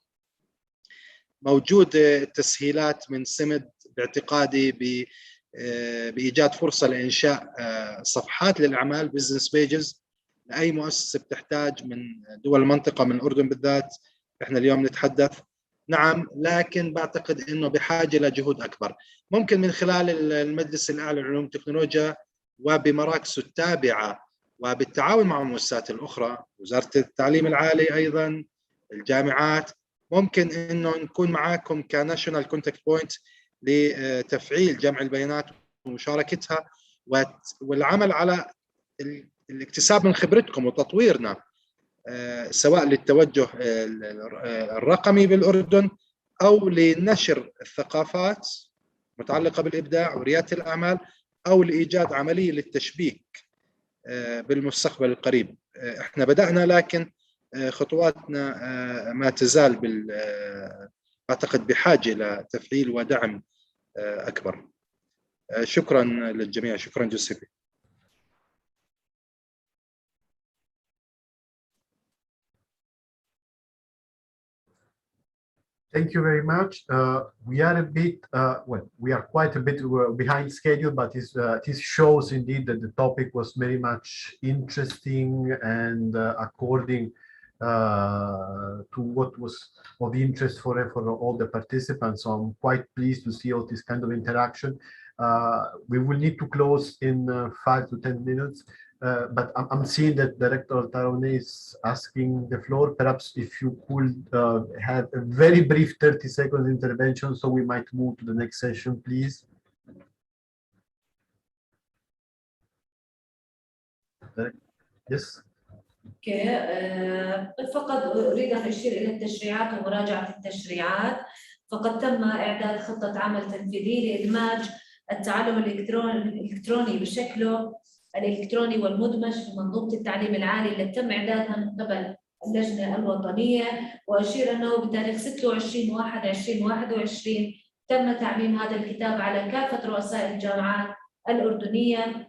موجودة تسهيلات من سمد باعتقادي بإيجاد فرصة لإنشاء صفحات للأعمال business pages لأي مؤسسة بتحتاج من دول المنطقة، من الأردن بالذات إحنا اليوم نتحدث. نعم، لكن بعتقد إنه بحاجة لجهود أكبر، ممكن من خلال المجلس الأعلى للعلوم والتكنولوجيا وبمراكزه التابعة وبالتعاون مع المؤسسات الأخرى، وزارة التعليم العالي أيضا، الجامعات. ممكن إنه نكون معاكم كناشونال كونتاكت بوينت لتفعيل جمع البيانات ومشاركتها والعمل على الاكتساب من خبرتكم وتطويرنا، سواء للتوجه الرقمي بالأردن أو لنشر الثقافات متعلقة بالإبداع وريادة الأعمال، أو لإيجاد عملية للتشبيك بالمستقبل القريب. احنا بدأنا، لكن خطواتنا ما تزال أعتقد بحاجة لتفعيل ودعم أكبر. شكرا للجميع. شكرا جوزيفي. Thank you very much. We are a bit, we are quite a bit behind schedule, but this shows indeed that the topic was very much interesting and according to what was of interest for all the participants. So I'm quite pleased to see all this kind of interaction. We will need to close in 5 to 10 minutes. but I'm seeing that Director Tarone is asking the floor. Perhaps if you could have a very brief 30-second intervention, so we might move to the next session, please. Yes. فقط أريد أن أشير إلى التشريعات ومراجعة التشريعات. فقد تم إعداد خطة عمل تنفيذي لإدماج التعلم الإلكتروني بشكله الإلكتروني والمدمج في منظومة التعليم العالي اللي تم إعدادها من قبل اللجنة الوطنية. وأشير أنه بتاريخ 26/1/2021 تم تعميم هذا الكتاب على كافة رؤساء الجامعات الأردنية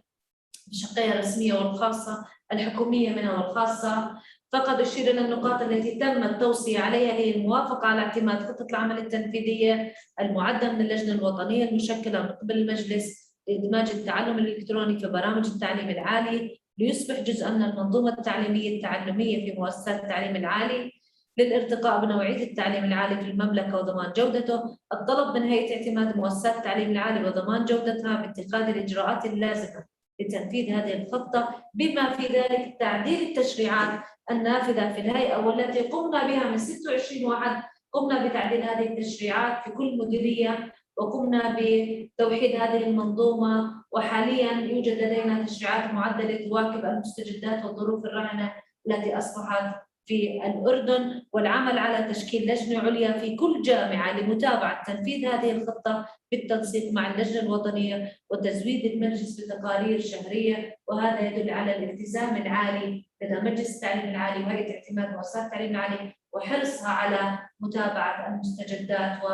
بشقيها الرسمية والخاصة، الحكومية منها والخاصة. فقد أشير إلى النقاط التي تم التوصية عليها هي الموافقة على اعتماد خطة العمل التنفيذية المعدة من اللجنة الوطنية المشكلة من قبل المجلس لإدماج التعلم الإلكتروني في برامج التعليم العالي ليصبح جزءا من المنظومة التعليمية التعلمية في مؤسسات التعليم العالي، للارتقاء بنوعية التعليم العالي في المملكة وضمان جودته. الطلب من هيئة اعتماد مؤسسات التعليم العالي وضمان جودتها باتخاذ الإجراءات اللازمة لتنفيذ هذه الخطة، بما في ذلك تعديل التشريعات النافذة في الهيئة والتي قمنا بها من 26/1. قمنا بتعديل هذه التشريعات في كل مديرية وقمنا بتوحيد هذه المنظومة، وحاليا يوجد لدينا تشريعات معدلة تواكب المستجدات والظروف الراهنة التي أصبحت في الأردن، والعمل على تشكيل لجنة عليا في كل جامعة لمتابعة تنفيذ هذه الخطة بالتنسيق مع اللجنة الوطنية وتزويد المجلس بتقارير شهرية. وهذا يدل على الالتزام العالي لدى مجلس التعليم العالي وهيئة اعتماد مؤسسات التعليم العالي وحرصها على متابعة المستجدات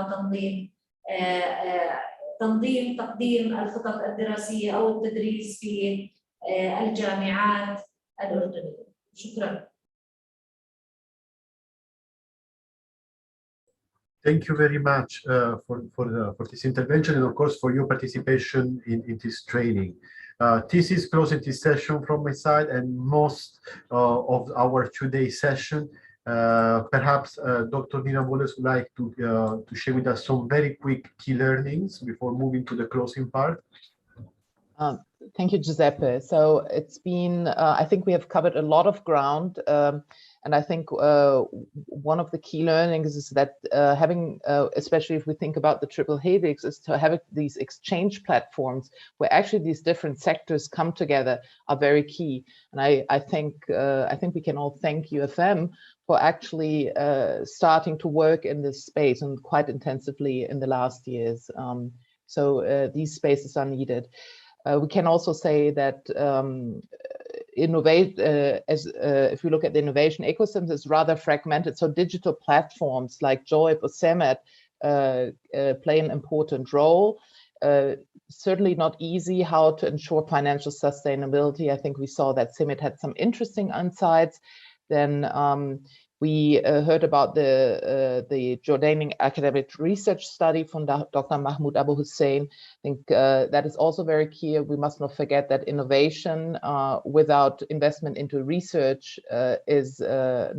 وتنظيم تقديم الخطط الدراسية أو التدريس في الجامعات الأردنية. شكرا. Thank you very much for this intervention and of course for your participation in this training. This is closing this session from my side and most of our two-day session. Perhaps Dr. Nina Wallace would like to share with us some very quick key learnings before moving to the closing part. Thank you, Giuseppe. So it's been, I think we have covered a lot of ground. And I think one of the key learnings is that having, especially if we think about the triple helix, is to have these exchange platforms where actually these different sectors come together are very key. And I think we can all thank UFM for actually starting to work in this space and quite intensively in the last years. So these spaces are needed. We can also say that innovate if we look at the innovation ecosystems, it's rather fragmented. So digital platforms like JOIP or CEMET play an important role. Certainly not easy how to ensure financial sustainability. I think we saw that CEMET had some interesting insights. Then we heard about the Jordanian academic research study from Dr. Mahmoud Abu Hussein. I think that is also very key. We must not forget that innovation without investment into research is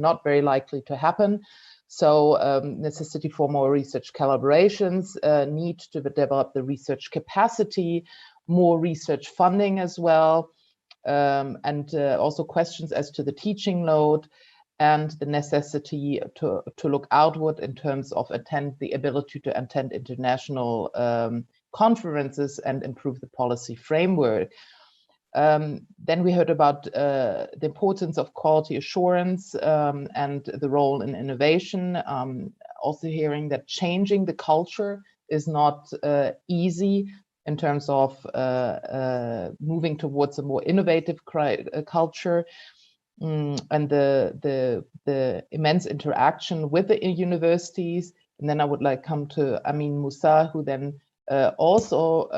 not very likely to happen. So necessity for more research collaborations, need to develop the research capacity, more research funding as well, and also questions as to the teaching load, and the necessity to look outward in terms of the ability to attend international conferences and improve the policy framework. Then we heard about the importance of quality assurance and the role in innovation. Also hearing that changing the culture is not easy in terms of moving towards a more innovative culture. And the immense interaction with the universities. And then I would like to come to Amin Moussa, who then also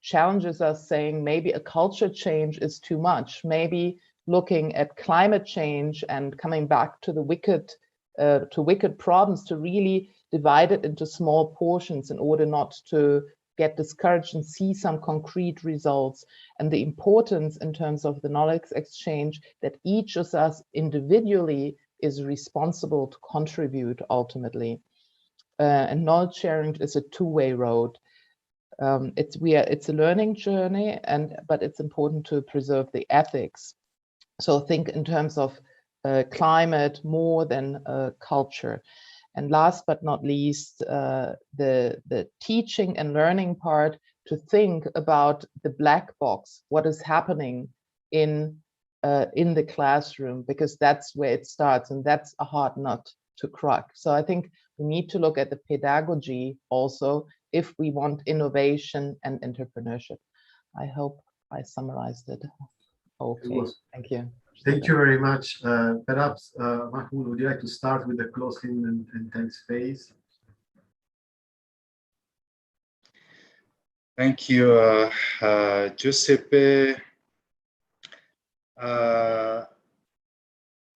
challenges us, saying maybe a culture change is too much. Maybe looking at climate change and coming back to the wicked problems, to really divide it into small portions in order not to get discouraged and see some concrete results, and the importance in terms of the knowledge exchange that each of us individually is responsible to contribute ultimately. And knowledge sharing is a two-way road. it's a learning journey, but it's important to preserve the ethics. So think in terms of climate more than culture. And last but not least, the teaching and learning part, to think about the black box, what is happening in the classroom, because that's where it starts, and that's a hard nut to crack. So I think we need to look at the pedagogy also if we want innovation and entrepreneurship. I hope I summarized it. Okay, thank you. Thank you very much. Perhaps, Mahmoud, would you like to start with the closing and thanks phase? Thank you, Giuseppe.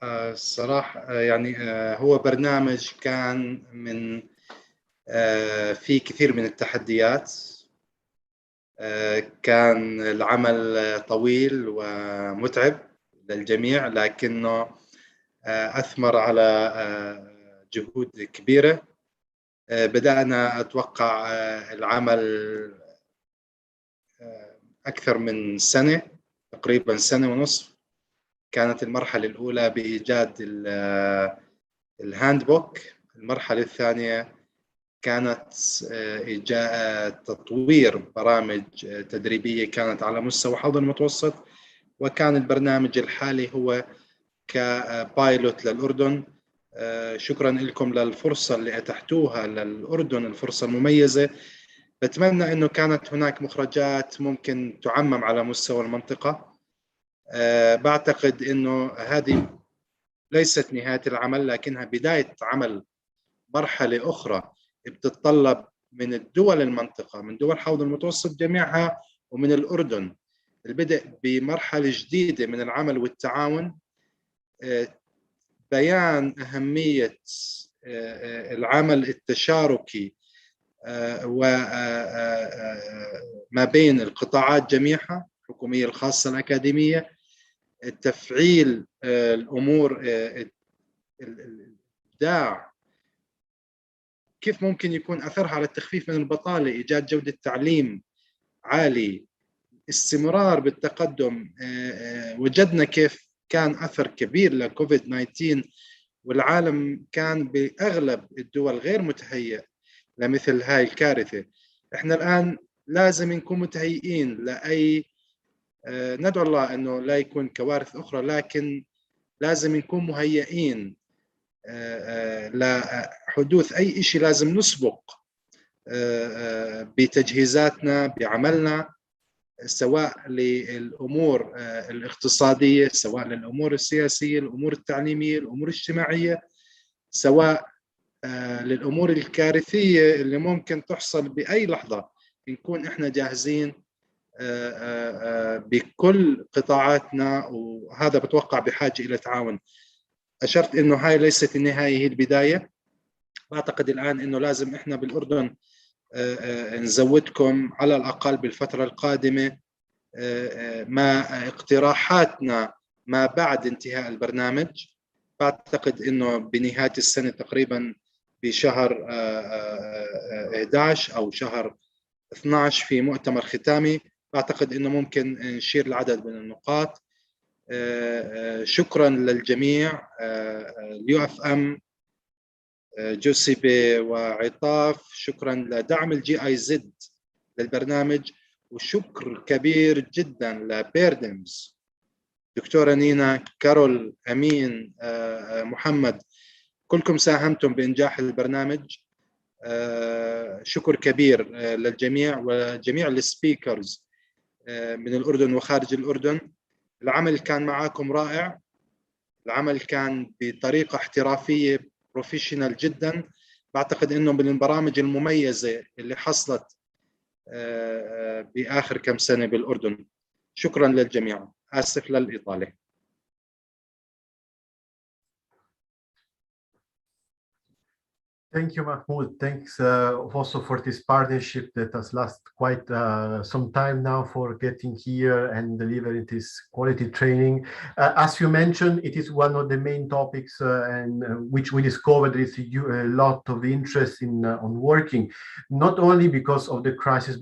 الصراحة يعني هو برنامج كان من فيه كثير من التحديات. كان العمل طويل ومتعب للجميع، لكنه أثمر على جهود كبيرة. بدأنا أتوقع العمل أكثر من سنة، تقريبا سنة ونصف. كانت المرحلة الأولى بإيجاد الهاندبوك. المرحلة الثانية كانت تطوير برامج تدريبية كانت على مستوى حوض المتوسط، وكان البرنامج الحالي هو كبايلوت للأردن. شكرا لكم للفرصة اللي أتحتوها للأردن، الفرصة المميزة. بتمنى أنه كانت هناك مخرجات ممكن تعمم على مستوى المنطقة. بعتقد أنه هذه ليست نهاية العمل، لكنها بداية عمل مرحلة أخرى بتتطلب من الدول المنطقة، من دول حوض المتوسط جميعها ومن الأردن، البدء بمرحلة جديدة من العمل والتعاون. بيان أهمية العمل التشاركي وما بين القطاعات جميعها، الحكومية الخاصة الأكاديمية، تفعيل الأمور، الإبداع، كيف ممكن يكون أثرها على التخفيف من البطالة، إيجاد جودة تعليم عالي، استمرار بالتقدم. وجدنا كيف كان أثر كبير لكوفيد 19، والعالم كان بأغلب الدول غير متهيئ لمثل هاي الكارثة. إحنا الآن لازم نكون متهيئين لأي، ندعو الله أنه لا يكون كوارث أخرى، لكن لازم نكون مهيئين لحدوث أي شيء. لازم نسبق بتجهيزاتنا، بعملنا، سواء للأمور الاقتصادية، سواء للأمور السياسية، الأمور التعليمية، الأمور الاجتماعية، سواء للأمور الكارثية اللي ممكن تحصل بأي لحظة. نكون إحنا جاهزين بكل قطاعاتنا، وهذا بتوقع بحاجة إلى تعاون. أشرت إنه هاي ليست النهاية، هي البداية. أعتقد الآن إنه لازم إحنا بالأردن نزودكم على الأقل بالفترة القادمة ما اقتراحاتنا ما بعد انتهاء البرنامج. بعتقد إنه بنهاية السنة تقريبا بشهر 11 أو شهر 12 في مؤتمر ختامي، بعتقد إنه ممكن نشير لعدد من النقاط. شكرا للجميع، اليو اف ام، جوسيبي وعطاف، شكرا لدعم الجي اي زد للبرنامج، وشكر كبير جدا لبيردمز، دكتورة نينا، كارول، أمين، محمد، كلكم ساهمتم بإنجاح البرنامج. شكر كبير للجميع وجميع السبيكرز من الأردن وخارج الأردن. العمل كان معاكم رائع، العمل كان بطريقة احترافية بروفيشنال جدا. بعتقد انه من البرامج المميزة اللي حصلت بآخر كم سنة بالأردن. شكرا للجميع، آسف للإطالة. Thank you, Mahmoud. Thanks also for this partnership that has lasted quite some time now for getting here and delivering this quality training. As you mentioned, it is one of the main topics and which we discovered there is a lot of interest in on working, not only because of the crisis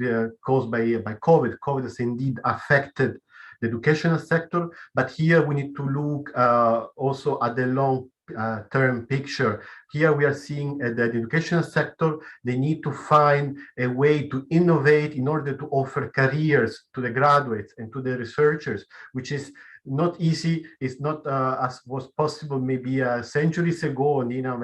caused by COVID. COVID has indeed affected the educational sector, but here we need to look also at the long term picture. Here we are seeing that the educational sector, they need to find a way to innovate in order to offer careers to the graduates and to the researchers, which is not easy. It's not as was possible maybe centuries ago. Nina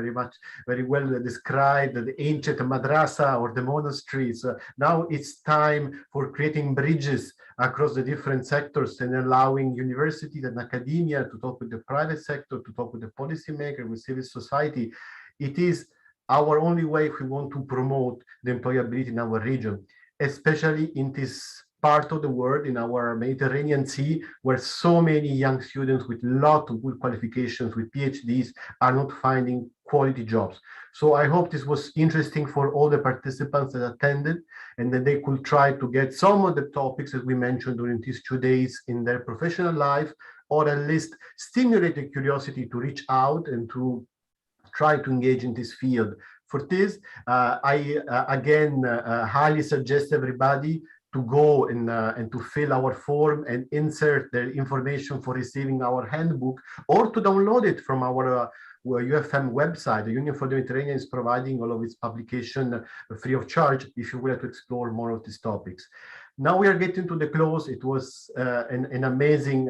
very well described the ancient madrasa or the monasteries. Now it's time for creating bridges across the different sectors and allowing universities and academia to talk with the private sector, to talk with the policymaker, with civil society. It is our only way if we want to promote the employability in our region, especially in this part of the world, in our Mediterranean Sea, where so many young students with a lot of good qualifications, with PhDs, are not finding quality jobs. So I hope this was interesting for all the participants that attended, and that they could try to get some of the topics that we mentioned during these 2 days in their professional life, or at least stimulate the curiosity to reach out and to try to engage in this field. For this, I again highly suggest everybody to go and to fill our form and insert the information for receiving our handbook, or to download it from our UFM website. The Union for the Mediterranean is providing all of its publication free of charge if you would like to explore more of these topics. Now we are getting to the close. It was an amazing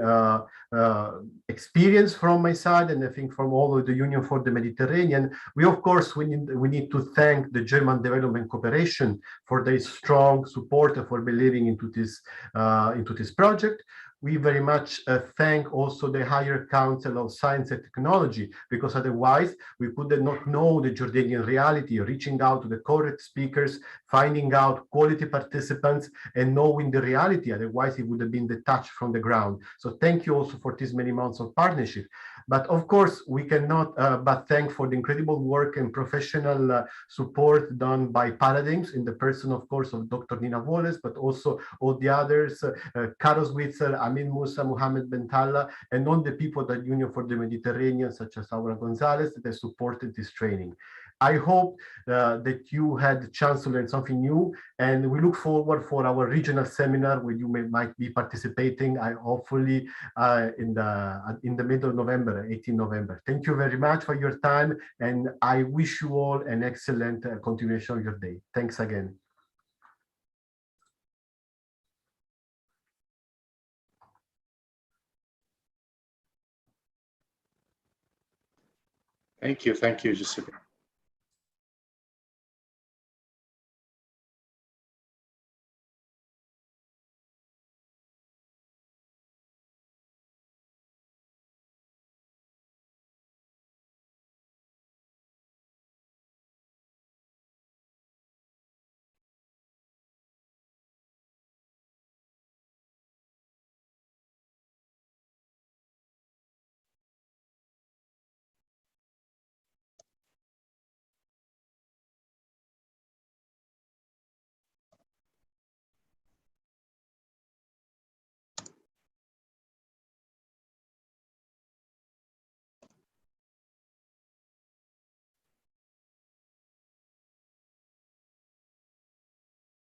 experience from my side, and I think from all of the Union for the Mediterranean. We, of course, we need to thank the German Development Cooperation for their strong support and for believing into this project. We very much thank also the Higher Council of Science and Technology, because otherwise we could not know the Jordanian reality, reaching out to the correct speakers, finding out quality participants, and knowing the reality. Otherwise, it would have been detached from the ground. So thank you also for these many months of partnership. But of course, we cannot but thank for the incredible work and professional support done by Paradigms, in the person, of course, of Dr. Nina Wallace, but also all the others, Carlos Witzel, Amin Musa, Mohammed Bentalla, and all the people at Union for the Mediterranean, such as Aura Gonzalez, that supported this training. I hope that you had the chance to learn something new, and we look forward for our regional seminar where you might be participating. Hopefully in the middle of November, 18 November. Thank you very much for your time, and I wish you all an excellent continuation of your day. Thanks again. Thank you, Giuseppe.